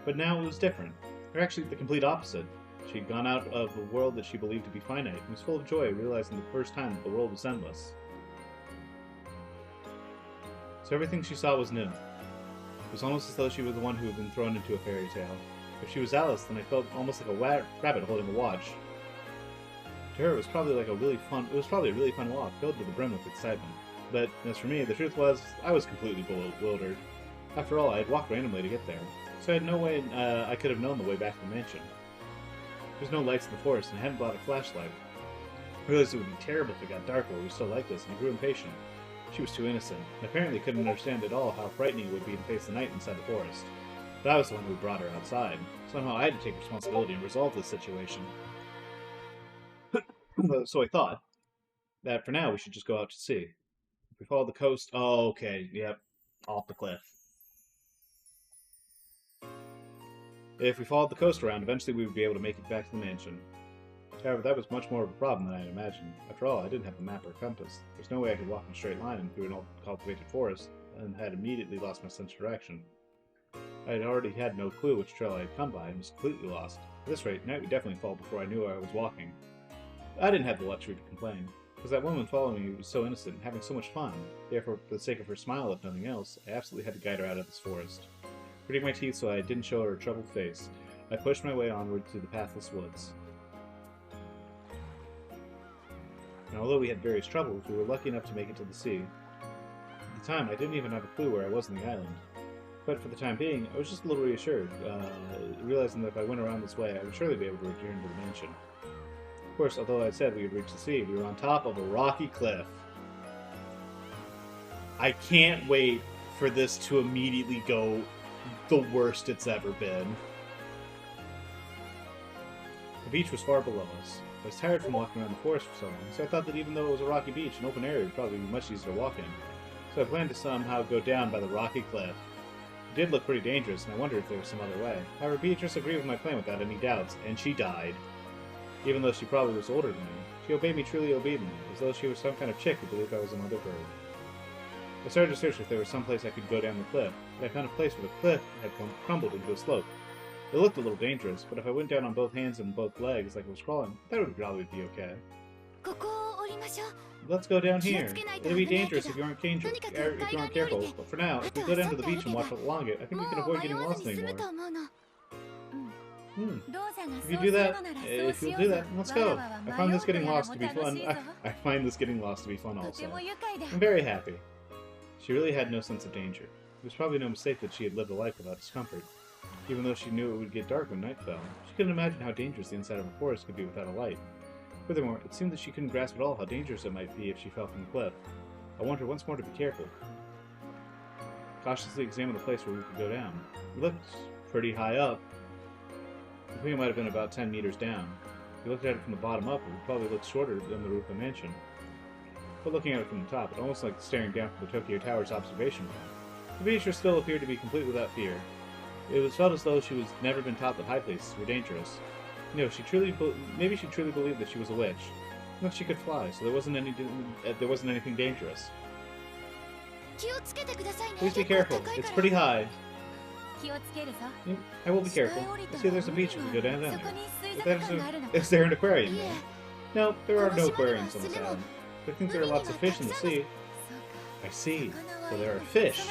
But now it was different. Or actually, the complete opposite. She had gone out of a world that she believed to be finite, and was full of joy, realizing the first time that the world was endless. So everything she saw was new. It was almost as though she was the one who had been thrown into a fairy tale. If she was Alice, then I felt almost like a rabbit holding a watch. To her, it was probably a really fun walk, filled to the brim with excitement. But as for me, the truth was, I was completely bewildered. After all, I had walked randomly to get there, so I had no way I could have known the way back to the mansion. There was no lights in the forest, and I hadn't brought a flashlight. I realized it would be terrible if it got dark while we were still like this, and I grew impatient. She was too innocent, and apparently couldn't understand at all how frightening it would be to face the night inside the forest. But I was the one who brought her outside. Somehow I had to take responsibility and resolve this situation. So I thought that for now we should just go out to sea. If we follow the coast... Oh, okay, yep. Off the cliff. If we followed the coast around, eventually we would be able to make it back to the mansion. However, that was much more of a problem than I had imagined. After all, I didn't have a map or a compass. There's no way I could walk in a straight line through an old cultivated forest, and had immediately lost my sense of direction. I had already had no clue which trail I had come by, and was completely lost. At this rate, night would definitely fall before I knew where I was walking. I didn't have the luxury to complain, because that woman following me was so innocent and having so much fun. Therefore, for the sake of her smile, if nothing else, I absolutely had to guide her out of this forest. Gritting my teeth so I didn't show her a troubled face, I pushed my way onward through the pathless woods. And although we had various troubles, we were lucky enough to make it to the sea. At the time, I didn't even have a clue where I was on the island. But for the time being, I was just a little reassured, realizing that if I went around this way, I would surely be able to return to the mansion. Of course, although I said we would reach the sea, we were on top of a rocky cliff. I can't wait for this to immediately go the worst it's ever been. The beach was far below us. I was tired from walking around the forest for so long, so I thought that even though it was a rocky beach, an open area would probably be much easier to walk in. So I planned to somehow go down by the rocky cliff. It did look pretty dangerous, and I wondered if there was some other way. However, Beatrice agreed with my plan without any doubts, and she died. Even though she probably was older than me, she obeyed me truly obediently, as though she was some kind of chick who believed I was a mother bird. I started to search if there was some place I could go down the cliff, but I found a place where the cliff had crumbled into a slope. It looked a little dangerous, but if I went down on both hands and both legs like I was crawling, that would probably be okay. Let's go down here. It'll be dangerous if you aren't careful, but for now, if we go down to the beach and walk along it, I think we can avoid getting lost anymore. If you'll do that, let's go. I find this getting lost to be fun. I find this getting lost to be fun also. I'm very happy. She really had no sense of danger. It was probably no mistake that she had lived a life without discomfort. Even though she knew it would get dark when night fell, she couldn't imagine how dangerous the inside of a forest could be without a light. Furthermore, it seemed that she couldn't grasp at all how dangerous it might be if she fell from the cliff. I warned her once more to be careful. Cautiously examined the place where we could go down. We looked pretty high up. I think it might have been about 10 meters down. If we looked at it from the bottom up, it would probably look shorter than the roof of the mansion. But looking at it from the top, it almost like staring down from the Tokyo Tower's observation room. The Beatrice still appeared to be complete without fear. It was felt as though she was never been taught that high places were dangerous. Maybe she truly believed that she was a witch, and that she could fly, so there wasn't anything dangerous. Please be careful. It's pretty high. 気をつけるぞ。 I will be careful. I see there's a beach if we go down there. Is there an aquarium there? No, there are no aquariums on this island. I think there are lots of fish in the sea. I see. So there are fish.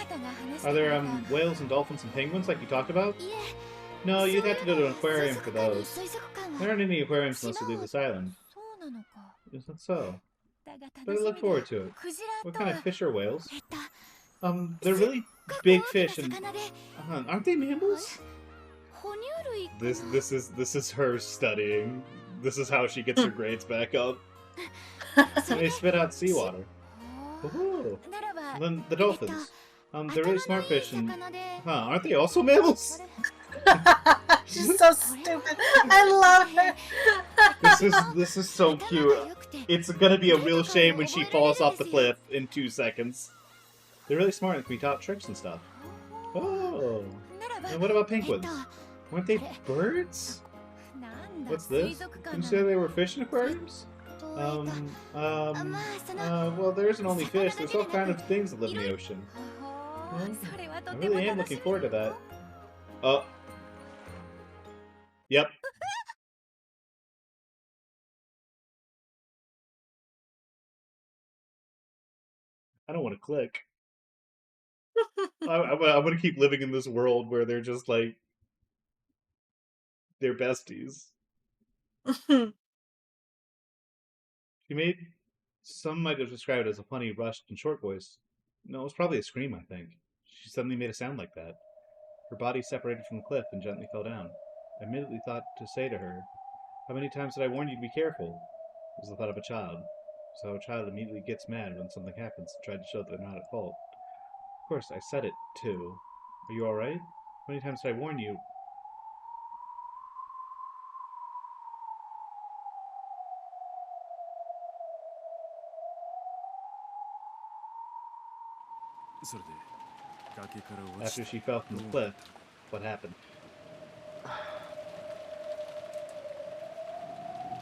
Are there whales and dolphins and penguins like you talked about? No, you'd have to go to an aquarium for those. There aren't any aquariums unless you leave this island. そうなのか。 Isn't so? だが But I 楽し look み forward だ。 to it. クジラ What と kind は of fish are whales? えっと They're really big 大き fish な and 魚で aren't they mammals? 哺乳類かな。 This is her studying. This is how she gets her grades back up. それ They で spit out seawater. ほ Oh. うならば And then the エビと dolphins. They're really 頭の smart いい fish and 魚で huh? Aren't they also mammals? これ She's so stupid. I love her. This is so 頭 cute. が良くて It's gonna be a real shame when she falls off the cliff in 2 seconds. They're really smart and can be taught tricks and stuff. Oh. ならば And what about えっ penguins? と Weren't they birds? なんだ What's 水 this? 族 Did 館 you な say の they were fish in aquariums? とえっと Um, まあその well, there isn't only fish. There's all kind of things that live in the ocean. ほほうそれは I とても really am 楽し looking み forward to that. Oh. Yep. I don't want to click. I'm gonna keep living in this world where they're just like they're besties. She made some might have described it as a funny, rushed, and short voice. No, it was probably a scream. I think she suddenly made a sound like that. Her body separated from the cliff and gently fell down. I immediately thought to say to her, "How many times did I warn you to be careful?" It was the thought of a child. So a child immediately gets mad when something happens to try to show that they're not at fault. Of course, I said it too. Are you all right? How many times did I warn you? After she fell from the cliff, what happened?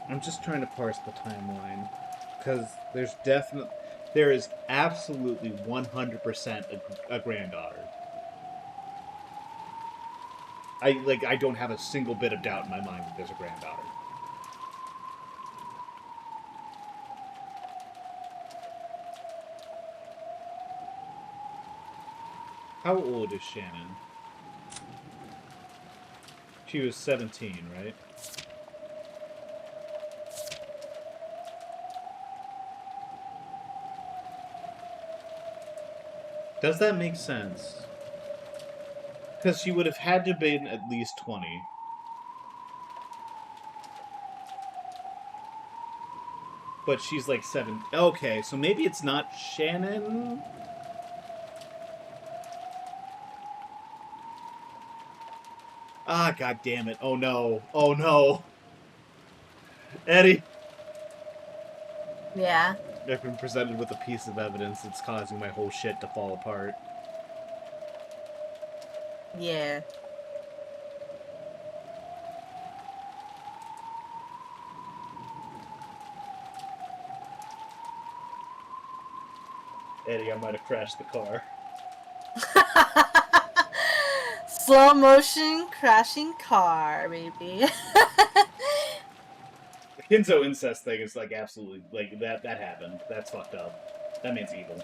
I'm just trying to parse the timeline because there is absolutely 100% a granddaughter. I don't have a single bit of doubt in my mind that there's a granddaughter. How old is Shannon? She was 17, right? Does that make sense? Because she would have had to have been at least 20. But she's like 7. Okay, so maybe it's not Shannon? Ah, god damn it. Oh no. Oh no. Eddie. Yeah. I've been presented with a piece of evidence that's causing my whole shit to fall apart. Yeah. Eddie, I might have crashed the car. Slow motion crashing car, baby. The Kinzo incest thing is like absolutely like that happened. That's fucked up. That man's evil.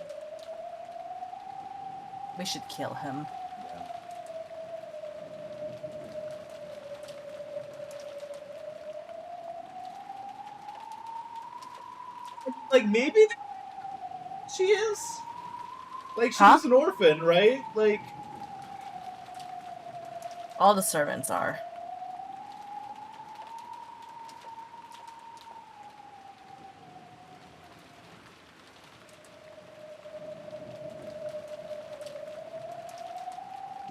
We should kill him. Yeah. Like maybe she is. Like she Huh? was an orphan, right? Like All the servants are.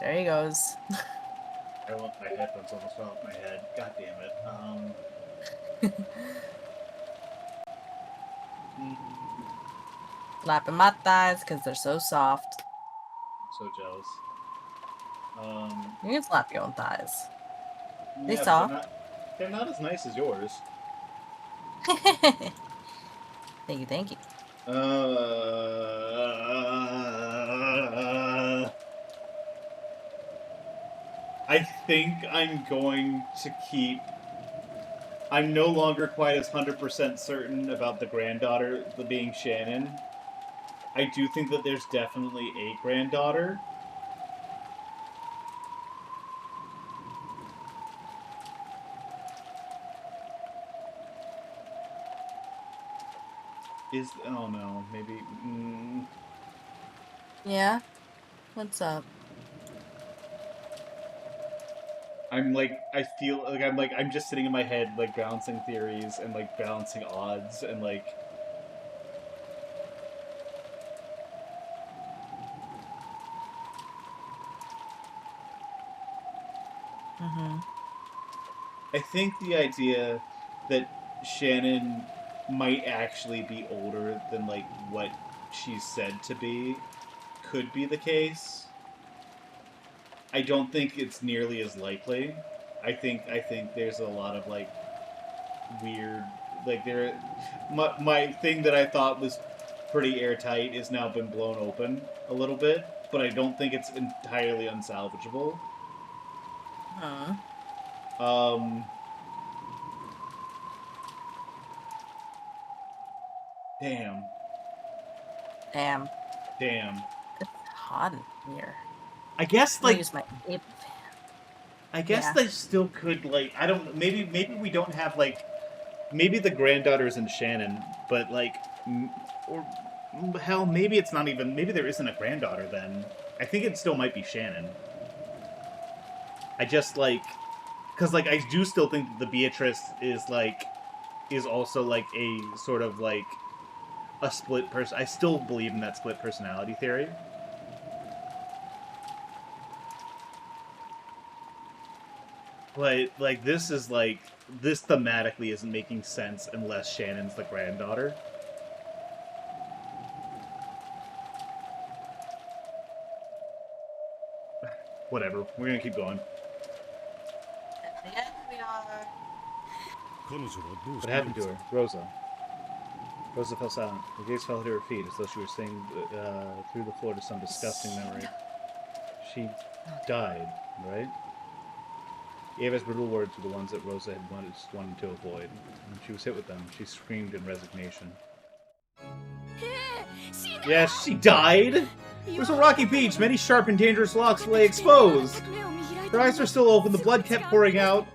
There he goes. I want my headphones almost fell off my head. God damn it. Slapping my thighs because they're so soft. So jealous. You can slap your own thighs. They Yeah, but soft. they're not as nice as yours. Thank you, thank you. I think I'm going to keep. I'm no longer quite as 100% certain about the granddaughter being Shannon. I do think that there's definitely a granddaughter. Oh no, maybe. Yeah? What's up? I feel like I'm just sitting in my head, like balancing theories and like balancing odds and like. Mm-hmm. I think the idea that Shannon might actually be older than like what she's said to be could be the case. I don't think it's nearly as likely. I think there's a lot of like weird like there my thing that I thought was pretty airtight has now been blown open a little bit, but I don't think it's entirely unsalvageable. Hmm. Um damn. Damn. Damn. It's hot in here. I guess I'm gonna like use my ape fan. I guess Yeah. they still could like I don't maybe we don't have like maybe the granddaughters and Shannon, but like or hell maybe it's not even maybe there isn't a granddaughter then. I think it still might be Shannon. I just like because like I do still think that the Beatrice is also like a sort of like a split person. I still believe in that split personality theory. But like this is like this thematically isn't making sense unless Shannon's the granddaughter. Whatever. We're gonna keep going. And yeah, we are. What happened to her? Rosa. Rosa fell silent. Her gaze fell to her feet as though she were saying through the floor to some disgusting memory. She died, right? Ava's brutal words were the ones that Rosa had wanted to avoid. When she was hit with them, she screamed in resignation. Yes, she died! It was a rocky beach. Many sharp and dangerous rocks lay exposed. Her eyes were still open. The blood kept pouring out.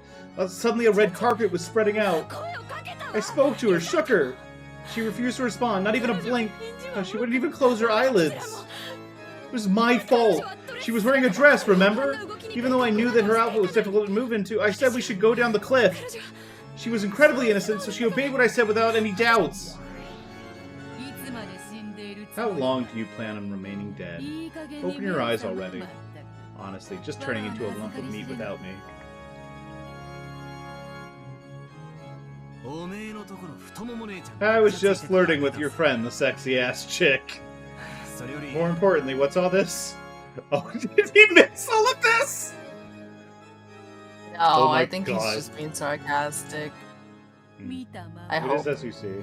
Suddenly, a red carpet was spreading out. I spoke to her, shook her. She refused to respond, not even a blink. She wouldn't even close her eyelids. It was my fault. She was wearing a dress, remember? Even though I knew that her outfit was difficult to move into, I said we should go down the cliff. She was incredibly innocent, so she obeyed what I said without any doubts. How long do you plan on remaining dead? Open your eyes already. Honestly, just turning into a lump of meat without me. I was just flirting with your friend, the sexy-ass chick. More importantly, what's all this? Oh, did he miss all of this? No, Oh my I think God. he's just being sarcastic. I What is hope. this you see?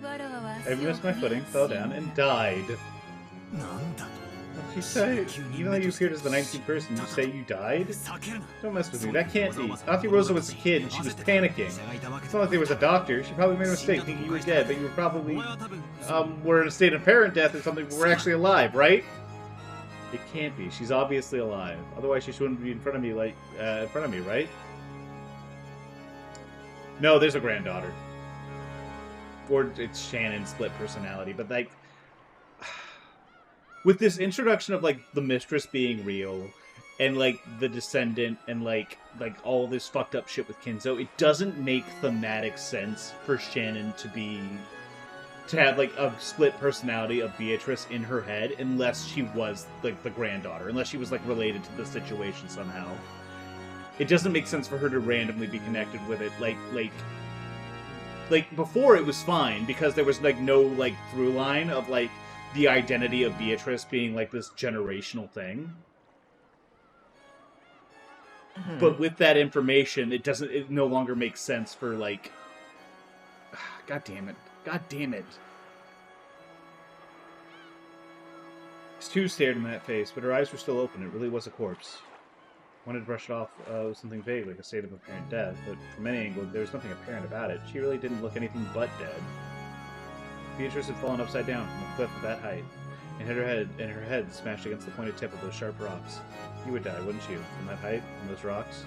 I missed my footing, fell down, and died. You say, even though you appeared as the 19th person, you say you died? Don't mess with me, that can't be. Auntie Rosa was a kid, and she was panicking. It's not like there was a doctor, she probably made a mistake thinking you were dead, but you were probably, were in a state of apparent death or something, but we're actually alive, right? It can't be, she's obviously alive. Otherwise she shouldn't be in front of me, right? No, there's a granddaughter. Or it's Shannon's split personality, but like... with this introduction of like the mistress being real and like the descendant and like all this fucked up shit with Kinzo, it doesn't make thematic sense for Shannon to have like a split personality of Beatrice in her head unless she was like the granddaughter, unless she was like related to the situation somehow. It doesn't make sense for her to randomly be connected with it. Like before it was fine because there was like no like through line of like the identity of Beatrice being like this generational thing. Mhm. But with that information, it no longer makes sense for like God damn it. Stu stared in that face, but her eyes were still open. It really was a corpse. Wanted to brush it off with something vague like a state of apparent death, but from any angle there was nothing apparent about it. She really didn't look anything but dead. Beatrice had fallen upside down from a cliff of that height, and her head smashed against the pointed tip of those sharp rocks. You would die, wouldn't you, from that height, from those rocks?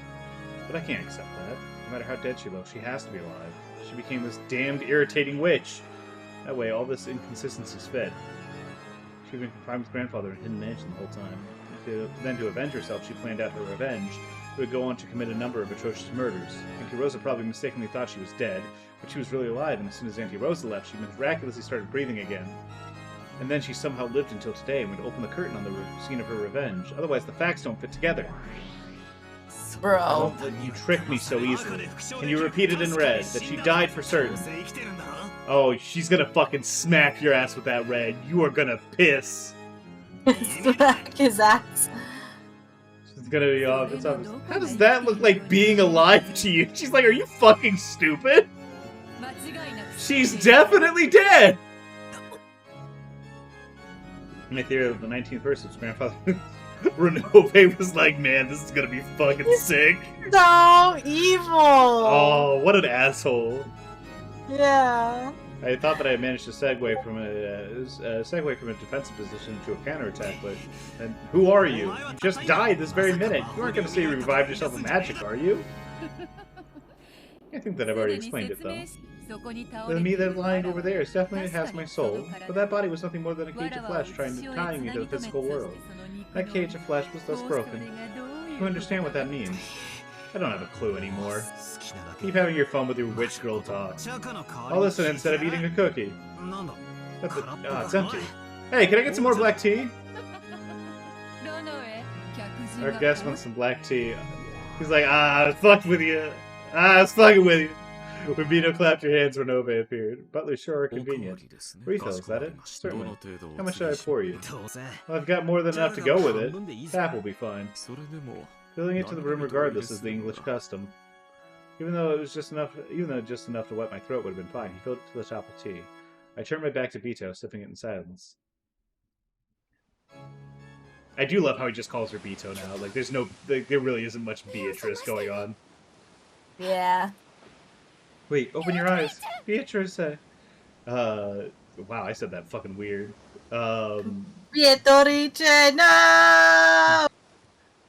But I can't accept that. No matter how dead she looks, she has to be alive. She became this damned irritating witch. That way, all this inconsistencies fit. She'd been confined with grandfather in Hidden Mansion the whole time. Then to avenge herself, she planned out her revenge. Who would go on to commit a number of atrocious murders. Auntie Rosa probably mistakenly thought she was dead, but she was really alive, and as soon as Auntie Rosa left, she miraculously started breathing again. And then she somehow lived until today and would open the curtain on the scene of her revenge. Otherwise, the facts don't fit together. Bro. You tricked me so easily. Can you repeat it in red, that she died for certain? Oh, she's gonna fucking smack your ass with that red. You are gonna piss. Smack his ass. She's gonna be off. It's obvious. How does that look like being alive to you? She's like, are you fucking stupid? She's definitely dead! My theory of the 19th verse was grandfather Renove was like, man, this is gonna be fucking sick. So evil! Oh, what an asshole. Yeah. I thought that I had managed to segue from a defensive position to a counterattack, but and who are you? You just died this very minute. You aren't going to say you revived yourself with magic, are you? I think that I've already explained it, though. The me that lying over there definitely has my soul, but that body was nothing more than a cage of flesh tying me to the physical world. That cage of flesh was thus broken. You understand what that means? I don't have a clue anymore. Keep having your fun with your witch girl talk. I'll listen instead of eating a cookie. It's empty. Hey, can I get some more black tea? Our guest wants some black tea. He's like, I fucked with you. I was fucking with you. When Vito clapped your hands, Renove appeared. Butler sure are convenient. Refill, is that it? Certainly. How much should I pour you? Well, I've got more than enough to go with it. Half will be fine. Filling it to the brim regardless is the English custom. Even though just enough to wet my throat would have been fine, he filled it to the top of tea. I turned my back to Vito, sipping it in silence. I do love how he just calls her Vito now. Like, there really isn't much Beatrice going on. Yeah. Wait, open your eyes. Beatrice. Wow, I said that fucking weird. Beatrice, no!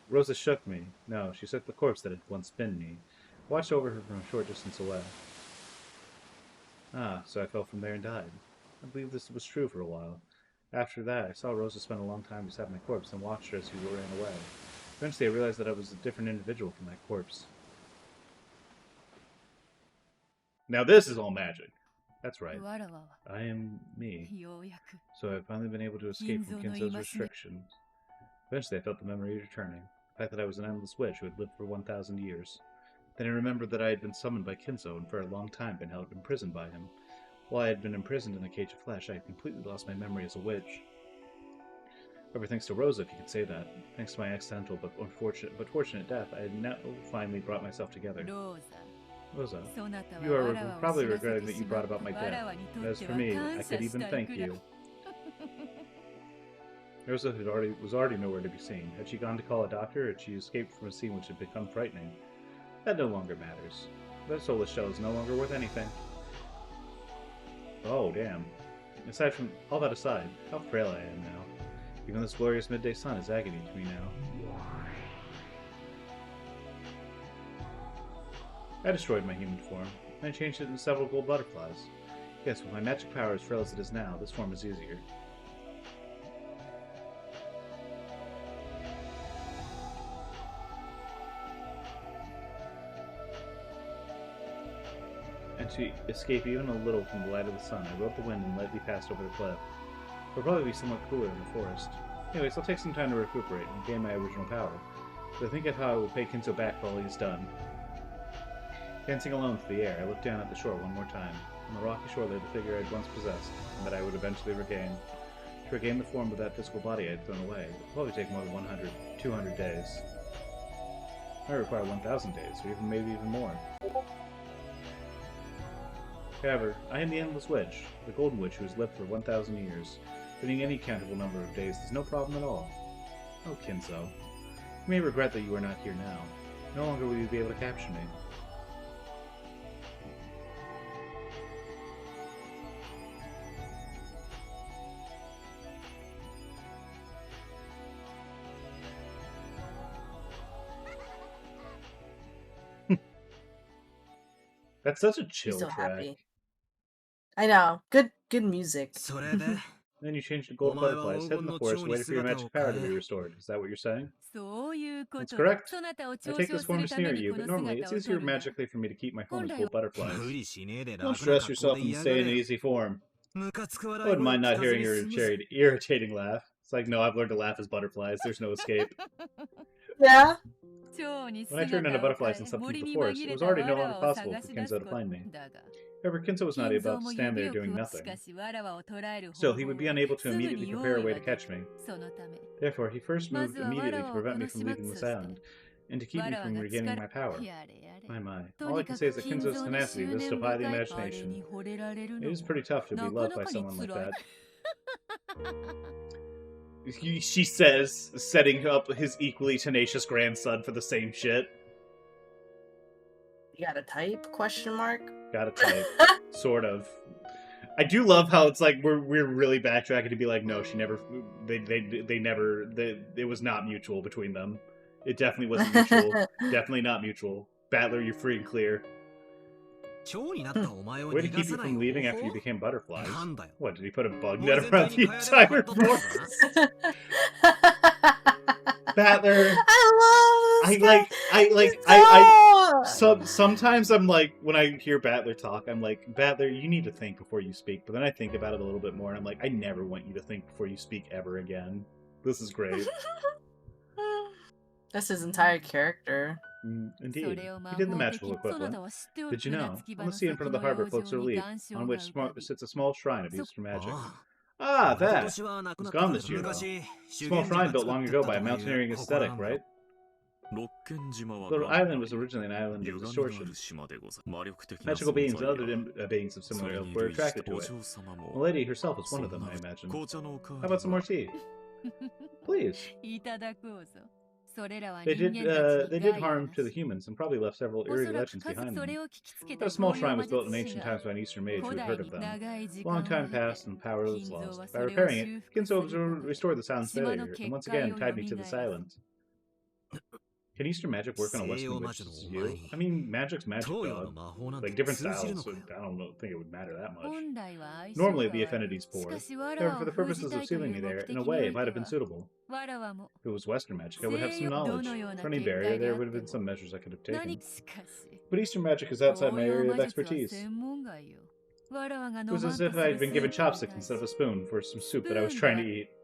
Rosa shook me. No, she shook the corpse that had once been me. Watched over her from a short distance away. Ah, so I fell from there and died. I believe this was true for a while. After that, I saw Rosa spend a long time beside my corpse and watched her as she ran away. Eventually, I realized that I was a different individual from that corpse. Now this is all magic. That's right. I am me. So I've finally been able to escape from Kinzo's restrictions. Eventually, I felt the memory returning. The fact that I was an endless witch who had lived for 1,000 years. Then I remembered that I had been summoned by Kinzo and for a long time been held imprisoned by him. While I had been imprisoned in a cage of flesh, I had completely lost my memory as a witch. However, thanks to Rosa, if you could say that, thanks to my accidental but fortunate death, I had now finally brought myself together. Rosa, you are probably regretting that you brought about my death. As for me, I could even thank you. Rosa was already nowhere to be seen. Had she gone to call a doctor, or had she escaped from a scene which had become frightening? That no longer matters. That soulless shell is no longer worth anything. Oh, damn. Aside from all that aside, how frail I am now. Even this glorious midday sun is agony to me now. I destroyed my human form, and I changed it into several gold butterflies. Yes, with my magic power as frail as it is now, this form is easier. And to escape even a little from the light of the sun, I rode the wind and lightly passed over the cliff. It will probably be somewhat cooler in the forest. Anyways, I'll take some time to recuperate and gain my original power. But think of how I will pay Kinzo back for all he's done. Dancing alone through the air, I looked down at the shore one more time. On the rocky shore lay the figure I had once possessed, and that I would eventually regain. To regain the form of that physical body I had thrown away, it would probably take more than 100, 200 days. It might require 1,000 days, or maybe even more. However, I am the Endless Witch, the Golden Witch who has lived for 1,000 years. Fitting any countable number of days is no problem at all. Oh, Kinzo. You may regret that you are not here now. No longer will you be able to capture me. That's such a chill He's so track. happy. I know. Good music. それで Then you change to gold butterflies, head in the forest, waiting for your magic power to be restored. Is that what you're saying? そういうこ That's とだ correct. そなたを I 嘲 take 笑 this す form る to ため sneer at に you, この but normally 姿 it's を取 easier るんだ magically for me to keep my form as gold 無 butterflies. 理しねえで Don't 楽な stress 格 yourself 好で and いや stay が in れ easy form. ムカつく I 笑い wouldn't も mind 聞 not かず hearing に your 済むぜ irritating laugh. It's like, no, I've learned to laugh as butterflies. There's no escape. Yeah. 蝶に When I turned into 姿を butterflies 変 and え slept 森 through the に forest, 紛 it れ was た already no 藁 longer を possible 探 for し出 Kinzo す to こ find me. とだが However, Kinzo was not 金 able 蔵 to も stand 指 there を doing 詳し nothing. かし藁を捕らえる方 Still, 法 he を would be unable to すぐ immediately に prepare 用 a 意 way は to で catch き me. そのため Therefore, he first ま moved ずは immediately 藁 to を prevent こ me の from 始末 leaving と this して island, and to keep me 藁 from が regaining 力 my power. やれやれ My, my. と All に I can か say く is that 金 Kinzo's 蔵の tenacity 執 does 念 defy the 深いあれ imagination. に惚れられる It の is は pretty tough to be なか loved な by かに someone like 辛い that. She says, setting up his equally tenacious grandson for the same shit. You got a type? Question mark. Gotta type. Sort of. I do love how it's like we're really backtracking to be like, no, she never, they never, it was not mutual between them. It definitely wasn't mutual. Definitely not mutual. Battler, you're free and clear. 蝶になったお前を Way to 逃 keep が you さない from leaving 方 after you 法 became butterflies. なんだよ What, did he put a bug 森 net 全 around 体 the にカエルが entire 張っとったの forest? か Battler, I love this guy. sometimes I'm like, when I hear Battler talk, I'm like, Battler, you need to think before you speak. But then I think about it a little bit more, and I'm like, I never want you to think before you speak ever again. This is great. That's his entire character. Indeed. それを He did the 魔法 magical 的そな equivalent. たは知っておる Did you 船 know? 着き場 On の the sea in 先 front of の the harbor 洋 floats a 上に relief, 岩礁 on が which 浮かび sits a small shrine of そ Eastern magic. あ Ah, 今 that! 年はなくな It's った gone け this ど year, though. 昔修 Small 験者 shrine が built 作っ long て ago った by a という mountaineering 祠な aesthetic, んだ right? 六軒島は The 元 island 々 was originally an island of 歪みのあ distortion. る島でござ魔力的な Magical 存 beings 在 and や other beings of そ similar れ ilk に were 類して attracted to お it. 嬢様 The も lady herself was そ one ん of them, な I imagine. 紅茶のおかわ How り about some more は tea? Please. いただこうぞそれらは They 人 did 間たち they に did 害 harm な to the し humans and probably left several おそ eerie らく legends 数 behind そ them. れを聞きつけ A た small 紅 shrine 葉魔 was built in 術 ancient 師が times by an Eastern mage who 古 had 代 heard of them. 長い時間を Long 経 time て passed and power was 金蔵 lost. は By それを repairing it, 修復 Kinzo するため restored the sound's 島の failure, 結 and once 界 again を tied me to 蘇ら this せ island. Can Eastern magic work on a 西洋 Western 魔 witch 女の such as お前 you? に I mean, magic's magic, 東洋の dog. 魔法なん Like て different 通じる styles, の so かよ I don't think it would matter that much. 本来は相性 Normally, が the 悪い affinity's し poor. かし藁 However, を for the 封じ purposes た of いとい sealing う me 目 there, 的 in a に way, お it い might て have been は suitable. 藁はも If it was Western magic, I would have 西 some 洋ど knowledge. のような For any 見解 barrier, で there あっ would have て been も some measures I could have taken. しかし But Eastern magic is outside my 東洋 area 魔 of 術は expertise. 専門外よ藁はが It 飲 was まん as と if す I る had been 生 given 徒に chopsticks 対 instead of a し spoon for some ス soup プ that I ー was ン trying で to は eat.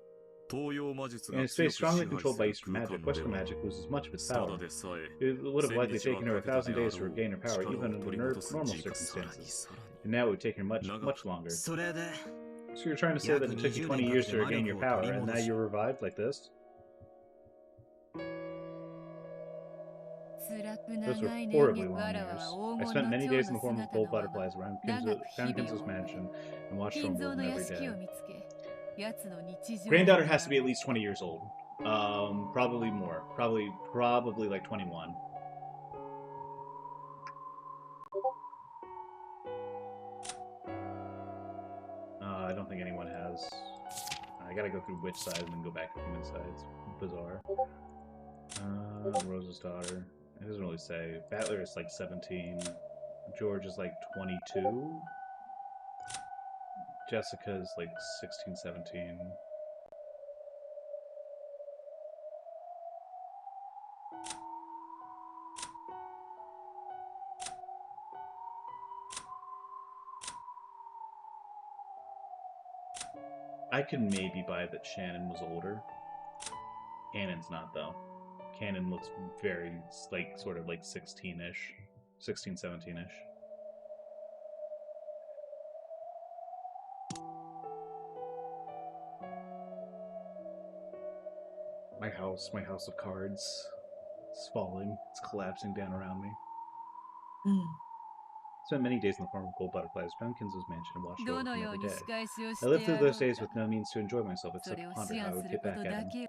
東洋魔術 In が a 強 space く支 strongly 配 controlled す by る Eastern 空 magic, 間で Western は magic loses much of its ただ power. でさえ It would have 千 likely 日は taken her か a けて thousand であ days ろ to う regain her power, 力 even を under 取り戻す normal 時がさらに circumstances. さらに And now it would take her much, 長く much longer. それで So you're trying to say that it took you 20 years to regain your power, and now you're revived like this? 辛く Those 長 were い年 horribly 月 long 藁 years. は I 黄 spent 金の many 蝶 days in の the form of 姿 gold のまま butterflies around 長く日 Found 々 Kinzo's を mansion 終え and watched 金 from 蔵 Golden の every 屋敷 day. を見つけ奴の日常を Granddaughter has to be at least 20 years old. Probably more. Probably like 21. I don't think anyone has. I gotta go through witch side and then go back to human side. It's bizarre. Rose's daughter. It doesn't really say. Battler is like 17. George is like 22. Jessica is like 16, 17. I could maybe buy that Shannon was older. Cannon's not, though. Cannon looks very, like, sort of like 16-ish. 16, 17-ish. My house of cards. It's falling. It's collapsing down around me. Spent many days in the form of gold butterflies, found Kinzo's mansion, and watched ど over の him よう every に day. 仕返しをし I て lived through やろう those days か with no means to enjoy myself そ except れ to を ponder 思 how I 案 would する get こと back at だ him. け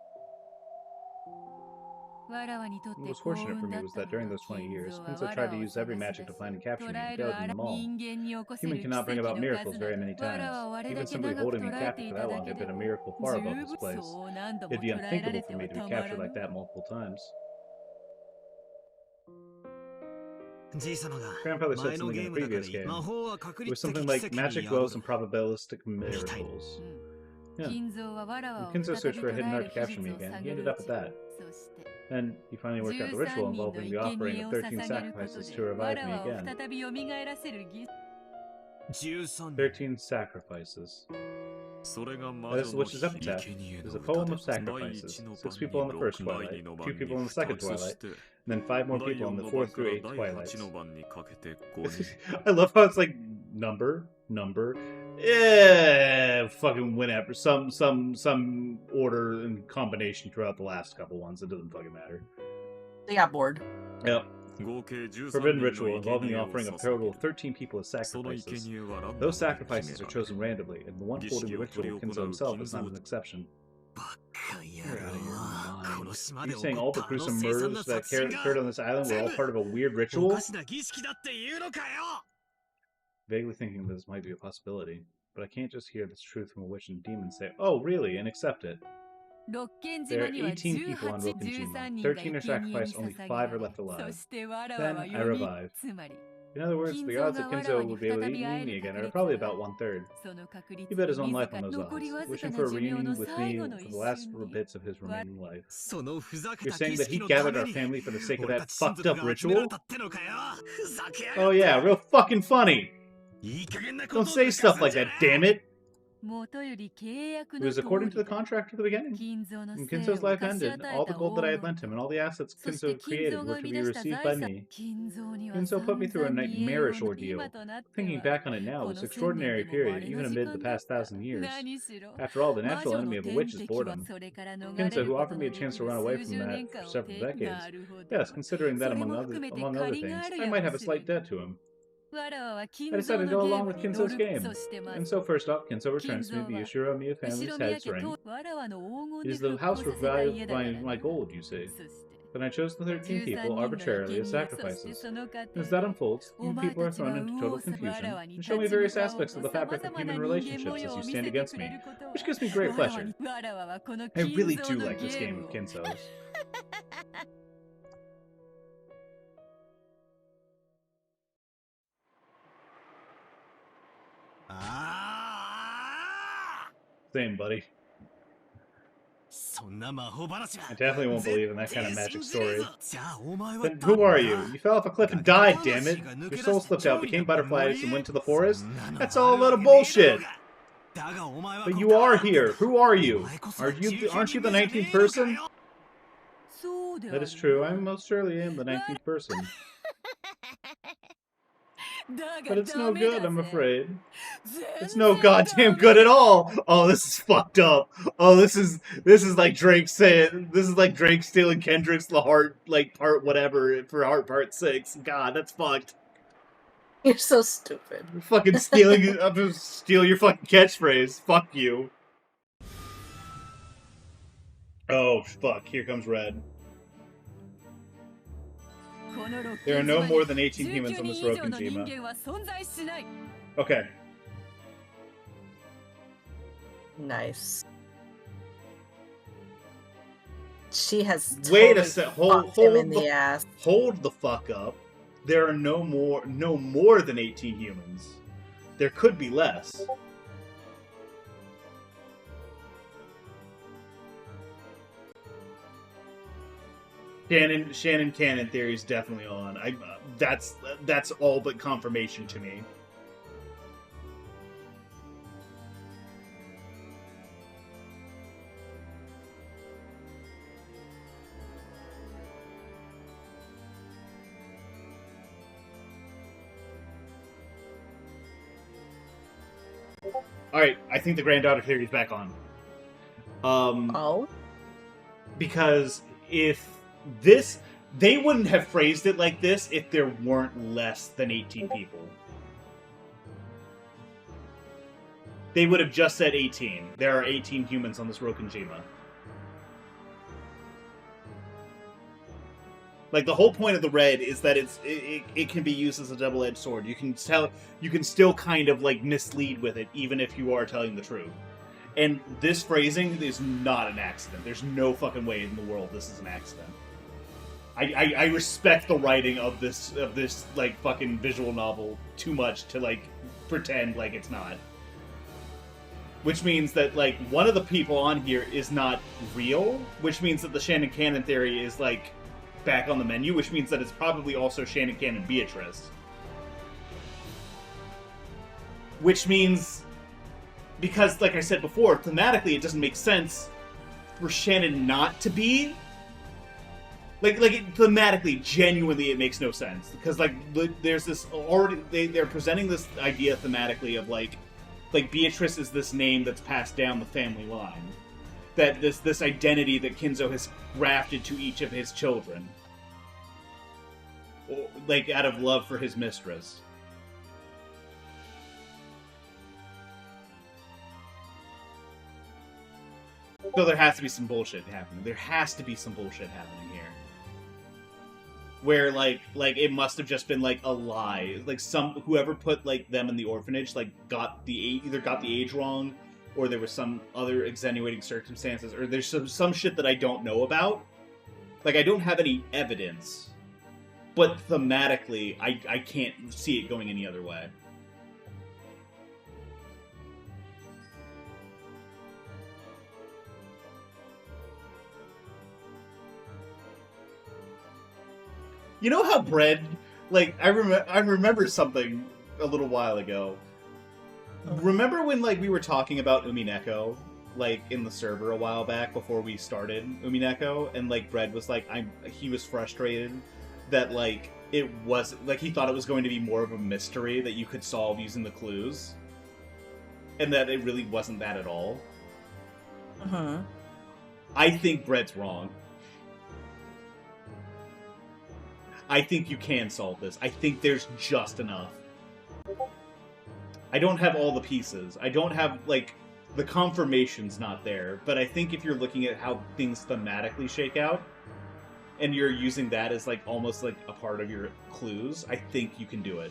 What was fortunate for me was that during those 20 years, Kinzo tried to use every magic to find and capture me and failed in them all. Human cannot bring about miracles very many times. Even simply holding me captive for that long had been a miracle far above this place. It'd be unthinkable for me to be captured like that multiple times. Grandfather said something in the previous game. It was something like magic dwells in probabilistic miracles. Yeah. When Kinzo searched for a hidden art to capture me again, he ended up at that. Then he finally worked out the ritual involving the offering of 13 sacrifices to revive me again. 13 sacrifices. That is the witch's epitaph. It is a poem of sacrifices. 6 people in the first twilight, 2 people in the second twilight, and then 5 more people in the 4th through 8th twilights. I love how it's like number. Fucking whenever. Some order and combination throughout the last couple ones. It doesn't fucking matter. They got bored. Yep. Forbidden ritual involving the offering of a total of 13 people as sacrifices. Those sacrifices are chosen randomly, and the one holding the ritual, Kinzo himself, is not an exception. You're out of your mind. You're saying all the gruesome murders that occurred on this island were all part of a weird ritual? Vaguely thinking this might be a possibility, but I can't just hear this truth from a witch and demon say, "Oh, really?" and accept it. There are 18 people on Rokenjima. 13 are sacrificed, only 5 are left alive. Then I revive. In other words, the odds that Kinzo would be able to eat me again are probably about 1/3. He bet his own life on those odds, wishing for a reunion with me for the last bits of his remaining life. You're saying that he gathered our family for the sake of that fucked up ritual? Oh yeah, real fucking funny! Don't say stuff like that, damn it! It was according to the contract at the beginning. When Kinzo's life ended, all the gold that I had lent him and all the assets Kinzo had created were to be received by me. Kinzo put me through a nightmarish ordeal. Thinking back on it now, this extraordinary period, even amid the past 1,000 years. After all, the natural enemy of a witch is boredom. Kinzo, who offered me a chance to run away from that for several decades. Yes, considering that among other things, I might have a slight debt to him. I decided to go along with Kinzo's game. And so first off, Kinzo returns to me the Yushiro Miya family's head's ring. It is the house revived by my gold, you see. Then I chose the 13 people arbitrarily as sacrifices. As that unfolds, you people are thrown into total confusion and show me various aspects of the fabric of human relationships as you stand against me, which gives me great pleasure. I really do like this game of Kinzo's. Same, buddy. I definitely won't believe in that kind of magic story. Then who are you? You fell off a cliff and died, damn it! Your soul slipped out, became butterflies, and went to the forest? That's all a lot of bullshit! But you are here! Who are you? Aren't you the 19th person? That is true, I most surely am the 19th person. But it's no good, I'm afraid. It's no goddamn good at all. Oh, this is fucked up. Oh, this is like Drake saying. This is like Drake stealing Kendrick's The Heart, like part whatever for Heart Part 6. God, that's fucked. You're so stupid. You're fucking stealing. I'm gonna steal your fucking catchphrase. Fuck you. Oh fuck! Here comes Red. There are no more than 18 humans on this Rokenjima. Okay. Nice. She has Wait a sec. Hold the ass. Hold the fuck up. There are no more than 18 humans. There could be less. Shannon canon theory is definitely on. That's all but confirmation to me. Alright, I think the granddaughter theory is back on. Oh? Because if this... They wouldn't have phrased it like this if there weren't less than 18 people. They would have just said 18. There are 18 humans on this Rokenjima. Like, the whole point of the red is that it can be used as a double-edged sword. You can still kind of, like, mislead with it, even if you are telling the truth. And this phrasing is not an accident. There's no fucking way in the world this is an accident. I respect the writing of this like fucking visual novel too much to like pretend like it's not. Which means that like one of the people on here is not real, which means that the Shannon Cannon theory is like back on the menu, which means that it's probably also Shannon Cannon Beatrice. Which means, because like I said before, thematically it doesn't make sense for Shannon not to be. Thematically, genuinely, it makes no sense. Because, like, there's this already... They're presenting this idea thematically of, like, Beatrice is this name that's passed down the family line. That this identity that Kinzo has grafted to each of his children. Like, out of love for his mistress. So there has to be some bullshit happening. There has to be some bullshit happening here. Where, like it must have just been, like, a lie. Like, whoever put, like, them in the orphanage, like, either got the age wrong, or there was some other extenuating circumstances, or there's some shit that I don't know about. Like, I don't have any evidence, but thematically, I can't see it going any other way. You know how Bread, like, I remember something a little while ago. Remember when, like, we were talking about Umineko, like, in the server a while back before we started Umineko, and, like, Bread was like, he was frustrated that, like, it was, like, he thought it was going to be more of a mystery that you could solve using the clues, and that it really wasn't that at all. Uh-huh. I think Bread's wrong. I think you can solve this. I think there's just enough. I don't have all the pieces. I don't have, like, the confirmation's not there, but I think if you're looking at how things thematically shake out, and you're using that as, like, almost like a part of your clues, I think you can do it.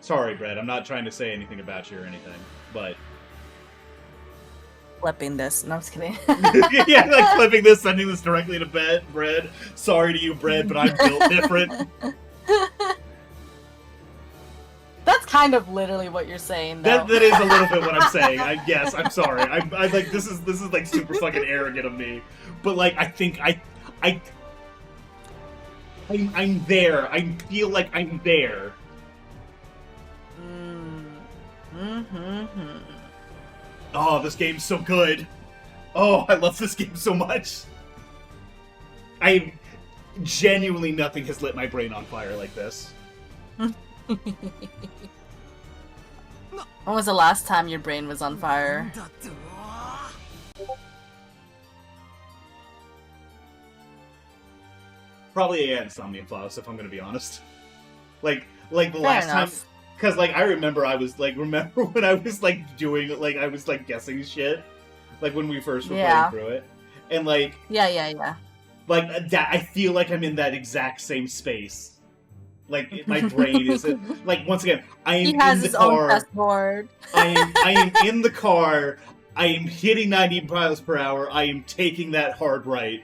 Sorry, Brett, I'm not trying to say anything about you or anything, but... Flipping this. No, I'm just kidding. Yeah, like flipping this, sending this directly to Bread. Sorry to you, Bread, but I'm built different. That's kind of literally what you're saying, though. That is a little bit what I'm saying. Yes, I'm sorry. I'm like, this is like super fucking arrogant of me. But like, I think I'm there. I feel like I'm there. Oh, this game's so good. Oh, I love this game so much. Genuinely nothing has lit my brain on fire like this. When was the last time your brain was on fire? Probably Insomnia Klaus, if I'm gonna be honest. Like the Fair last enough. time... Because, like, I remember remember when I was, like, doing, like, I was, like, guessing shit? Like, when we first were playing through it. And, like... Yeah. Like, that, I feel like I'm in that exact same space. Like, my brain is... Like, once again, I am in the car... He has his own chessboard. I am in the car. I am hitting 90 miles per hour. I am taking that hard right.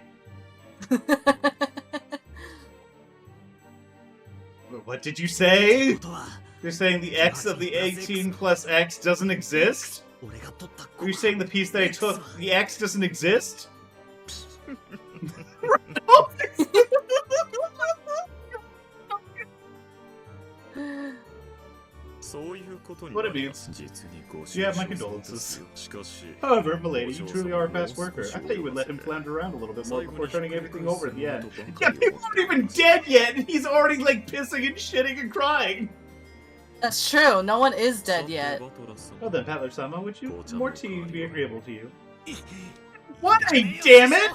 What did you say? You're saying the x of the 18 plus x doesn't exist? Are you saying the piece that I took, the x doesn't exist? What it means. You have my condolences. However, milady, you truly are a fast worker. I thought you would let him flounder around a little bit more before turning everything over at the end. Yeah, people aren't even dead yet, and he's already, like, pissing and shitting and crying! That's true. No one is dead yet. Well then, Patler-sama, would you more tea be agreeable to you? What? Damn it!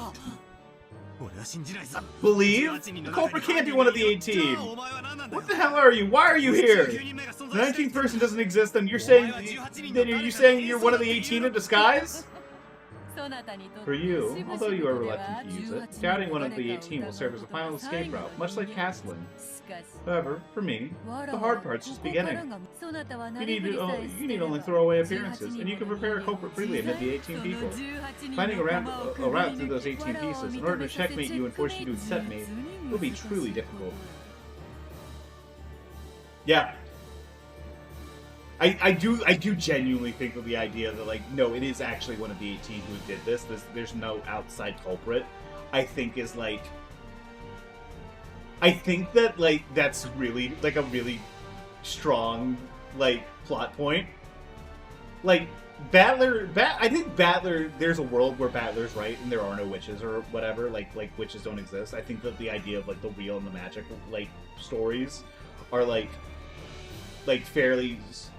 Believe? The culprit can't be one of the 18. What the hell are you? Why are you here? The 19th person doesn't exist, and you're saying you're one of the 18 in disguise? For you, although you are reluctant to use it, doubting one of the 18 will serve as a final escape route, much like castling. However, for me, the hard part's just beginning. You need only throw away appearances, and you can prepare a culprit freely amid the 18 people. Finding a route through those 18 pieces in order to checkmate you and force you to accept me will be truly difficult. Yeah. I do genuinely think that the idea that, like, no, it is actually one of the 18 who did this. There's no outside culprit. I think is like, I think that, like, that's really, like, a really strong, like, plot point. Like, I think Battler, there's a world where Battler's right and there are no witches or whatever, like witches don't exist. I think that the idea of, like, the real and the magic, like, stories are, like fairly,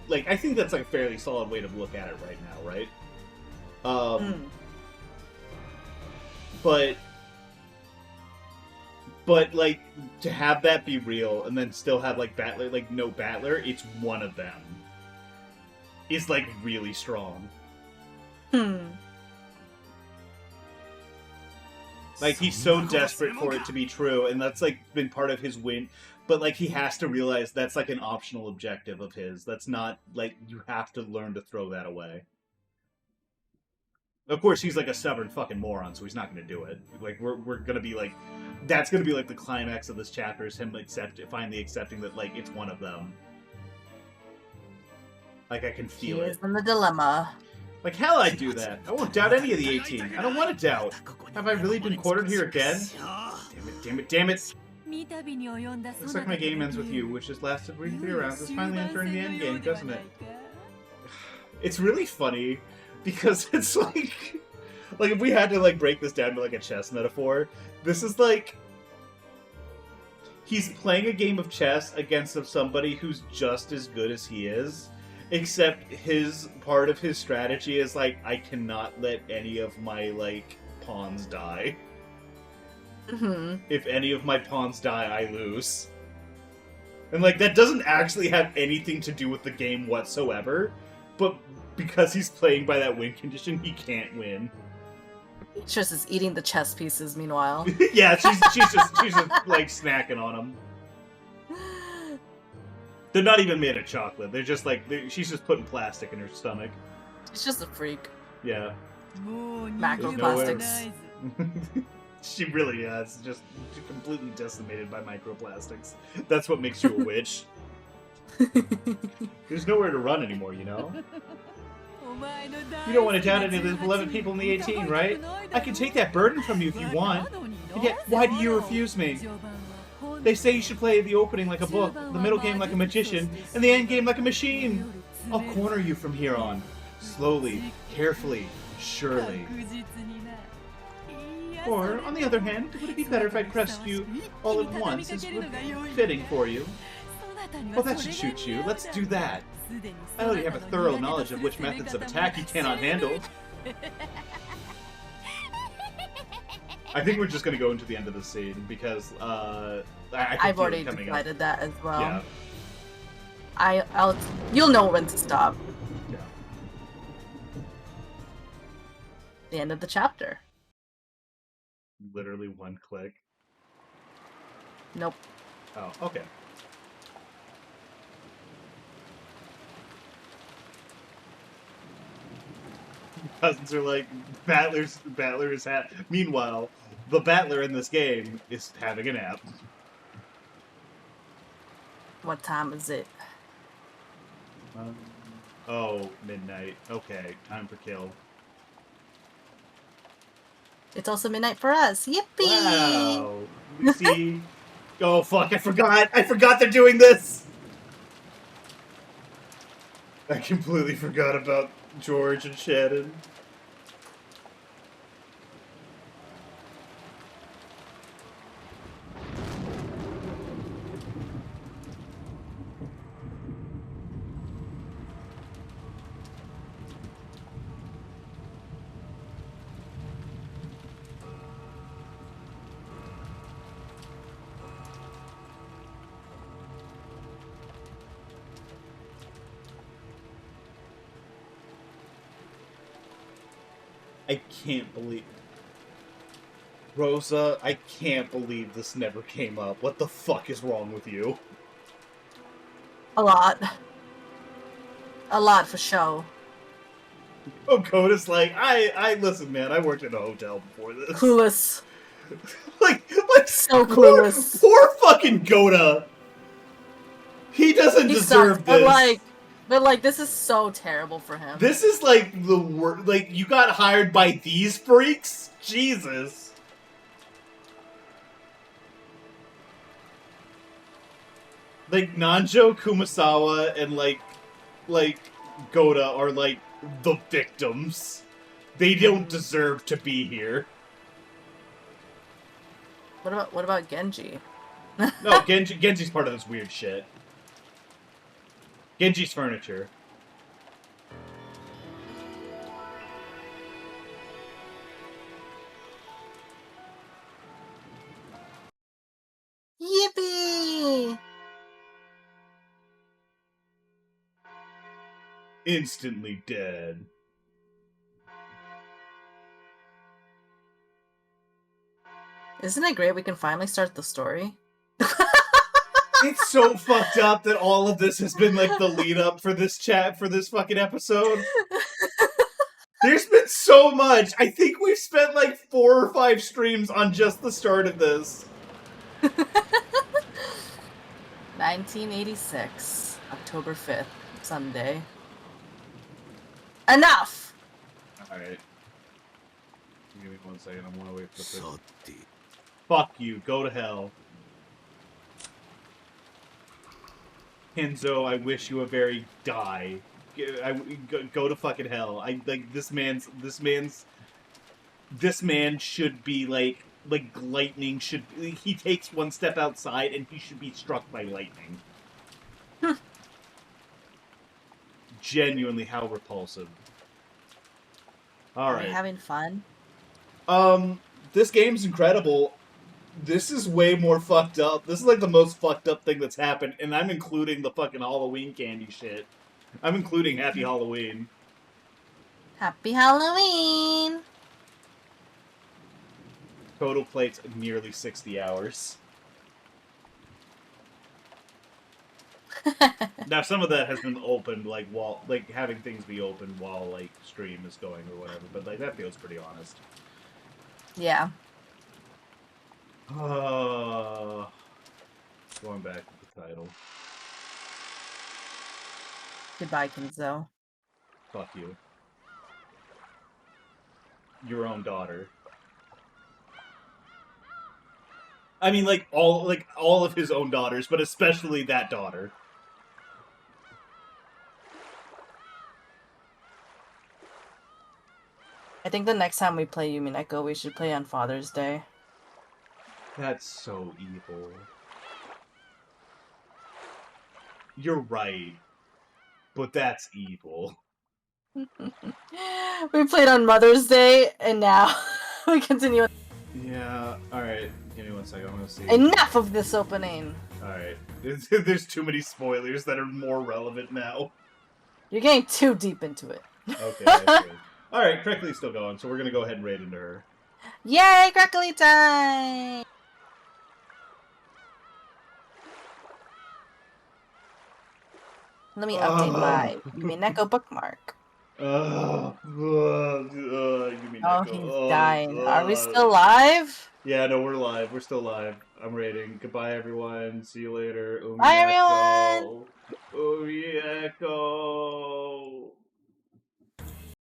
like, I think that's, like, a fairly solid way to look at it right now, right? But, like, to have that be real and then still have, like, Battler, like, no Battler, it's one of them, is, like, really strong. Like, he's so desperate for it to be true, and that's, like, been part of his win. But, like, he has to realize that's, like, an optional objective of his. That's not, like, you have to learn to throw that away. Of course, he's, like, a stubborn fucking moron, so he's not gonna do it. Like, we're gonna be, like, that's gonna be, like, the climax of this chapter, is him finally accepting that, like, it's one of them. Like, I can feel it. He is in the dilemma. Like, hell, I'd do that. I won't doubt any of the 18. I don't want to doubt. Have I really been quartered here again? Damn it. Looks like my game ends with you, which has lasted 3 rounds. It's finally entering the end game, doesn't it? It's really funny, because it's like if we had to, like, break this down to, like, a chess metaphor, this is like, he's playing a game of chess against somebody who's just as good as he is, except his part of his strategy is, like, I cannot let any of my, like, pawns die. If any of my pawns die, I lose. And, like, that doesn't actually have anything to do with the game whatsoever, but because he's playing by that win condition, he can't win. Beatrice is eating the chess pieces, meanwhile. Yeah, she's just like, snacking on them. They're not even made of chocolate. They're just, like, she's just putting plastic in her stomach. She's just a freak. Yeah. Macroplastics. She really is. Just completely decimated by microplastics. That's what makes you a witch. There's nowhere to run anymore, you know? You don't want to doubt any of the beloved people in the 18, right? I can take that burden from you if you want. And yet, why do you refuse me? They say you should play the opening like a book, the middle game like a magician, and the end game like a machine. I'll corner you from here on. Slowly, carefully, surely. Or, on the other hand, would it be better if I pressed you all at once, as would be fitting for you? Well, that should suit you. Let's do that. I already have a thorough knowledge of which methods of attack you cannot handle. I think we're just going to go into the end of the scene, because I've already decided that as well. Yeah. You'll know when to stop. Yeah. The end of the chapter. Literally one click. Nope. Oh, okay. Cousins are like, Battler is Meanwhile, the Battler in this game is having a nap. What time is it? Oh, midnight. Okay, time for kill. It's also midnight for us. Yippee! Wow. You see? Oh, fuck, I forgot they're doing this! I completely forgot about George and Shannon. I can't believe... Rosa, I can't believe this never came up. What the fuck is wrong with you? A lot. A lot for show. Oh, Coda's like, I listen, man, I worked in a hotel before this. Clueless. like, So poor, clueless. poor fucking Goda. He doesn't He deserve sucks, this. but like, this is so terrible for him. This is like the worst. Like, you got hired by these freaks? Jesus. Like, Nanjo, Kumasawa, and like Goda are like the victims. They don't deserve to be here. What about Genji? No, Genji's part of this weird shit. Genji's furniture. Yippee! Instantly dead. Isn't it great we can finally start the story? It's so fucked up that all of this has been like the lead up for this fucking episode. There's been so much. I think we've spent like 4 or 5 streams on just the start of this. 1986, October 5th, Sunday. Enough! Alright. Give me 1 second, I wanna wait for this. さて Fuck you, go to hell. Henzo, I wish you a very die. Go to fucking hell. This man should be like lightning should. He takes 1 step outside and he should be struck by lightning. Genuinely, how repulsive. All Are right. we having fun? This game's incredible. This is way more fucked up. This is like the most fucked up thing that's happened, and I'm including the fucking Halloween candy shit. I'm including Happy Halloween. Happy Halloween! Total plates nearly 60 hours. Now some of that has been opened, like while having things be open while like stream is going or whatever, but like that feels pretty honest. Yeah. Going back to the title. Goodbye, Kenzo. Fuck you. Your own daughter. I mean, like all of his own daughters, but especially that daughter. I think the next time we play Umineko, we should play on Father's Day. That's so evil. You're right. But that's evil. We played on Mother's Day, and now we continue. Yeah, alright. Give me 1 second, I'm gonna see. Enough of this opening! Alright. There's too many spoilers that are more relevant now. You're getting too deep into it. Okay, that's good. Alright, Crackly's still going, so we're gonna go ahead and raid into her. Yay, crackly time! Let me update my Umineko bookmark. Umineko. Oh, he's dying. Are we still live? Yeah, no, we're live. We're still live. I'm raiding. Goodbye, everyone. See you later. Bye, Umineko. everyone!